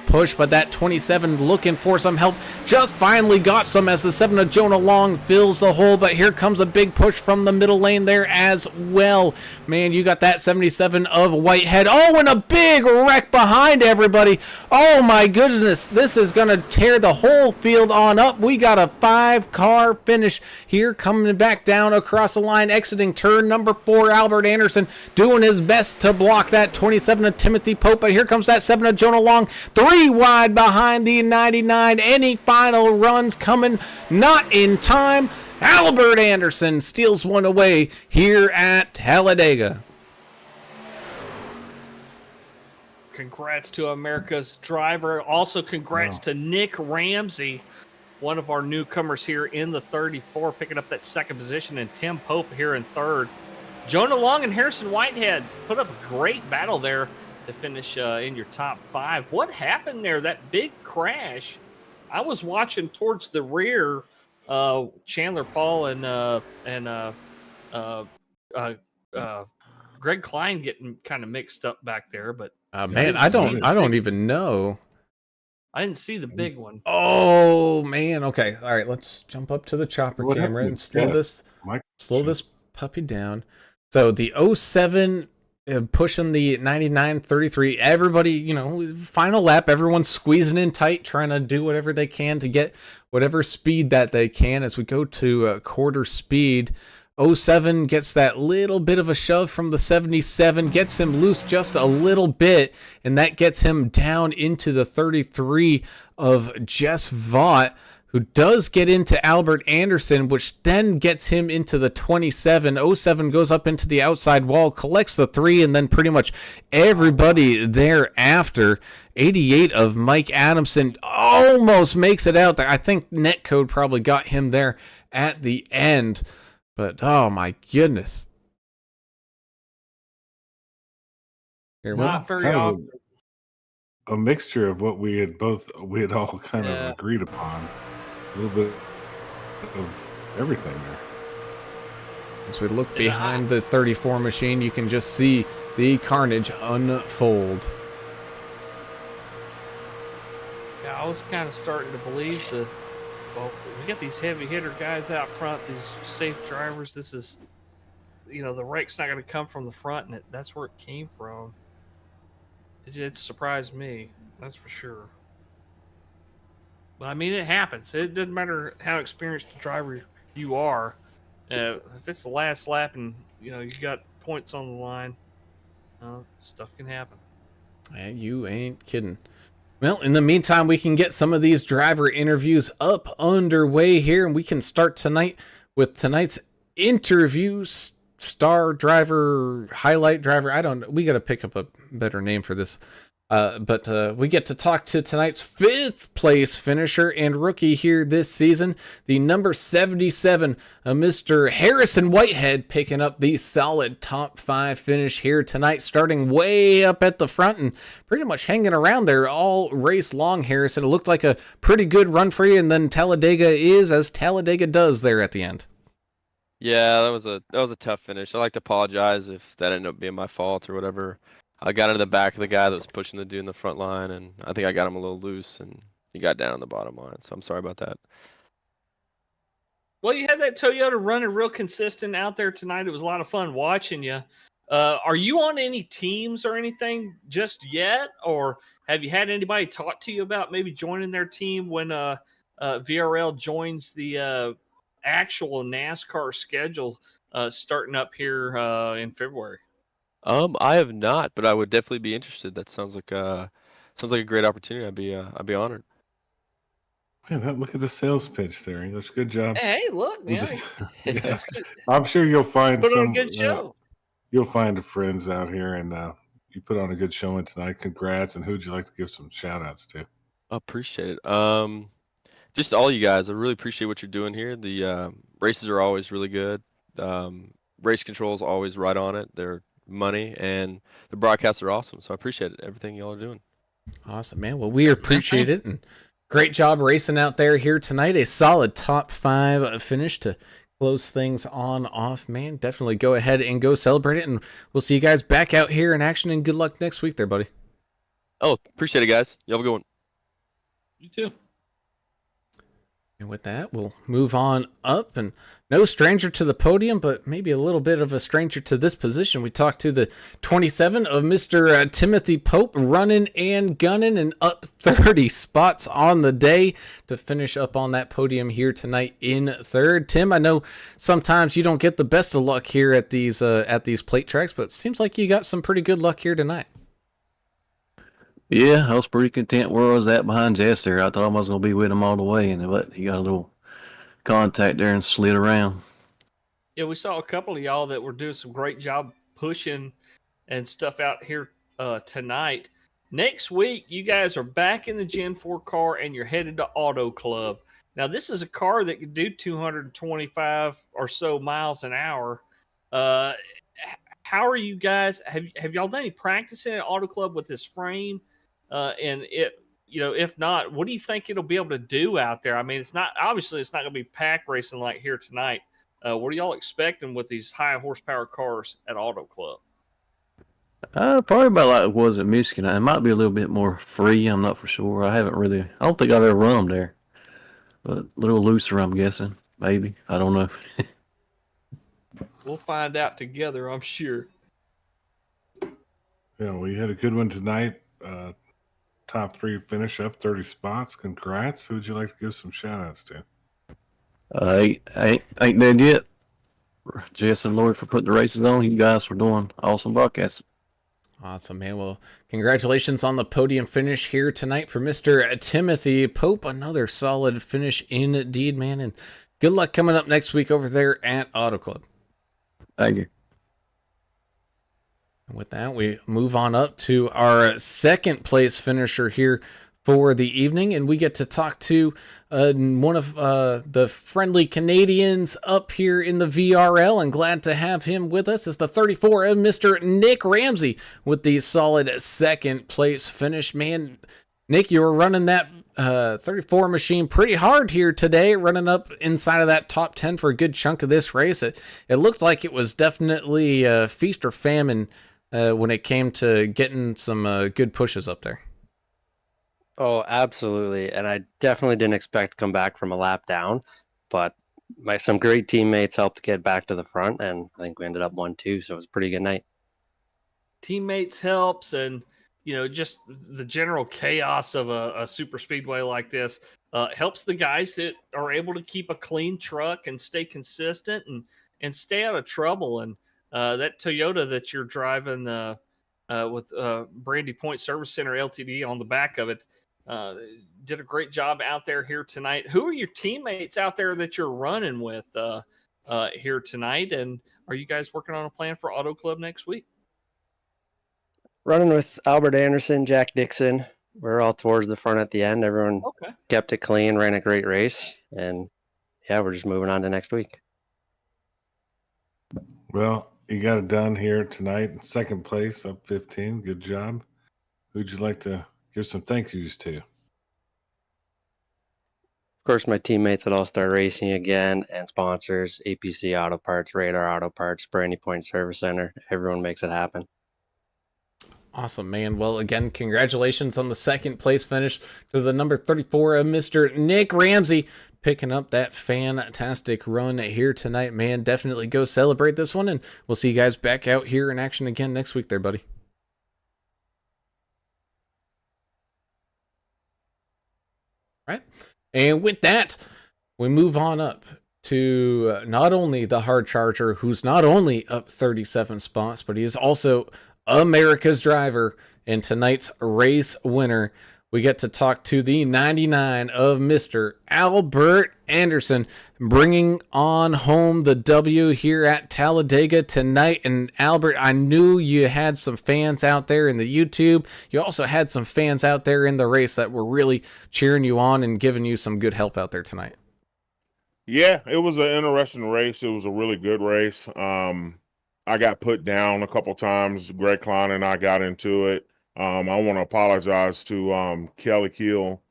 push, but that 27 looking for some help just finally got some as the 7 of Jonah Long fills the hole, but here comes a big push from the middle lane there as well. Man, you got that 77 of Whitehead. Oh, and a big wreck behind everybody. Oh my goodness, this is going to tear the whole field on up. We got a 5-car finish here, coming back down across the line, exiting turn number 4. Albert Anderson doing his best to block that 27 of Timothy Pope, but here comes that 7 of Jonah Long, 3 wide behind the 99. Any final runs coming? Not in time. Albert Anderson steals one away here at Talladega. Congrats to America's Driver. Also, congrats to Nick Ramsey, one of our newcomers here in the 34, picking up that second position, and Tim Pope here in third. Jonah Long and Harrison Whitehead put up a great battle there to finish in your top 5. What happened there? That big crash. I was watching towards the rear, Chandler Paul and Greg Klein getting kind of mixed up back there, but man, I don't even know. I didn't see the big one. Oh man. Okay. All right. Let's jump up to the chopper What camera happened? and slow Yeah. this puppy down. So the 07 pushing the 99-33. Everybody, final lap. Everyone's squeezing in tight, trying to do whatever they can to get whatever speed that they can. As we go to quarter speed, 07 gets that little bit of a shove from the 77, gets him loose just a little bit, and that gets him down into the 33 of Jess Vaught, who does get into Albert Anderson, which then gets him into the 27. 07 goes up into the outside wall, collects the 3, and then pretty much everybody thereafter. 88 of Mike Adamson almost makes it out there. I think Netcode probably got him there at the end. But oh my goodness. Here, Not very kind of often. a mixture of what we had all kind of agreed upon. A little bit of everything there. As we look behind the 34 machine, you can just see the carnage unfold. I was kind of starting to believe well, we got these heavy hitter guys out front, these safe drivers. This is, the wreck's not going to come from the front, and that's where it came from. It surprised me, that's for sure. But I mean, it happens. It doesn't matter how experienced a driver you are. If it's the last lap and you got points on the line, stuff can happen. And you ain't kidding. Well, in the meantime, we can get some of these driver interviews up underway here, and we can start tonight with tonight's interviews. Star driver, highlight driver. We got to pick up a better name for this. But we get to talk to tonight's 5th place finisher and rookie here this season, the number 77, Mr. Harrison Whitehead, picking up the solid top 5 finish here tonight, starting way up at the front and pretty much hanging around there all race long. Harrison, it looked like a pretty good run for you, and then Talladega is as Talladega does there at the end. Yeah, that was a tough finish. I like to apologize if that ended up being my fault or whatever. I got into the back of the guy that was pushing the dude in the front line, and I think I got him a little loose, and he got down on the bottom line. So I'm sorry about that. Well, you had that Toyota running real consistent out there tonight. It was a lot of fun watching you. Are you on any teams or anything just yet, or have you had anybody talk to you about maybe joining their team when VRL joins the actual NASCAR schedule starting up here in February? I have not, but I would definitely be interested. That sounds like a great opportunity. I'd be honored. Man, look at the sales pitch there. English, good job. Hey, look, man. Yeah. I'm sure you'll find Put on some a good show. You'll find friends out here, and you put on a good showing tonight. Congrats. And who'd you like to give some shout outs to? I appreciate it. Just all you guys. I really appreciate what you're doing here. The races are always really good. Race control is always right on it. They're money, and the broadcasts are awesome. So I appreciate it. Everything y'all are doing. Awesome, man. Well, we appreciate it, and great job racing out there here tonight. A solid top 5 finish to close things on off, man. Definitely go ahead and go celebrate it, and we'll see you guys back out here in action, and good luck next week there, buddy. Oh, appreciate it, guys. Y'all have a good one. You too. And with that, we'll move on up, and no stranger to the podium, but maybe a little bit of a stranger to this position. We talked to the 27 of Mr. Timothy Pope, running and gunning and up 30 spots on the day to finish up on that podium here tonight in 3rd. Tim, I know sometimes you don't get the best of luck here at these plate tracks, but it seems like you got some pretty good luck here tonight. Yeah, I was pretty content where I was at behind Jess there. I thought I was going to be with him all the way, but he got a little contact there and slid around. Yeah, we saw a couple of y'all that were doing some great job pushing and stuff out here tonight. Next week, you guys are back in the Gen 4 car and you're headed to Auto Club. Now, this is a car that can do 225 or so miles an hour. How are you guys? Have y'all done any practicing at Auto Club with this frame? And if not, what do you think it'll be able to do out there? I mean, it's not going to be pack racing like here tonight. What are y'all expecting with these high horsepower cars at Auto Club? Probably about like it was at Michigan. It might be a little bit more free. I'm not for sure. I don't think I've ever run them there. But a little looser, I'm guessing. Maybe. I don't know. We'll find out together, I'm sure. Yeah, well, you had a good one tonight. Top 3 finish up 30 spots. Congrats. Who'd you like to give some shout outs to? Ain't dead yet. Jess and Lloyd for putting the races on. You guys for doing awesome broadcasting. Awesome, man. Well, congratulations on the podium finish here tonight for Mr. Timothy Pope. Another solid finish indeed, man. And good luck coming up next week over there at Auto Club. Thank you. And with that, we move on up to our 2nd place finisher here for the evening, and we get to talk to one of the friendly Canadians up here in the VRL, and glad to have him with us. It's the 34 of Mr. Nick Ramsey with the solid 2nd place finish. Man, Nick, you were running that 34 machine pretty hard here today, running up inside of that top 10 for a good chunk of this race. It looked like it was definitely feast or famine when it came to getting some good pushes up there. Oh, absolutely. And I definitely didn't expect to come back from a lap down, but some great teammates helped get back to the front, and I think we ended up 1-2, so it was a pretty good night. Teammates helps, and just the general chaos of a super speedway like this helps the guys that are able to keep a clean truck and stay consistent and stay out of trouble. And that Toyota that you're driving with Brandy Point Service Center Ltd on the back of it uh, did a great job out there here tonight. Who are your teammates out there that you're running with here tonight, and are you guys working on a plan for Auto Club next week? Running with Albert Anderson, Jack Dixon. We're all towards the front at the end. Everyone Okay. kept it clean, ran a great race, and yeah, we're just moving on to next week. Well, you got it done here tonight. Second place, up 15. Good job. Who'd you like to give some thank yous to? Of course, my teammates at All Star Racing again, and sponsors, APC Auto Parts, Radar Auto Parts, Brandy Point Service Center. Everyone makes it happen. Awesome, man. Well, again, congratulations on the second place finish to the number 34 of Mr. Nick Ramsey, picking up that fantastic run here tonight, man. Definitely go celebrate this one, and we'll see you guys back out here in action again next week there, buddy. All right. And with that, we move on up to not only the hard charger, who's not only up 37 spots, but he is also America's driver and tonight's race winner. We get to talk to the 99 of Mr. Albert Anderson, bringing on home the W here at Talladega tonight. And Albert, I knew you had some fans out there in the YouTube. You also had some fans out there in the race that were really cheering you on and giving you some good help out there tonight. Yeah, it was an interesting race. It was a really good race. I got put down a couple times. Greg Klein and I got into it. I want to apologize to Kelly Keel.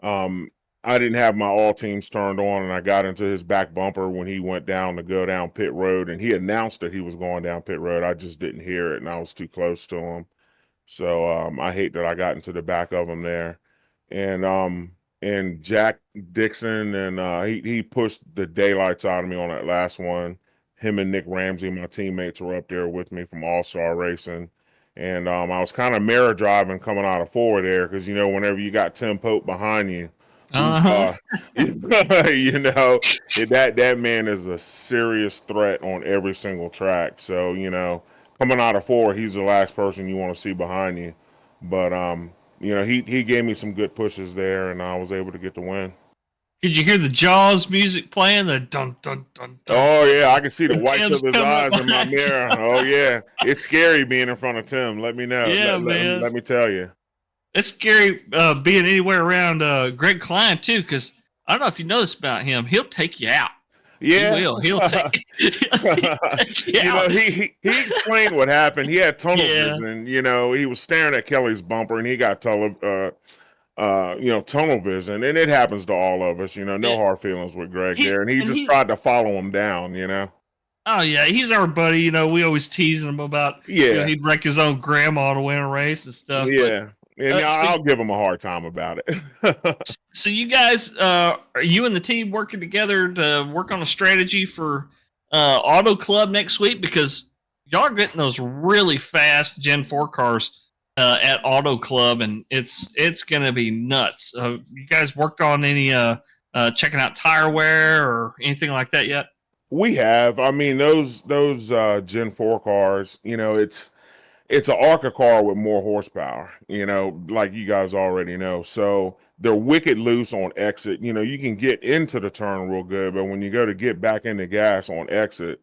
I didn't have my all teams turned on, and I got into his back bumper when he went down to go down pit road, and he announced that he was going down pit road. I just didn't hear it, and I was too close to him. So I hate that I got into the back of him there. And Jack Dixon, and he pushed the daylights out of me on that last one. Him and Nick Ramsey, my teammates, were up there with me from All Star Racing. And I was kind of mirror driving coming out of forward there because, whenever you got Tim Pope behind you, that man is a serious threat on every single track. So, coming out of forward, he's the last person you want to see behind you. But, he gave me some good pushes there, and I was able to get the win. Could you hear the Jaws music playing? The dun dun dun dun. Oh yeah, I can see the whites Tim's of his eyes in my behind you. mirror. Oh yeah, it's scary being in front of Tim. Let me know. Yeah, man. Let me tell you. It's scary being anywhere around Greg Klein too, because I don't know if you know this about him. He'll take you out. Yeah, He will. He'll take you out. he explained what happened. He had tunnel Yeah. vision. He was staring at Kelly's bumper, and he got tunnel vision, and it happens to all of us. No hard feelings with Greg there, and he just tried to follow him down. Oh yeah, he's our buddy. We always teasing him about he'd wreck his own grandma to win a race and stuff. Yeah, and I'll give him a hard time about it. So you guys, are you and the team working together to work on a strategy for Auto Club next week? Because y'all are getting those really fast Gen 4 cars at Auto Club, and it's going to be nuts. You guys worked on any checking out tire wear or anything like that yet? We have. I mean, those Gen 4 cars, it's an ARCA car with more horsepower, like you guys already know. So they're wicked loose on exit. You can get into the turn real good, but when you go to get back into gas on exit,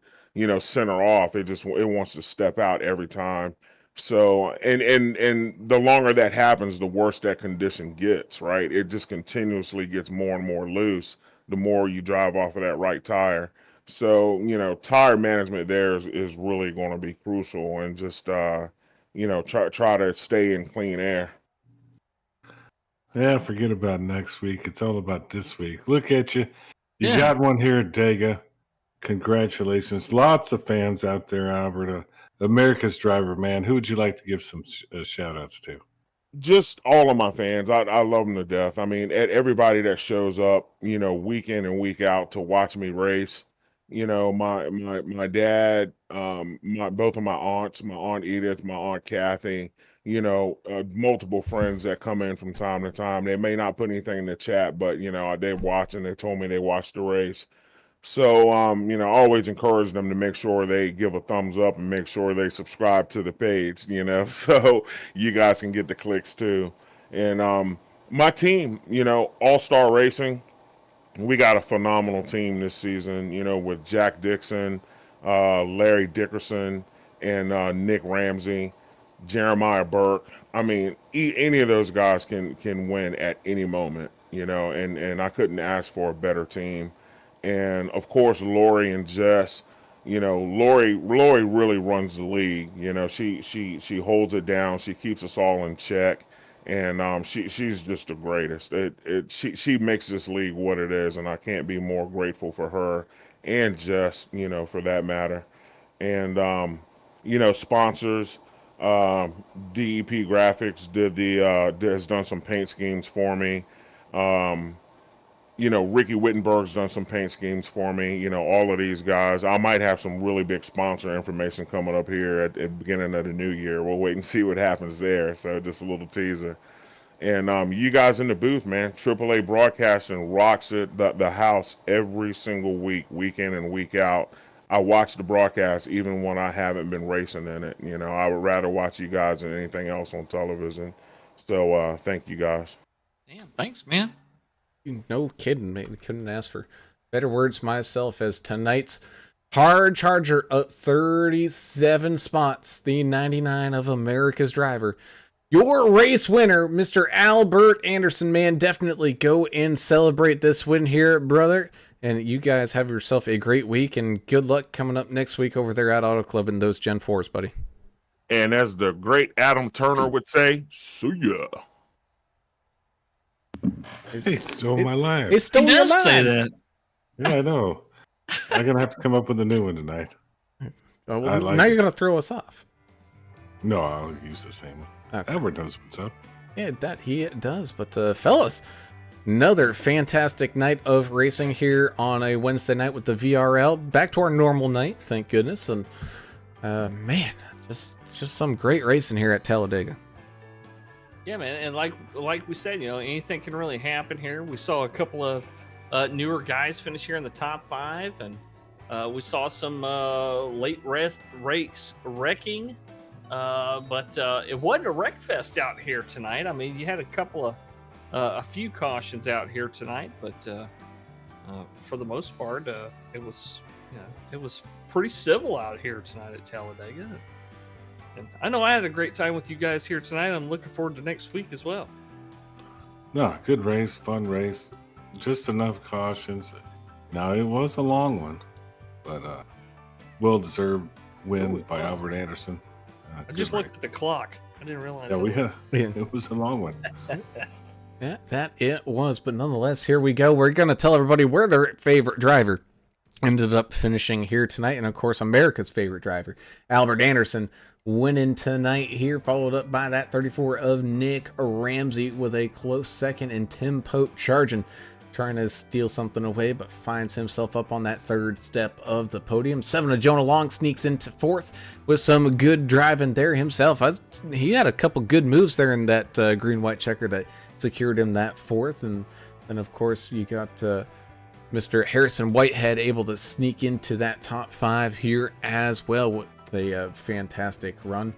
center off, it wants to step out every time. So, and the longer that happens, the worse that condition gets, right? It just continuously gets more and more loose the more you drive off of that right tire. So, tire management there is really going to be crucial, and just, try to stay in clean air. Yeah, forget about next week. It's all about this week. Look at you. You Yeah. got one here at Dega. Congratulations. Lots of fans out there, Albert. America's driver, man. Who would you like to give some shout outs to? Just all of my fans. I love them to death. I mean, everybody that shows up, week in and week out to watch me race. My dad, my both of my aunts, my aunt Edith, my aunt Kathy, multiple friends that come in from time to time. They may not put anything in the chat, but they're watching. They told me they watched the race. So, I always encourage them to make sure they give a thumbs up and make sure they subscribe to the page, so you guys can get the clicks too. And my team, All Star Racing, we got a phenomenal team this season, with Jack Dixon, Larry Dickerson, and Nick Ramsey, Jeremiah Burke. I mean, any of those guys can win at any moment, and I couldn't ask for a better team. And of course, Lori and Jess. Lori really runs the league. She holds it down. She keeps us all in check, and she's just the greatest. She makes this league what it is, and I can't be more grateful for her and Jess, for that matter. And sponsors. DEP Graphics has done some paint schemes for me. Um, Ricky Wittenberg's done some paint schemes for me. All of these guys. I might have some really big sponsor information coming up here at the beginning of the new year. We'll wait and see what happens there. So just a little teaser. And you guys in the booth, man. AAA Broadcasting rocks it, the house every single week, week in and week out. I watch the broadcast even when I haven't been racing in it. I would rather watch you guys than anything else on television. So thank you guys. Damn, thanks, man. No kidding, mate. Couldn't ask for better words myself. As tonight's hard charger up 37 spots, the 99 of America's driver. Your race winner, Mr. Albert Anderson, man. Definitely go and celebrate this win here, brother. And you guys have yourself a great week, and good luck coming up next week over there at Auto Club in those Gen 4s, buddy. And as the great Adam Turner would say, see ya. He stole my line. He stole He your does line. say that. Yeah, I know. I'm gonna have to come up with a new one tonight. Oh, well, I like now it. you're gonna throw us off. No, I'll use the same one. Okay. Albert knows what's up. Yeah, that he does. But fellas, another fantastic night of racing here on a Wednesday night with the VRL. Back to our normal night, thank goodness. And man, just some great racing here at Talladega. Yeah, man, and like we said, anything can really happen here. We saw a couple of newer guys finish here in the top 5, and we saw some late race wrecking, but it wasn't a wreck fest out here tonight. I mean, you had a few cautions out here tonight, but for the most part, it was pretty civil out here tonight at Talladega. And I know I had a great time with you guys here tonight. I'm looking forward to next week as well. No, good race, fun race. Just enough cautions. Now, it was a long one, but well-deserved win by Albert Anderson. I just looked at the clock. I didn't realize. It was a long one. Yeah, that it was. But nonetheless, here we go. We're going to tell everybody where their favorite driver ended up finishing here tonight. And, of course, America's favorite driver, Albert Anderson, winning tonight here, followed up by that 34 of Nick Ramsey with a close second, and Tim Pope charging, trying to steal something away, but finds himself up on that third step of the podium. 7 of Jonah Long sneaks into 4th with some good driving there himself. He had a couple good moves there in that green-white checker that secured him that 4th. And then, of course, you got Mr. Harrison Whitehead able to sneak into that top 5 here as well with a fantastic run.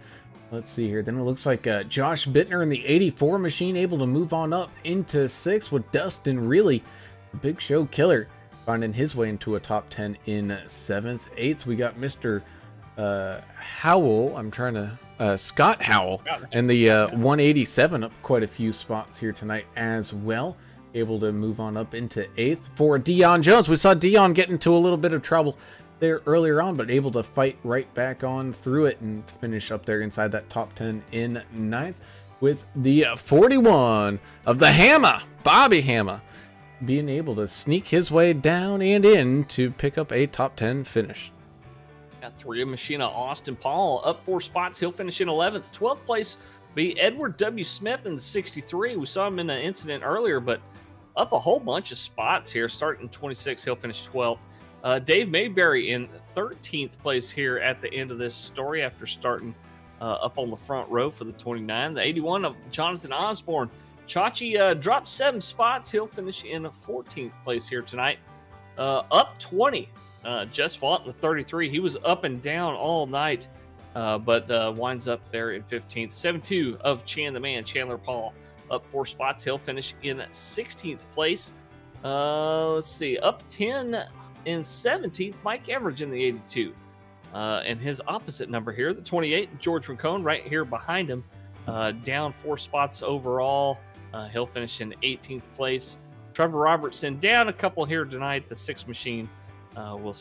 Let's see here. Then it looks like Josh Bittner in the 84 machine able to move on up into 6th, with Dustin really a big show killer finding his way into a top 10 in 7th. 8th, we got Mr. Howell. Scott Howell and the 187 up quite a few spots here tonight as well. Able to move on up into 8th. For Dion Jones, we saw Dion get into a little bit of trouble there earlier on, but able to fight right back on through it and finish up there inside that top 10 in 9th, with the 41 of the Hammer, Bobby Hammer, being able to sneak his way down and in to pick up a top 10 finish. Got 3 of Machina Austin Paul up 4 spots. He'll finish in 11th. 12th place Beat Edward W. Smith in the 63. We saw him in an incident earlier, but up a whole bunch of spots here. Starting 26, he'll finish 12th. Dave Mayberry in 13th place here at the end of this story after starting up on the front row for the 29. The 81 of Jonathan Osborne. Chachi dropped 7 spots. He'll finish in 14th place here tonight. Up 20. Jess Vaught in the 33. He was up and down all night, but winds up there in 15th. 7-2 of Chan the Man, Chandler Paul, up 4 spots. He'll finish in 16th place. Let's see, up 10 in 17th, Mike Everidge in the 82. And his opposite number here, the 28, George McCone, right here behind him, down 4 spots overall. He'll finish in 18th place. Trevor Robertson down a couple here tonight. The 6 machine will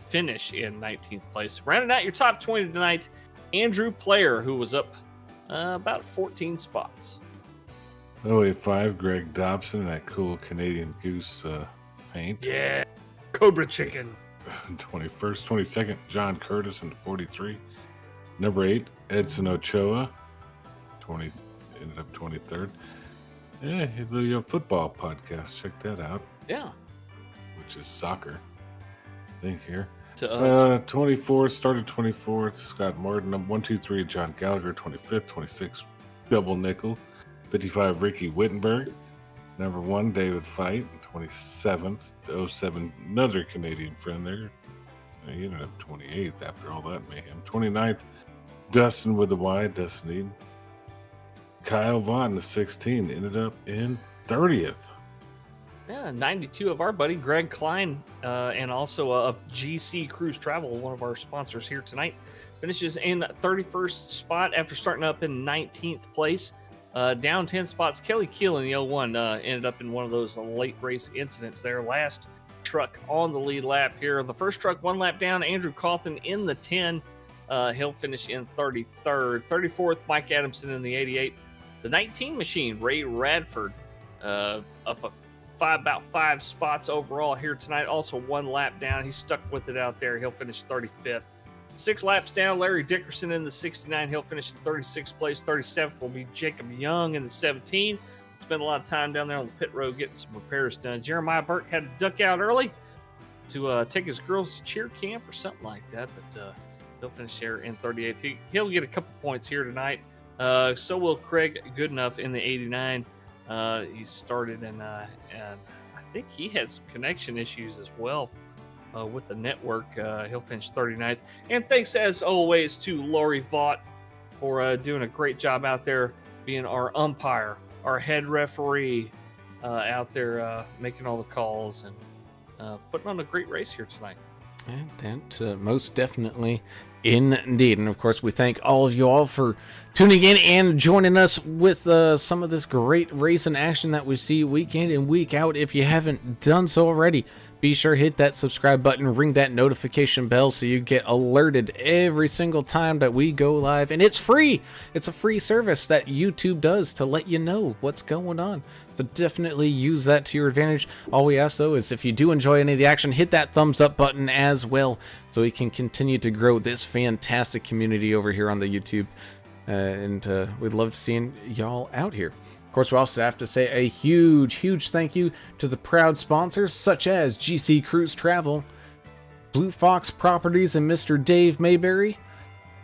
finish in 19th place. Rounding out your top 20 tonight, Andrew Player, who was up about 14 spots. 085, Greg Dobson, that cool Canadian Goose paint. Yeah, Cobra Chicken. 21st, 22nd, John Curtis in the 43. Number 8, Edson Ochoa, ended up 23rd. Yeah, the football podcast, check that out. Yeah. Which is soccer, I think here. To us. 24th, started 24th, Scott Martin. 1, 2, 3, John Gallagher, 25th, 26th, Double Nickel. 55, Ricky Wittenberg. Number 1, David Fight. 27th, 07, another Canadian friend there. He ended up 28th after all that mayhem. 29th, Dustin with the Y, Dustin Eden. Kyle Vaughn, the 16, ended up in 30th. Yeah, 92 of our buddy Greg Klein, and also of GC Cruise Travel, one of our sponsors here tonight, finishes in 31st spot after starting up in 19th place. Down 10 spots, Kelly Keel in the 01 ended up in one of those late race incidents there. Last truck on the lead lap here. The first truck 1 lap down, Andrew Cawthon in the 10. He'll finish in 33rd. 34th, Mike Adamson in the 88. The 19 machine, Ray Radford, up about 5 spots overall here tonight. Also 1 lap down. He's stuck with it out there. He'll finish 35th. 6 laps down, Larry Dickerson in the 69. He'll finish in 36th place. 37th will be Jacob Young in the 17. Spent a lot of time down there on the pit road getting some repairs done. Jeremiah Burke had to duck out early to take his girls to cheer camp or something like that, but he'll finish there in 38th. He'll get a couple points here tonight. So will Craig Goodenough in the 89. He started and I think he had some connection issues as well with the network. He'll finish 39th. And thanks as always to Lori Vaught for doing a great job out there, being our umpire, our head referee out there, making all the calls and putting on a great race here tonight. And that most definitely indeed. And of course, we thank all of you all for tuning in and joining us with some of this great racing action that we see week in and week out. If you haven't done so already, be sure to hit that subscribe button, ring that notification bell so you get alerted every single time that we go live. And it's free. It's a free service that YouTube does to let you know what's going on. So definitely use that to your advantage. All we ask, though, is if you do enjoy any of the action, hit that thumbs up button as well so we can continue to grow this fantastic community over here on the YouTube. And we'd love seeing y'all out here. Of course, we also have to say a huge thank you to the proud sponsors such as GC Cruise Travel, Blue Fox Properties and Mr. Dave Mayberry,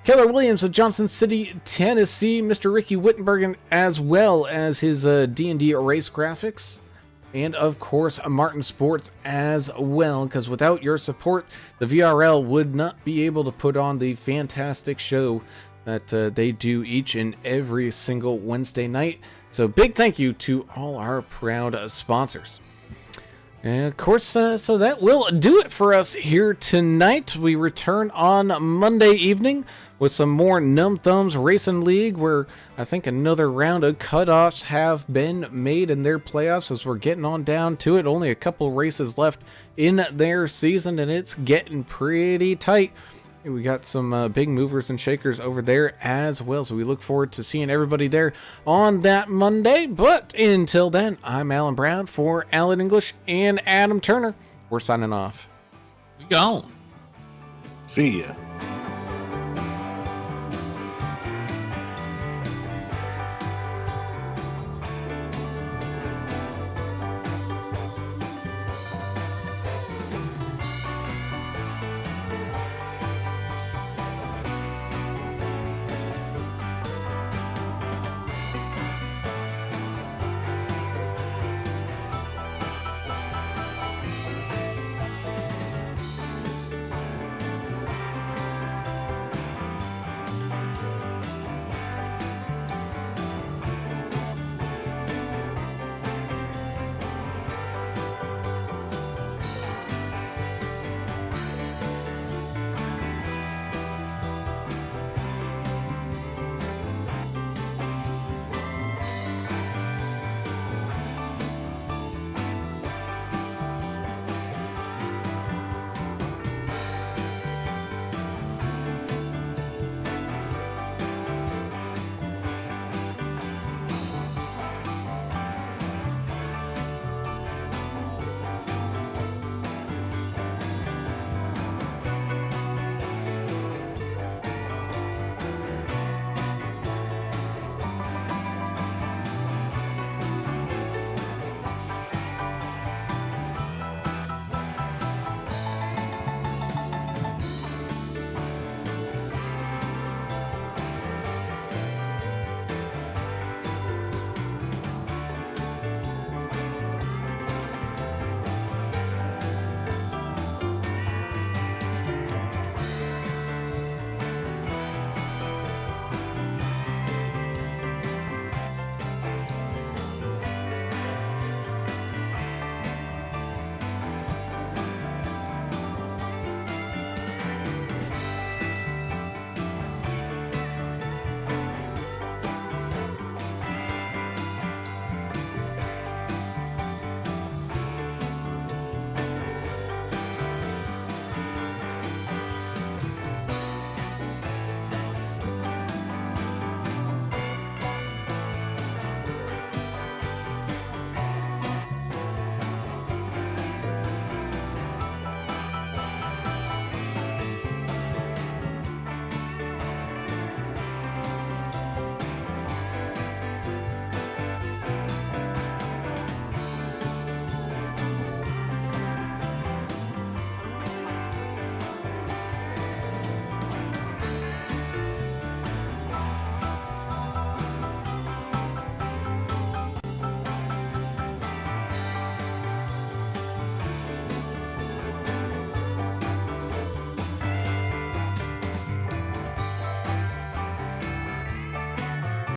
Keller Williams of Johnson City, Tennessee, Mr. Ricky Wittenberg, as well as his D&D race graphics, and of course Martin Sports as well, because without your support, the VRL would not be able to put on the fantastic show that they do each and every single Wednesday night. So big thank you to all our proud sponsors. And of course, so that will do it for us here tonight. We return on Monday evening with some more Numb Thumbs Racing League, where I think another round of cutoffs have been made in their playoffs as we're getting on down to it. Only a couple races left in their season, and it's getting pretty tight. We got some big movers and shakers over there as well, so we look forward to seeing everybody there on that Monday. But until then, I'm Alan Brown for Alan English and Adam Turner. We're signing off. We gone. See ya.